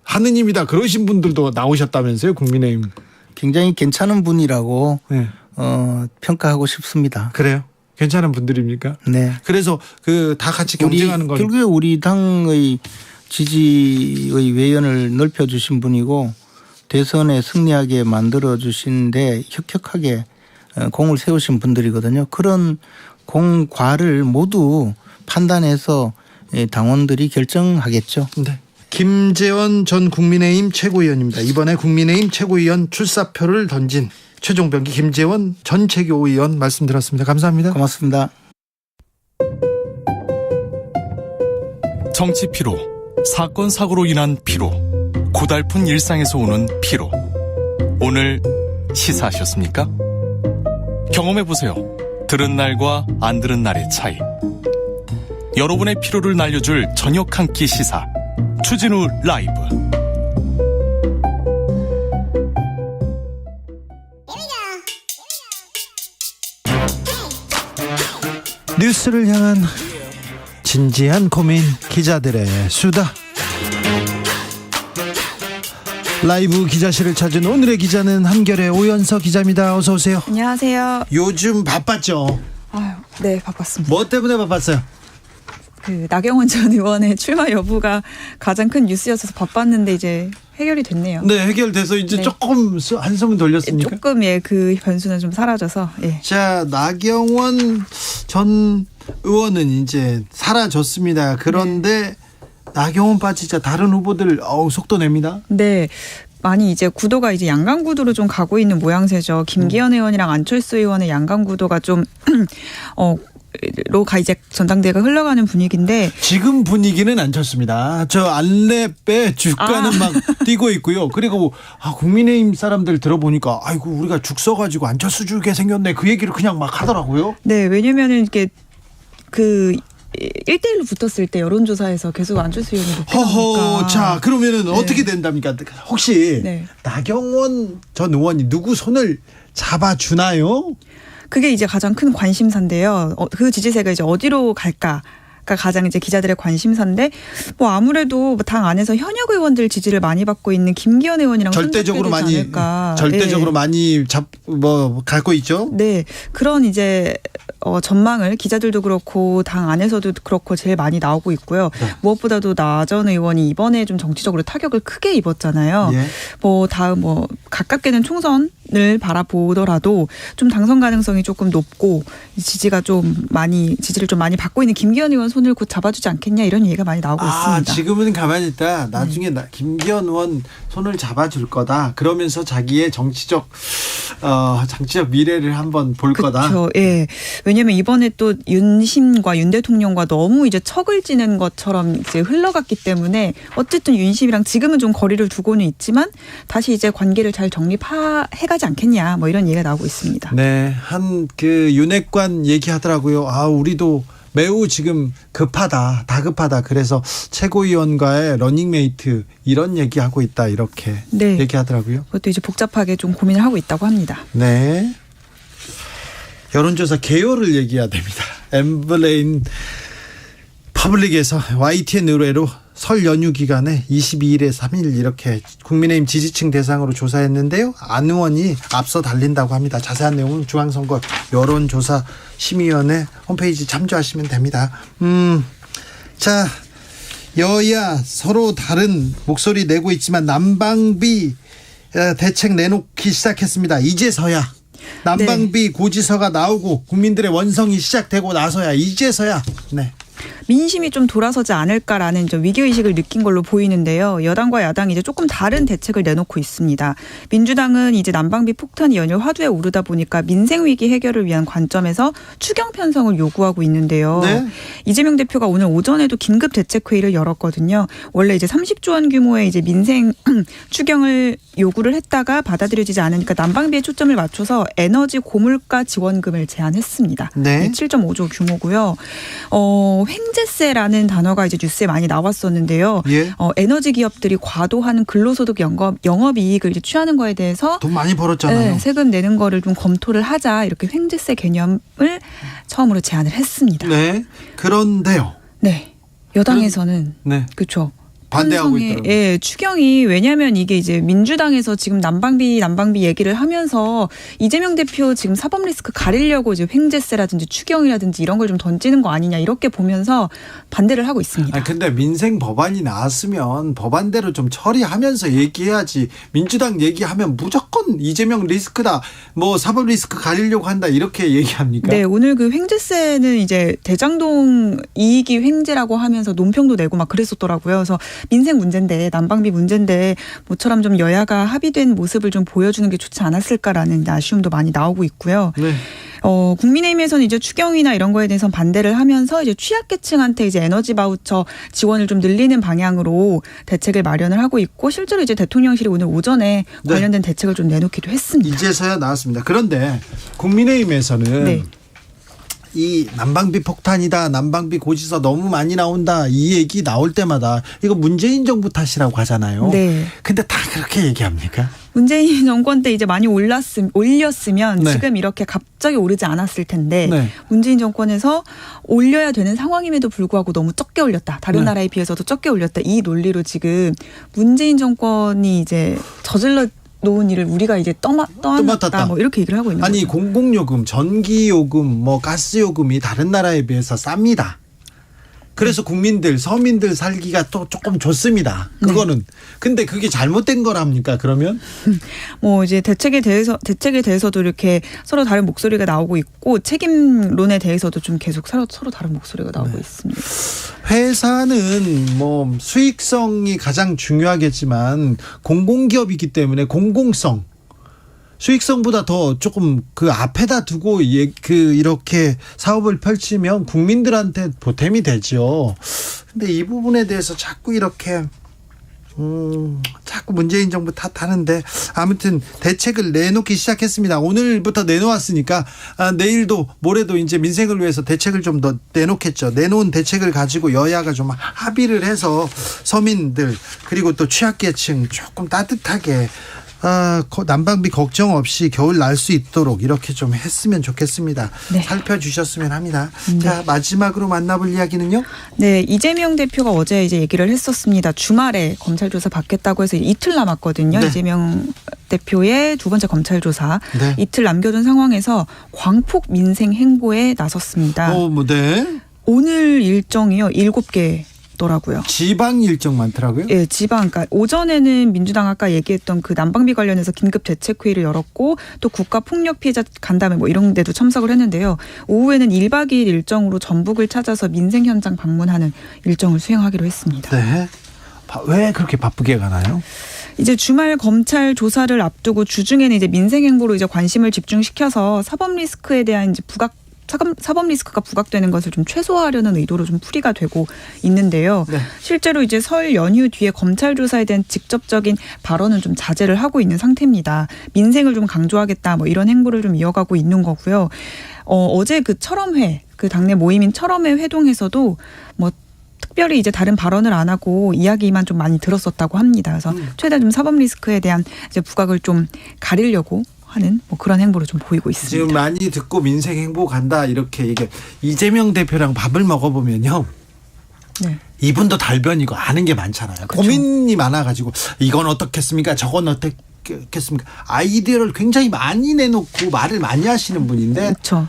하느님이다 그러신 분들도 나오셨다면서요 국민의힘. 굉장히 괜찮은 분이라고 네. 평가하고 싶습니다. 그래요? 괜찮은 분들입니까? 네. 그래서 그 다 같이 경쟁하는 건 결국에 우리 당의 지지의 외연을 넓혀주신 분이고 대선에 승리하게 만들어주신데 혁혁하게 공을 세우신 분들이거든요. 그런 공과를 모두 판단해서 당원들이 결정하겠죠. 네. 김재원 전 국민의힘 최고위원입니다. 이번에 국민의힘 최고위원 출사표를 던진 최종 병기 김재원 전 최고위원 말씀 들었습니다. 감사합니다. 고맙습니다. 정치 피로, 사건 사고로 인한 피로, 고달픈 일상에서 오는 피로. 오늘 시사하셨습니까? 경험해보세요. 들은 날과 안 들은 날의 차이. 여러분의 피로를 날려줄 저녁 한 끼 시사 추진우 라이브. 뉴스를 향한 진지한 고민, 기자들의 수다. 라이브 기자실을 찾은 오늘의 기자는 한결의 오연서 기자입니다. 어서 오세요. 안녕하세요. 요즘 바빴죠? 아유, 네, 바빴습니다. 뭐 때문에 바빴어요? 그 나경원 전 의원의 출마 여부가 가장 큰 뉴스였어서 바빴는데 이제 해결이 됐네요. 네, 해결돼서 이제 네. 조금 한숨은 돌렸습니까? 조금 그 변수는 좀 사라져서. 예. 자, 나경원 전 의원은 이제 사라졌습니다. 그런데 네. 나경원 빠지자 다른 후보들 속도 냅니다. 네. 많이 이제 구도가 이제 양강 구도로 좀 가고 있는 모양새죠. 김기현 의원이랑 안철수 의원의 양강 구도가 좀 로가 이제 전당대회가 흘러가는 분위기인데 지금 분위기는 안 좋습니다. 저 안랩에 주가는 막 뛰고 있고요. 그리고 국민의힘 사람들 들어보니까 아이고 우리가 죽 써가지고 안철수 주게 생겼네 그 얘기를 그냥 막 하더라고요. 네, 왜냐면은 이게 그 1대1로 붙었을 때 여론조사에서 계속 안철수 의원이 높게 나오니까. 자, 그러면은 네. 어떻게 된답니까? 혹시 네. 나경원 전 의원이 누구 손을 잡아주나요? 그게 이제 가장 큰 관심사인데요. 그 지지세가 이제 어디로 갈까가 가장 이제 기자들의 관심사인데 뭐 아무래도 당 안에서 현역 의원들 지지를 많이 받고 있는 김기현 의원이랑 절대적으로 많이 않을까. 절대적으로 네. 많이 갖고 있죠. 네, 그런 이제 전망을 기자들도 그렇고 당 안에서도 그렇고 제일 많이 나오고 있고요. 네. 무엇보다도 나 전 의원이 이번에 좀 정치적으로 타격을 크게 입었잖아요. 예. 다음 가깝게는 총선을 바라보더라도 좀 당선 가능성이 조금 높고 지지를 좀 많이 받고 있는 김기현 의원 손을 곧 잡아주지 않겠냐 이런 얘기가 많이 나오고 있습니다. 지금은 가만히 있다. 나중에 김기현 의원 손을 잡아줄 거다. 그러면서 자기의 정치적 미래를 한번 볼 거다. 그렇죠. 예. 왜냐하면 이번에 또 윤심과 윤 대통령과 너무 이제 척을 지는 것처럼 이제 흘러갔기 때문에 어쨌든 윤심이랑 지금은 좀 거리를 두고는 있지만 다시 이제 관계를 잘 정립해가지 않겠냐 뭐 이런 얘기가 나오고 있습니다. 네, 윤핵관 얘기하더라고요. 우리도 매우 지금 다급하다. 그래서 최고위원과의 러닝메이트 이런 얘기하고 있다 이렇게 네. 얘기하더라고요. 그것도 이제 복잡하게 좀 고민을 하고 있다고 합니다. 네. 여론조사 개요를 얘기해야 됩니다. 엠블레인 퍼블릭에서 YTN 의뢰로 설 연휴 기간에 22일에 3일 이렇게 국민의힘 지지층 대상으로 조사했는데요. 안 의원이 앞서 달린다고 합니다. 자세한 내용은 중앙선거 여론조사 심의위원회 홈페이지 참조하시면 됩니다. 자, 여야 서로 다른 목소리 내고 있지만 난방비 대책 내놓기 시작했습니다. 이제서야 난방비 고지서가 나오고 국민들의 원성이 시작되고 나서야 이제서야 민심이 좀 돌아서지 않을까라는 좀 위기의식을 느낀 걸로 보이는데요. 여당과 야당이 이제 조금 다른 대책을 내놓고 있습니다. 민주당은 이제 난방비 폭탄이 연일 화두에 오르다 보니까 민생위기 해결을 위한 관점에서 추경 편성을 요구하고 있는데요. 네. 이재명 대표가 오늘 오전에도 긴급 대책회의를 열었거든요. 원래 이제 30조 원 규모의 이제 민생 추경을 요구를 했다가 받아들여지지 않으니까 난방비에 초점을 맞춰서 에너지 고물가 지원금을 제안했습니다. 네. 7.5조 규모고요. 횡재세라는 단어가 이제 뉴스에 많이 나왔었는데요. 예. 에너지 기업들이 과도한 근로소득 영업이익을 이제 취하는 거에 대해서 돈 많이 벌었잖아요. 네, 세금 내는 거를 좀 검토를 하자 이렇게 횡재세 개념을 처음으로 제안을 했습니다. 네. 그런데요. 네. 여당에서는 그렇죠. 반대하고 있더라고요. 예, 추경이 왜냐하면 이게 이제 민주당에서 지금 난방비 얘기를 하면서 이재명 대표 지금 사법 리스크 가리려고 이제 횡재세라든지 추경이라든지 이런 걸 좀 던지는 거 아니냐 이렇게 보면서 반대를 하고 있습니다. 근데 민생 법안이 나왔으면 법안대로 좀 처리하면서 얘기해야지. 민주당 얘기하면 무조건 이재명 리스크다, 뭐 사법 리스크 가리려고 한다 이렇게 얘기합니까? 네, 오늘 그 횡재세는 이제 대장동 이익이 횡재라고 하면서 논평도 내고 막 그랬었더라고요. 그래서 민생 문제인데 난방비 문제인데 모처럼 좀 여야가 합의된 모습을 좀 보여주는 게 좋지 않았을까라는 아쉬움도 많이 나오고 있고요. 네. 국민의힘에서는 이제 추경이나 이런 거에 대해서 반대를 하면서 이제 취약계층한테 이제 에너지 바우처 지원을 좀 늘리는 방향으로 대책을 마련을 하고 있고 실제로 이제 대통령실이 오늘 오전에 관련된 대책을 좀 내놓기도 했습니다. 이제서야 나왔습니다. 그런데 국민의힘에서는 이 난방비 폭탄이다, 난방비 고지서 너무 많이 나온다, 이 얘기 나올 때마다 이거 문재인 정부 탓이라고 하잖아요. 네. 근데 다 그렇게 얘기합니까? 문재인 정권 때 이제 많이 올렸으면 지금 이렇게 갑자기 오르지 않았을 텐데 문재인 정권에서 올려야 되는 상황임에도 불구하고 너무 적게 올렸다. 다른 나라에 비해서도 적게 올렸다. 이 논리로 지금 문재인 정권이 이제 저질러 놓은 일을 우리가 이제 떠안았다 뭐 이렇게 얘기를 하고 있는 거죠. 아니 공공요금, 전기요금, 뭐 가스요금이 다른 나라에 비해서 쌉니다. 그래서 국민들, 서민들 살기가 또 조금 좋습니다. 그거는. 근데 그게 잘못된 거랍니까? 그러면? 뭐 이제 대책에 대해서도 이렇게 서로 다른 목소리가 나오고 있고 책임론에 대해서도 좀 계속 서로 다른 목소리가 나오고 있습니다. 회사는 뭐 수익성이 가장 중요하겠지만 공공기업이기 때문에 공공성, 수익성보다 더 조금 그 앞에다 두고 이렇게 사업을 펼치면 국민들한테 보탬이 되죠. 근데 이 부분에 대해서 자꾸 이렇게 자꾸 문재인 정부 탓하는데 아무튼 대책을 내놓기 시작했습니다. 오늘부터 내놓았으니까 내일도 모레도 이제 민생을 위해서 대책을 좀 더 내놓겠죠. 내놓은 대책을 가지고 여야가 좀 합의를 해서 서민들 그리고 또 취약계층 조금 따뜻하게 난방비 걱정 없이 겨울 날 수 있도록 이렇게 좀 했으면 좋겠습니다. 네. 살펴주셨으면 합니다. 네. 자, 마지막으로 만나볼 이야기는요? 네, 이재명 대표가 어제 이제 얘기를 했었습니다. 주말에 검찰 조사 받겠다고 해서 이틀 남았거든요. 네. 이재명 대표의 두 번째 검찰 조사 이틀 남겨둔 상황에서 광폭 민생 행보에 나섰습니다. 네. 오늘 일정이요 7개. 더라고요. 지방 일정 많더라고요. 예, 지방. 그러니까 오전에는 민주당 아까 얘기했던 그 난방비 관련해서 긴급 대책회의를 열었고 또 국가폭력 피해자 간담회 뭐 이런 데도 참석을 했는데요. 오후에는 1박 2일 일정으로 전북을 찾아서 민생 현장 방문하는 일정을 수행하기로 했습니다. 네. 왜 그렇게 바쁘게 가나요? 이제 주말 검찰 조사를 앞두고 주중에는 이제 민생 행보로 이제 관심을 집중시켜서 사법 리스크에 대한 이제 사법 리스크가 부각되는 것을 좀 최소화하려는 의도로 좀 풀이가 되고 있는데요. 네. 실제로 이제 설 연휴 뒤에 검찰 조사에 대한 직접적인 발언은 좀 자제를 하고 있는 상태입니다. 민생을 좀 강조하겠다 뭐 이런 행보를 좀 이어가고 있는 거고요. 어제 그 철험회, 그 당내 모임인 철험회 회동에서도 뭐 특별히 이제 다른 발언을 안 하고 이야기만 좀 많이 들었었다고 합니다. 그래서 최대한 좀 사법 리스크에 대한 이제 부각을 좀 가리려고 하는 뭐 그런 행보를 좀 보이고 있습니다. 지금 많이 듣고 민생 행보 간다 이렇게 얘기. 이재명 대표랑 밥을 먹어보면요. 네. 이분도 달변이고 아는 게 많잖아요. 그렇죠. 고민이 많아가지고 이건 어떻겠습니까? 저건 어떻겠습니까? 아이디어를 굉장히 많이 내놓고 말을 많이 하시는 분인데 그렇죠.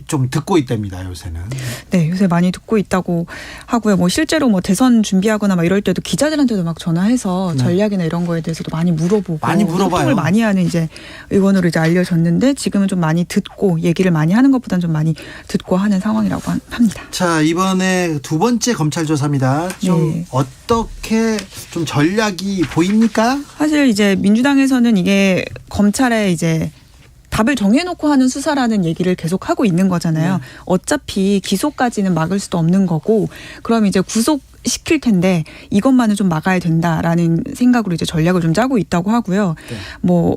좀 듣고 있답니다 요새는. 네, 요새 많이 듣고 있다고 하고요. 뭐 실제로 뭐 대선 준비하거나 막 이럴 때도 기자들한테도 막 전화해서 전략이나 이런 거에 대해서도 많이 물어보고 많이 물어봐요. 소통을 많이 하는 이제 의원으로 이제 알려졌는데 지금은 좀 많이 듣고 얘기를 많이 하는 것보다는 좀 많이 듣고 하는 상황이라고 합니다. 자, 이번에 두 번째 검찰 조사입니다. 좀 네. 어떻게 좀 전략이 보입니까? 사실 이제 민주당에서는 이게 검찰의 이제 답을 정해놓고 하는 수사라는 얘기를 계속 하고 있는 거잖아요. 어차피 기소까지는 막을 수도 없는 거고 그럼 이제 구속시킬 텐데 이것만은 좀 막아야 된다라는 생각으로 이제 전략을 좀 짜고 있다고 하고요. 뭐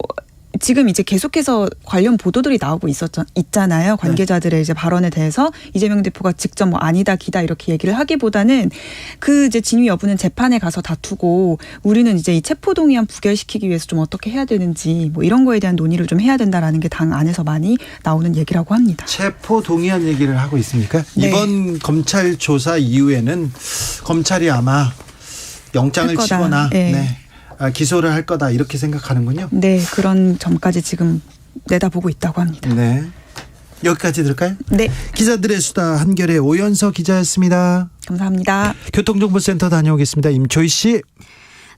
지금 이제 계속해서 관련 보도들이 나오고 있잖아요. 관계자들의 이제 발언에 대해서 이재명 대표가 직접 뭐 아니다 기다 이렇게 얘기를 하기보다는 그 이제 진위 여부는 재판에 가서 다투고 우리는 이제 이 체포동의안 부결시키기 위해서 좀 어떻게 해야 되는지 뭐 이런 거에 대한 논의를 좀 해야 된다라는 게 당 안에서 많이 나오는 얘기라고 합니다. 체포동의안 얘기를 하고 있습니까? 네. 이번 검찰 조사 이후에는 검찰이 아마 영장을 치거나 기소를 할 거다 이렇게 생각하는군요. 네, 그런 점까지 지금 내다보고 있다고 합니다. 네, 여기까지 들을까요? 네. 기자들의 수다 한결의 오연서 기자였습니다. 감사합니다. 교통정보센터 다녀오겠습니다. 임초희 씨.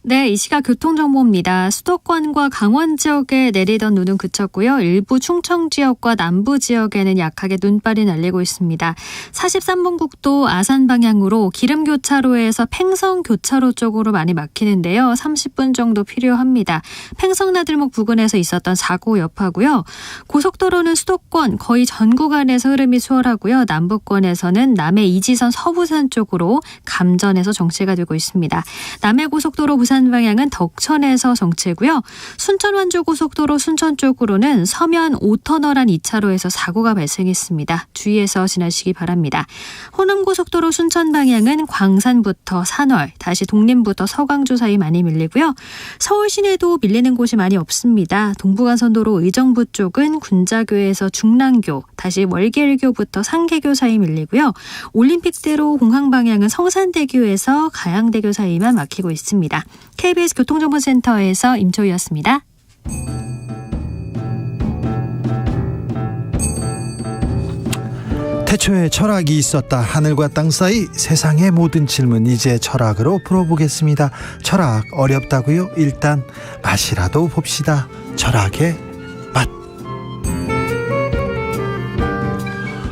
네, 이 시각 교통정보입니다. 수도권과 강원 지역에 내리던 눈은 그쳤고요. 일부 충청 지역과 남부 지역에는 약하게 눈발이 날리고 있습니다. 43번 국도 아산 방향으로 기름교차로에서 팽성교차로 쪽으로 많이 막히는데요. 30분 정도 필요합니다. 팽성나들목 부근에서 있었던 사고 여파고요. 고속도로는 수도권 거의 전 구간에서 흐름이 수월하고요. 남부권에서는 남해 이지선 서부산 쪽으로 감전에서 정체가 되고 있습니다. 남해고속도로 부산 방향은 덕천에서 정체고요. 순천 완주고속도로 순천 쪽으로는 서면 5터널 안 2차로에서 사고가 발생했습니다. 주의해서 지나시기 바랍니다. 호남고속도로 순천 방향은 광산부터 산월, 다시 독림부터 서강주 사이 많이 밀리고요. 서울 시내도 밀리는 곳이 많이 없습니다. 동부간선도로 의정부 쪽은 군자교에서 중랑교, 다시 월계일교부터 상계교 사이 밀리고요. 올림픽대로 공항 방향은 성산대교에서 가양대교 사이만 막히고 있습니다. KBS 교통정보센터에서 임초희였습니다. 태초에 철학이 있었다. 하늘과 땅 사이 세상의 모든 질문 이제 철학으로 풀어보겠습니다. 철학 어렵다고요? 일단 맛이라도 봅시다. 철학의 맛.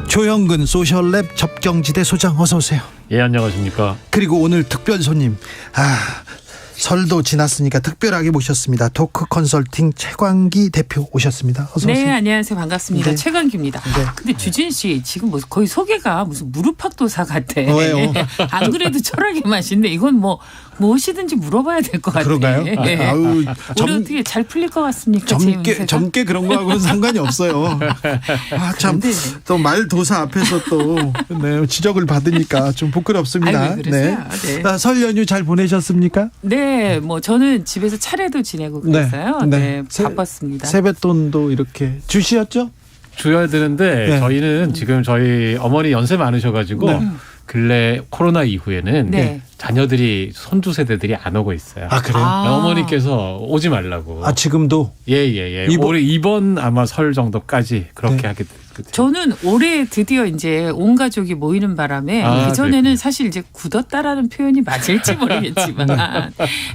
조영근 소셜랩 접경지대 소장 어서 오세요. 예, 안녕하십니까. 그리고 오늘 특별 손님 설도 지났으니까 특별하게 모셨습니다. 토크 컨설팅 최광기 대표 오셨습니다. 어서 오세요. 네, 안녕하세요. 반갑습니다. 네. 최광기입니다. 네. 근데 주진 씨 지금 뭐 거의 소개가 무슨 무릎팍도사 같아. 왜요? 안 그래도 철학의 맛인데 이건 뭐 무엇이든지 물어봐야 될 것 같아요. 그런가요? 네. 아유, 오늘 어떻게 잘 풀릴 것 같습니까? 젊게 그런 거하고는 상관이 없어요. 참 또 말도사 앞에서 또 지적을 받으니까 좀 부끄럽습니다. 아유, 왜 그러세요? 네. 설 연휴 잘 보내셨습니까? 네, 뭐 저는 집에서 차례도 지내고 그랬어요. 네, 바빴습니다. 세뱃돈도 이렇게 주시었죠? 줘야 되는데 저희는 지금 저희 어머니 연세 많으셔가지고 근래 코로나 이후에는 자녀들이 손주 세대들이 안 오고 있어요. 아, 그래요? 어머니께서 오지 말라고. 아, 지금도? 예. 올해 이번 아마 설 정도까지 그렇게 하게 됐거든요. 저는 올해 드디어 이제 온 가족이 모이는 바람에 그전에는 사실 이제 굳었다라는 표현이 맞을지 모르겠지만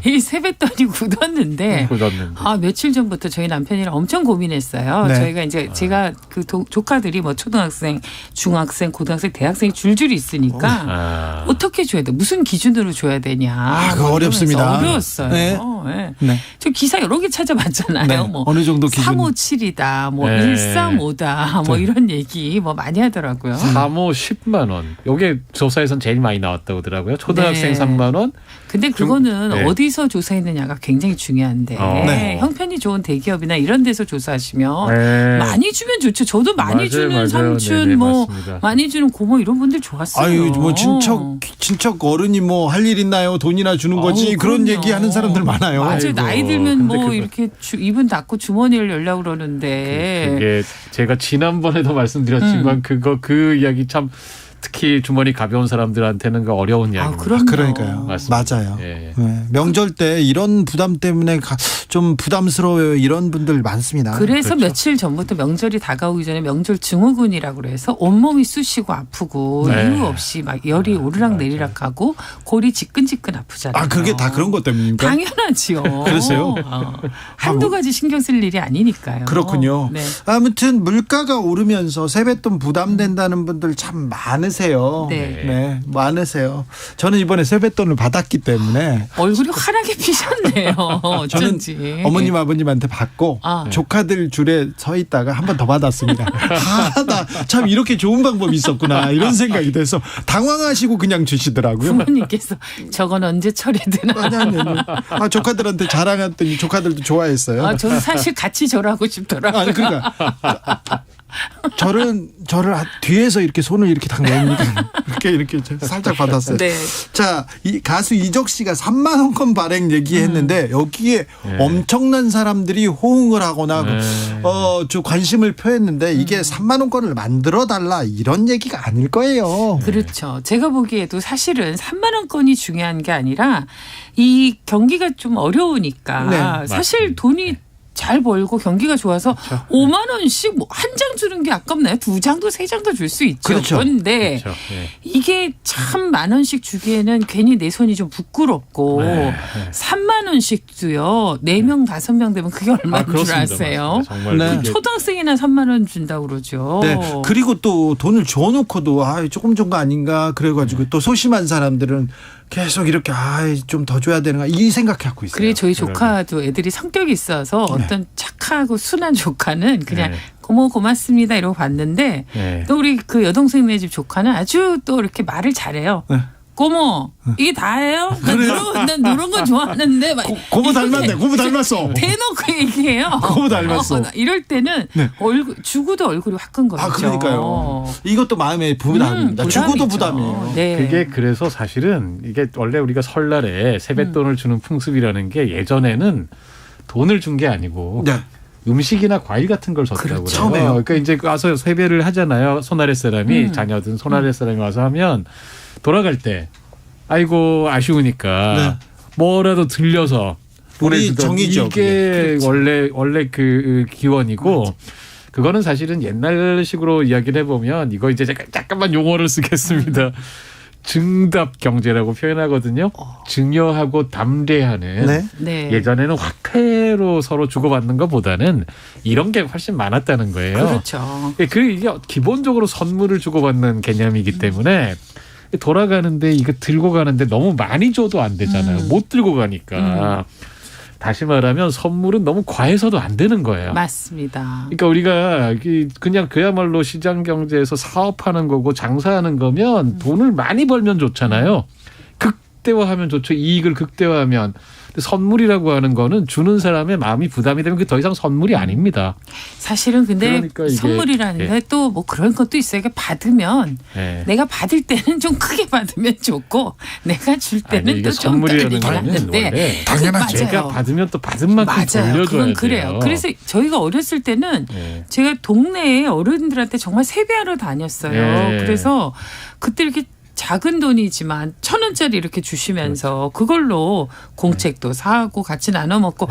이 세뱃돈이 굳었는데 며칠 전부터 저희 남편이랑 엄청 고민했어요. 네. 저희가 이제 제가 그 조카들이 뭐 초등학생, 중학생, 고등학생, 대학생이 줄줄이 있으니까 어떻게 줘야 돼? 무슨 기준으로 줘야 되냐? 그거 어렵습니다. 어려웠어요. 네. 저 기사 여러 개 찾아봤잖아요. 뭐 어느 정도 기준? 357이다, 뭐 135다, 뭐 이런 얘기 뭐 많이 하더라고요. 사모 10만 원. 이게 조사에선 제일 많이 나왔다고 하더라고요. 초등학생 네. 3만 원. 근데 그거는 네. 어디서 조사했느냐가 굉장히 중요한데 네. 형편이 좋은 대기업이나 이런 데서 조사하시면 네. 많이 주면 좋죠. 저도 많이 맞아요, 주는 맞아요. 삼촌 네네, 뭐 맞습니다. 많이 주는 고모 이런 분들 좋았어요. 아유, 뭐 친척 어른이 뭐 할 일 있나요? 돈이나 주는 거지. 그런 그럼요. 얘기하는 사람들 많아요. 맞아요. 아이고. 나이 들면 뭐 그거- 이렇게 입은 닫고 주머니를 열려고 그러는데. 그게 제가 지난번에도 말씀드렸지만 그 이야기 참 특히 주머니 가벼운 사람들한테는 그 어려운 이야기입니다. 그러니까요. 맞습니다. 맞아요. 예. 네. 명절 때 이런 부담 때문에 좀 부담스러워요. 이런 분들 많습니다. 그래서 그렇죠. 며칠 전부터 명절이 다가오기 전에 명절 증후군이라고 그래서 온몸이 쑤시고 아프고 네. 이유 없이 막 열이 오르락 내리락하고 골이 지끈지끈 아프잖아요. 아, 그게 다 그런 것 때문입니까? 당연하지요. 그러세요? 한두 가지 신경 쓸 일이 아니니까요. 그렇군요. 네. 아무튼 물가가 오르면서 세뱃돈 부담된다는 분들 참 많으세요. 네. 많으세요. 저는 이번에 세뱃돈을 받았기 때문에 얼굴이 환하게 피셨네요. 어쩐지. 저는 어머님 아버님한테 받고 조카들 줄에 서 있다가 한 번 더 받았습니다. 나 참 이렇게 좋은 방법이 있었구나 이런 생각이 돼서 당황하시고 그냥 주시더라고요. 부모님께서 저건 언제 처리되나. 아니. 조카들한테 자랑했더니 조카들도 좋아했어요. 저는 사실 같이 절하고 싶더라고요. 아니 그러니까 저를 뒤에서 이렇게 손을 이렇게 딱 내니까 이렇게 살짝 받았어요. 네. 자, 이 가수 이적 씨가 3만 원권 발행 얘기했는데 여기에 엄청난 사람들이 호응을 하거나 좀 관심을 표했는데 이게 3만 원권을 만들어 달라 이런 얘기가 아닐 거예요. 그렇죠. 제가 보기에도 사실은 3만 원권이 중요한 게 아니라 이 경기가 좀 어려우니까 네, 사실 돈이 잘 벌고 경기가 좋아서 5만 원씩 뭐 한 장 주는 게 아깝나요? 2장도 3장도 줄 수 있죠. 그렇죠. 그런데 그렇죠. 네. 이게 참 1만 원씩 주기에는 괜히 내 손이 좀 부끄럽고 3만 원씩도요. 4명 5명 되면 그게 얼마인 줄 그렇습니다. 아세요? 맞습니다. 정말 네. 그게 초등학생이나 3만 원 준다고 그러죠. 네. 그리고 또 돈을 줘놓고도 조금 준 거 아닌가 그래가지고 또 소심한 사람들은 계속 이렇게 좀 더 줘야 되는가 이 생각하고 있어요. 그래 저희 조카도 애들이 성격이 있어서 어떤 착하고 순한 조카는 그냥 고모 고맙습니다 이러고 봤는데 또 우리 그 여동생네 집 조카는 아주 또 이렇게 말을 잘해요. 고모 이게 다예요? 난 이런 거 좋아하는데 막 고모 닮았네. 고모 닮았어. 대놓고 얘기해요. 고모 닮았어. 이럴 때는 얼굴 주고도 얼굴이 화끈거리죠. 그러니까요. 이것도 마음의 부담입니다. 주고도 부담이에요. 네. 그게 그래서 사실은 이게 원래 우리가 설날에 세뱃돈을 주는 풍습이라는 게 예전에는 돈을 준 게 아니고 음식이나 과일 같은 걸 줬다고 그렇죠. 그래요. 그러니까 이제 와서 세배를 하잖아요. 손아래 사람이 자녀든 손아래 사람이 와서 하면 돌아갈 때 아이고 아쉬우니까 뭐라도 들려서 우리 보내주던 정이죠. 이게 원래 그 기원이고 그거는 사실은 옛날식으로 이야기를 해보면 이거 이제 잠깐만 용어를 쓰겠습니다. 증답 경제라고 표현하거든요. 증여하고 담대하는 예전에는 화폐로 서로 주고받는 것보다는 이런 게 훨씬 많았다는 거예요. 그렇죠. 이게 기본적으로 선물을 주고받는 개념이기 때문에 돌아가는데 이거 들고 가는데 너무 많이 줘도 안 되잖아요. 못 들고 가니까. 다시 말하면 선물은 너무 과해서도 안 되는 거예요. 맞습니다. 그러니까 우리가 그냥 그야말로 시장 경제에서 사업하는 거고 장사하는 거면 돈을 많이 벌면 좋잖아요. 극대화하면 좋죠. 이익을 극대화하면. 근데 선물이라고 하는 거는 주는 사람의 마음이 부담이 되면 그게 더 이상 선물이 아닙니다. 사실은 근데 그러니까 이게, 선물이라는 게 또 뭐 그런 것도 있어요. 그러니까 받으면 내가 받을 때는 좀 크게 받으면 좋고 내가 줄 때는 또 좀 선물이라는 더 하는데 당연하죠. 제가 받으면 또 받은 만큼 맞아요. 돌려줘야 그건 돼요. 그래요. 그래서 저희가 어렸을 때는 제가 동네에 어른들한테 정말 세배하러 다녔어요. 그래서 그때 이렇게 작은 돈이지만 1,000원짜리 이렇게 주시면서 그걸로 공책도 사고 같이 나눠 먹고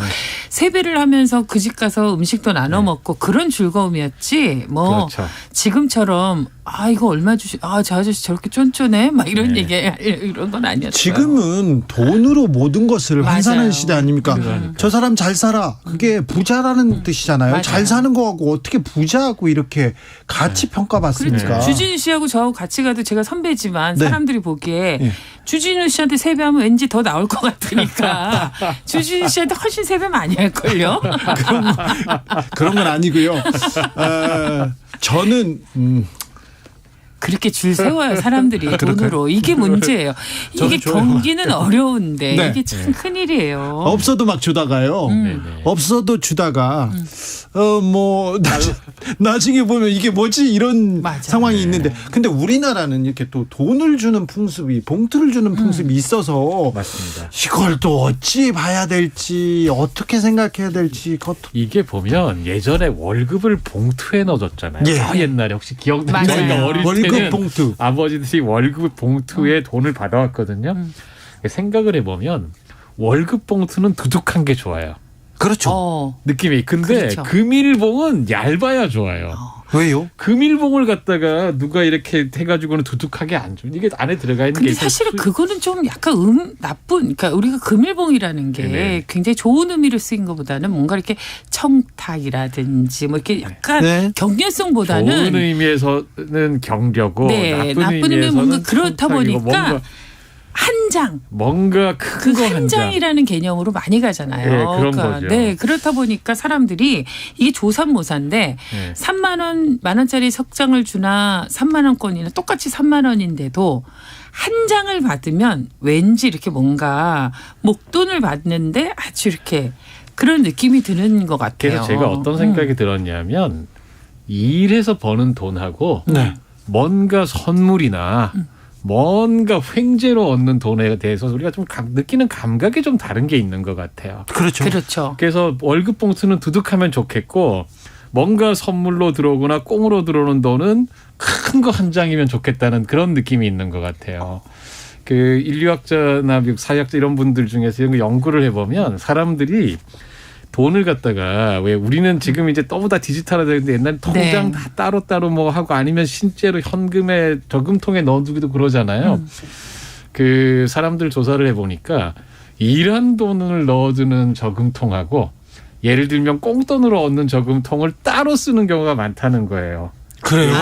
세배를 하면서 그 집 가서 음식도 나눠 먹고 그런 즐거움이었지. 뭐 지금처럼 이거 얼마 저 아저씨 저렇게 쫀쫀해 막 이런 얘기 이런 건 아니었어요. 지금은 돈으로 모든 것을 환산하는 시대 아닙니까? 저 사람 잘 살아. 그게 부자라는 뜻이잖아요. 맞아요. 잘 사는 거하고 어떻게 부자하고 이렇게 같이 평가받습니까? 주진희 씨하고 저하고 같이 가도 제가 선배지만 사람들이 보기에 주진우 씨한테 세배하면 왠지 더 나올 것 같으니까 주진우 씨한테 훨씬 세배 많이 할걸요. 그런 건 아니고요. 저는 그렇게 줄 세워요 사람들이 돈으로. 이게 문제예요. 이게 경기는 어려운데 네. 이게 참 큰일이에요. 없어도 막 주다가요. 없어도 주다가 나중에 보면 이게 뭐지 이런 상황이 있는데 근데 우리나라는 이렇게 또 돈을 주는 풍습이 봉투를 주는 풍습이 있어서 맞습니다. 이걸 또 어찌 봐야 될지 어떻게 생각해야 될지 이게 보면 예전에 월급을 봉투에 넣어줬잖아요. 예. 옛날에 혹시 기억나요? 저희가 어릴 때는 봉투. 아버지들이 월급 봉투에 돈을 받아왔거든요. 생각을 해보면 월급 봉투는 두둑한 게 좋아요. 그렇죠. 느낌이. 근데 그렇죠. 금일봉은 얇아야 좋아요. 왜요? 금일봉을 갖다가 누가 이렇게 해가지고는 두둑하게 안 줘. 이게 안에 들어가 있는 근데 게 사실은 그거는 좀 약간 나쁜. 그러니까 우리가 금일봉이라는 게 네네. 굉장히 좋은 의미로 쓰인 것보다는 뭔가 이렇게 청탁이라든지 뭐 이렇게 약간 경례성보다는 좋은 의미에서는 경려고 네, 나쁜 의미는 뭔가 그렇다 보니까 한 장. 뭔가 큰 거 한 장이라는 개념으로 많이 가잖아요. 네, 그런 거죠. 네, 그렇다 보니까 사람들이 이게 조삼모사인데 3만 원, 만 원짜리 석장을 주나 3만 원권이나 똑같이 3만 원인데도 한 장을 받으면 왠지 이렇게 뭔가 목돈을 받는데 아주 이렇게 그런 느낌이 드는 것 같아요. 그래서 제가 어떤 생각이 들었냐면 일해서 버는 돈하고 뭔가 선물이나 뭔가 횡재로 얻는 돈에 대해서 우리가 좀 느끼는 감각이 좀 다른 게 있는 것 같아요. 그렇죠. 그래서 월급 봉투는 두둑하면 좋겠고 뭔가 선물로 들어오거나 꽁으로 들어오는 돈은 큰 거 한 장이면 좋겠다는 그런 느낌이 있는 것 같아요. 그 인류학자나 사회학자 이런 분들 중에서 이런 거 연구를 해보면 사람들이 돈을 갖다가 왜 우리는 지금 이제 너무다 디지털화되는데 옛날에 통장 다 따로따로 뭐 하고 아니면 실제로 현금에 저금통에 넣어두기도 그러잖아요. 그 사람들 조사를 해보니까 일한 돈을 넣어두는 저금통하고 예를 들면 꽁돈으로 얻는 저금통을 따로 쓰는 경우가 많다는 거예요. 그래요?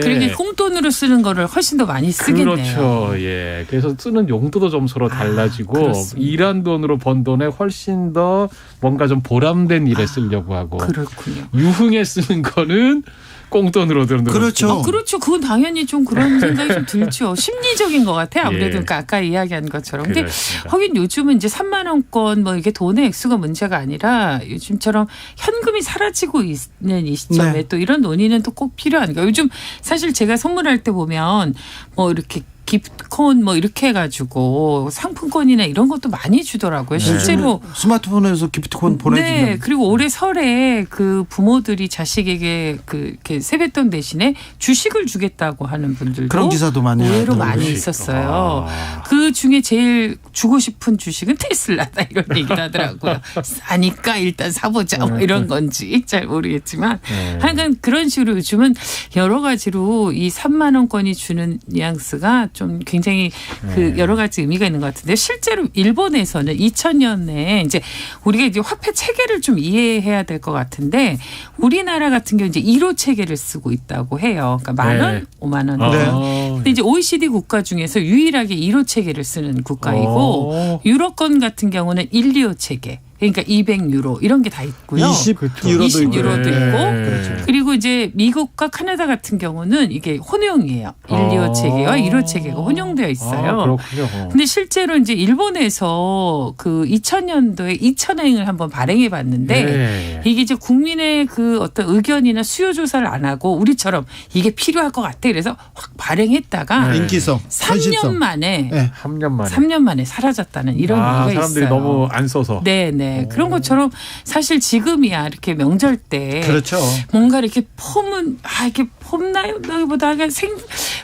그러니까 꽁돈으로 쓰는 거를 훨씬 더 많이 쓰겠네요. 그렇죠. 예. 그래서 쓰는 용도도 좀 서로 달라지고 일한 돈으로 번 돈에 훨씬 더 뭔가 좀 보람된 일에 쓰려고 하고 그렇군요. 유흥에 쓰는 거는 꽁돈으로 드는 그렇죠. 그렇죠. 그건 당연히 좀 그런 생각이 좀 들죠. 심리적인 것 같아요. 아무래도 그러니까 아까 이야기한 것처럼. 근데 하긴 요즘은 이제 3만 원권 뭐 이게 돈의 액수가 문제가 아니라 요즘처럼 현금이 사라지고 있는 이 시점에 또 이런 논의는 또 꼭 필요하니까 요즘 사실 제가 선물할 때 보면 뭐 이렇게 기프트콘 뭐 이렇게 해가지고 상품권이나 이런 것도 많이 주더라고요. 실제로 스마트폰에서 기프트콘 보내주면. 네, 그리고 올해 설에 그 부모들이 자식에게 이렇게 세뱃돈 대신에 주식을 주겠다고 하는 분들도 그런 기사도 많이 의외로 많이 있었어요. 그 중에 제일 주고 싶은 주식은 테슬라다 이런 얘기를 하더라고요. 싸니까 일단 사보자 뭐 이런 건지 잘 모르겠지만 하여간 그런 식으로 요즘은 여러 가지로 이 3만 원권이 주는 뉘앙스가 좀 굉장히 그 여러 가지 의미가 있는 것 같은데 실제로 일본에서는 2000년에 이제 우리가 이제 화폐 체계를 좀 이해해야 될 것 같은데 우리나라 같은 경우 이제 1호 체계를 쓰고 있다고 해요. 그러니까 10,000원, 5만 원. 근데 이제 OECD 국가 중에서 유일하게 1호 체계를 쓰는 국가이고 유럽권 같은 경우는 1, 2호 체계. 그러니까 200유로 이런 게 다 있고요. 20유로도 있고 그리고 이제 미국과 카나다 같은 경우는 이게 혼용이에요. 1, 2호 체계와 1호 체계가 혼용되어 있어요. 그렇군요. 근데 실제로 이제 일본에서 그 2000년도에 2,000행을 한번 발행해 봤는데 이게 이제 국민의 그 어떤 의견이나 수요 조사를 안 하고 우리처럼 이게 필요할 것 같아. 그래서 확 발행했다가 인기성, 3년 만에 3년 만에 사라졌다는 이런 얘기가 있어요. 사람들이 너무 안 써서. 네. 그런 것처럼 사실 지금이야 이렇게 명절 때 그렇죠. 뭔가 이렇게 이렇게 폼나요보다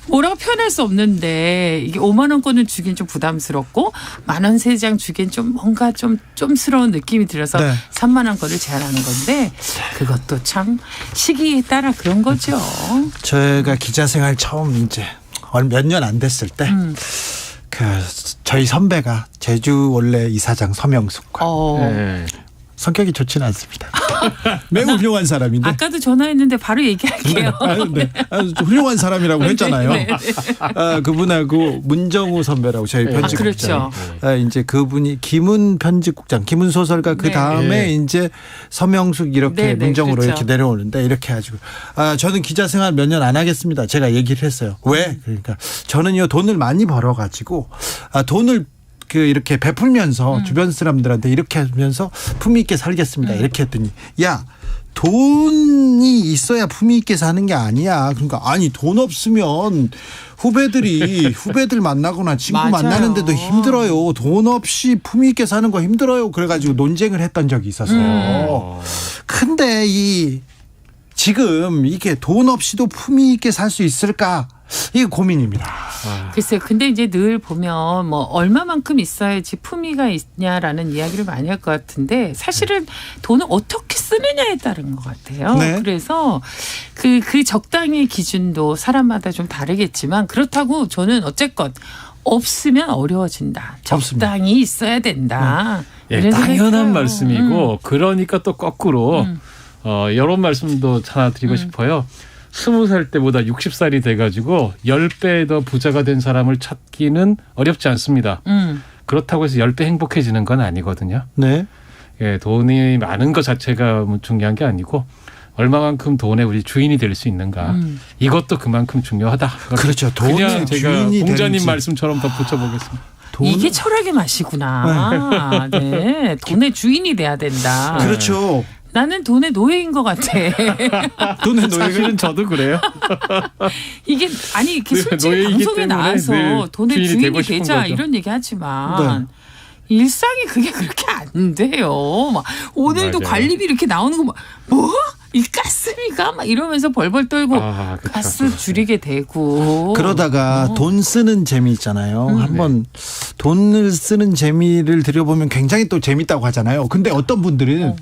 뭐라고 표현할 수 없는데 이게 5만 원권을 주긴 좀 부담스럽고 10,000원 3장 주긴 좀 뭔가 좀 좀스러운 느낌이 들어서 3만 원권을 제한하는 건데 그것도 참 시기에 따라 그런 거죠. 제가 기자 생활 처음 이제 몇 년 안 됐을 때 저희 선배가 제주 원래 이사장 서명숙과 성격이 좋지는 않습니다. 매우 훌륭한 사람인데. 아까도 전화했는데 바로 얘기할게요. 네. 훌륭한 사람이라고 했잖아요. 네. 그분하고 문정우 선배라고 저희 편집국장. 그렇죠. 이제 그분이 김은 편집국장, 김은 소설가 그 다음에 이제 서명숙 이렇게 문정으로 그렇죠. 이렇게 내려오는데 이렇게 해가지고 저는 기자 생활 몇 년 안 하겠습니다. 제가 얘기를 했어요. 왜? 그러니까 저는요 돈을 많이 벌어가지고 돈을 이렇게 베풀면서 주변 사람들한테 이렇게 하면서 품위 있게 살겠습니다. 이렇게 했더니 야 돈이 있어야 품위 있게 사는 게 아니야. 그러니까 아니 돈 없으면 후배들 만나거나 친구 맞아요. 만나는데도 힘들어요. 돈 없이 품위 있게 사는 거 힘들어요. 그래가지고 논쟁을 했던 적이 있었어요. 근데 지금 이게 돈 없이도 품위 있게 살 수 있을까? 이게 고민입니다. 글쎄요. 근데 이제 늘 보면 뭐 얼마만큼 있어야지 품위가 있냐라는 이야기를 많이 할 것 같은데 사실은 돈을 어떻게 쓰느냐에 따른 것 같아요. 네. 그래서 그 적당히 기준도 사람마다 좀 다르겠지만 그렇다고 저는 어쨌건 없으면 어려워진다. 적당히 있어야 된다. 예, 당연한 말씀이고 그러니까 또 거꾸로 이런 말씀도 하나 드리고 싶어요. 20살 때보다 60살이 돼가지고 10배 더 부자가 된 사람을 찾기는 어렵지 않습니다. 그렇다고 해서 10배 행복해지는 건 아니거든요. 네. 예, 돈이 많은 것 자체가 중요한 게 아니고 얼마만큼 돈의 우리 주인이 될 수 있는가. 이것도 그만큼 중요하다. 그렇죠. 그냥 제가 주인이 공자님 되는지. 말씀처럼 덧붙여보겠습니다. 이게 철학의 맛이구나. 네. 돈의 주인이 돼야 된다. 그렇죠. 나는 돈의 노예인 것 같아. 돈의 노예는 저도 그래요. 이게 아니 솔직히 방송에 나와서 돈의 주인이 되자 이런 얘기 하지만 일상이 그게 그렇게 안 돼요. 막 오늘도 맞아요. 관리비 이렇게 나오는 거 뭐? 이 가스비가 막 이러면서 벌벌 떨고 그렇죠. 가스 줄이게 되고 그러다가 돈 쓰는 재미 있잖아요. 한번 돈을 쓰는 재미를 들여보면 굉장히 또 재밌다고 하잖아요. 근데 어떤 분들은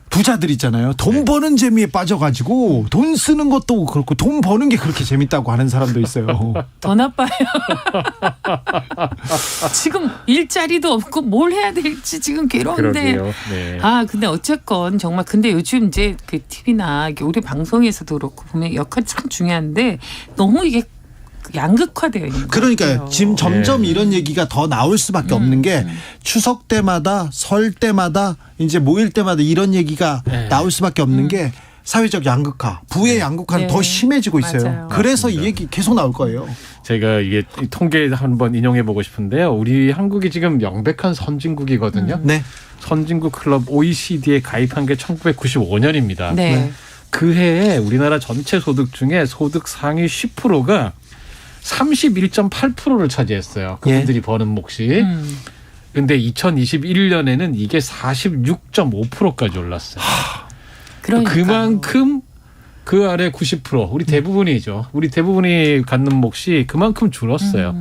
부자들 있잖아요. 돈 버는 재미에 빠져가지고 돈 쓰는 것도 그렇고 돈 버는 게 그렇게 재밌다고 하는 사람도 있어요. 더 나빠요. 지금 일자리도 없고 뭘 해야 될지 지금 괴로운데. 그러게요. 네. 근데 어쨌건 정말 근데 요즘 이제 그 TV나 우리 방송에서도 그렇고 보면 역할이 참 중요한데 너무 이게 양극화되어 있는 거예요. 그러니까요. 지금 점점 이런 얘기가 더 나올 수밖에 없는 게 추석 때마다 설 때마다 이제 모일 때마다 이런 얘기가 나올 수밖에 없는 게 사회적 양극화, 부의 양극화는 더 심해지고 있어요. 맞아요. 그래서 이 얘기 계속 나올 거예요. 제가 이게 통계 한번 인용해 보고 싶은데요. 우리 한국이 지금 명백한 선진국이거든요. 네. 선진국 클럽 OECD에 가입한 게 1995년입니다. 네. 그 해에 우리나라 전체 소득 중에 소득 상위 10%가 31.8%를 차지했어요. 그분들이 버는 몫이. 근데 2021년에는 이게 46.5%까지 올랐어요. 그만큼 그 아래 90% 우리 대부분이죠. 우리 대부분이 갖는 몫이 그만큼 줄었어요.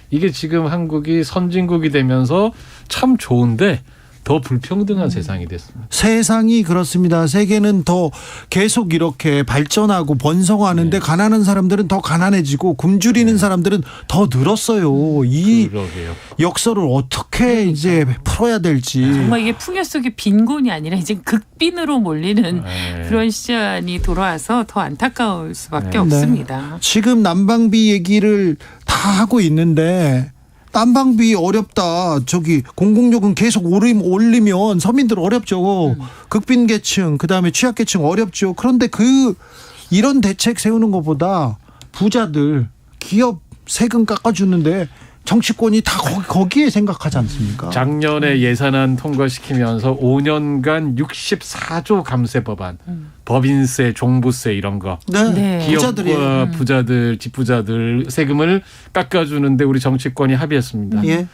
이게 지금 한국이 선진국이 되면서 참 좋은데 더 불평등한 세상이 됐습니다. 세상이 그렇습니다. 세계는 더 계속 이렇게 발전하고 번성하는데 가난한 사람들은 더 가난해지고 굶주리는 사람들은 더 늘었어요. 이 그러게요. 역설을 어떻게 이제 풀어야 될지. 정말 이게 풍요 속의 빈곤이 아니라 이제 극빈으로 몰리는 그런 시간이 돌아와서 더 안타까울 수밖에 없습니다. 지금 난방비 얘기를 다 하고 있는데 난방비 어렵다. 공공요금 계속 올리면 서민들 어렵죠. 극빈계층 그다음에 취약계층 어렵죠. 그런데 이런 대책 세우는 것보다 부자들 기업 세금 깎아주는데 정치권이 다 거기에 생각하지 않습니까? 작년에 예산안 통과시키면서 5년간 64조 감세 법안, 법인세, 종부세 이런 거, 기업과 부자들, 집부자들 세금을 깎아주는데 우리 정치권이 합의했습니다. 예.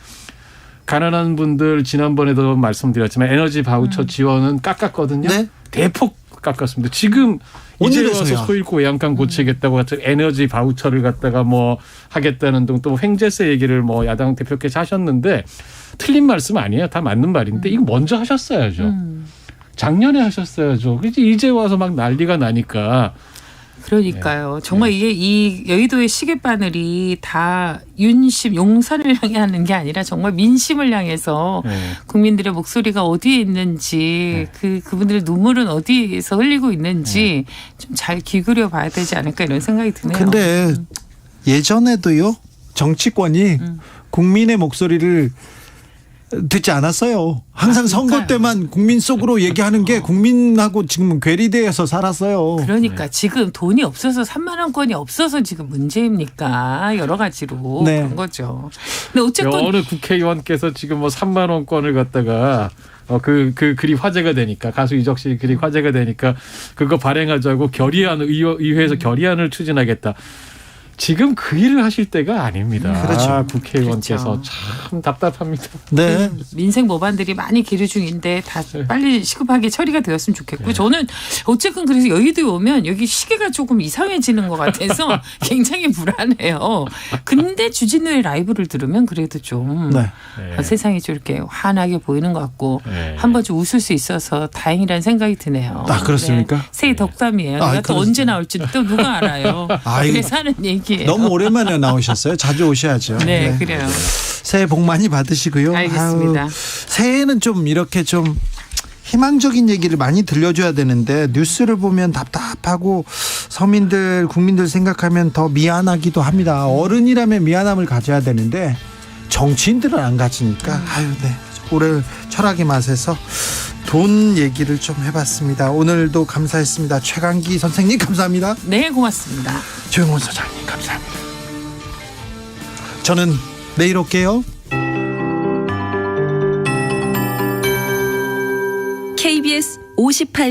가난한 분들 지난번에도 말씀드렸지만 에너지 바우처 지원은 깎았거든요. 네? 대폭 깎았습니다. 지금 이제 와서 소잃고 외양간 고치겠다고 같은 에너지 바우처를 갖다가 뭐 하겠다는 등 또 횡재세 얘기를 뭐 야당 대표께서 하셨는데 틀린 말씀 아니에요. 다 맞는 말인데 이거 먼저 하셨어야죠. 작년에 하셨어야죠. 이제 와서 막 난리가 나니까 그러니까요. 정말 이게 이 여의도의 시계바늘이 다 윤심 용산을 향해 하는 게 아니라 정말 민심을 향해서 국민들의 목소리가 어디에 있는지 그분들의 눈물은 어디에서 흘리고 있는지 좀 잘 기울여 봐야 되지 않을까 이런 생각이 드네요. 근데 예전에도요. 정치권이 국민의 목소리를 듣지 않았어요. 항상 선거 때만 국민 속으로 얘기하는 게 국민하고 지금 괴리되어서 살았어요. 그러니까 지금 돈이 없어서 3만 원권이 없어서 지금 문제입니까? 여러 가지로 그런 거죠. 근데 어쨌건 어느 국회의원께서 지금 뭐 3만 원권을 갖다가 그 글이 화제가 되니까 가수 이적 씨 글이 화제가 되니까 그거 발행하자고 의회에서 결의안을 추진하겠다. 지금 그 일을 하실 때가 아닙니다. 그렇죠. 국회의원께서 그렇죠. 참 답답합니다. 네. 민생 법안들이 많이 계류 중인데 다 빨리 시급하게 처리가 되었으면 좋겠고요. 저는 어쨌든 그래서 여의도에 오면 여기 시계가 조금 이상해지는 것 같아서 굉장히 불안해요. 근데 주진우의 라이브를 들으면 그래도 좀 세상이 좀 이렇게 환하게 보이는 것 같고 한 번 좀 웃을 수 있어서 다행이라는 생각이 드네요. 아, 그렇습니까? 네. 새해 덕담이에요. 내가 또 언제 나올지 또 누가 알아요. 그래서 하는 얘기예요. 너무 오랜만에 나오셨어요. 자주 오셔야죠. 네, 그래요. 새해 복 많이 받으시고요. 알겠습니다. 새해는 좀 이렇게 좀 희망적인 얘기를 많이 들려줘야 되는데 뉴스를 보면 답답하고 서민들 국민들 생각하면 더 미안하기도 합니다. 어른이라면 미안함을 가져야 되는데 정치인들은 안 가지니까 올해 철학의 맛에서 돈 얘기를 좀 해봤습니다. 오늘도 감사했습니다. 최강기 선생님 감사합니다. 네, 고맙습니다. 조영원 소장님 감사합니다. 저는 내일 올게요. KBS 58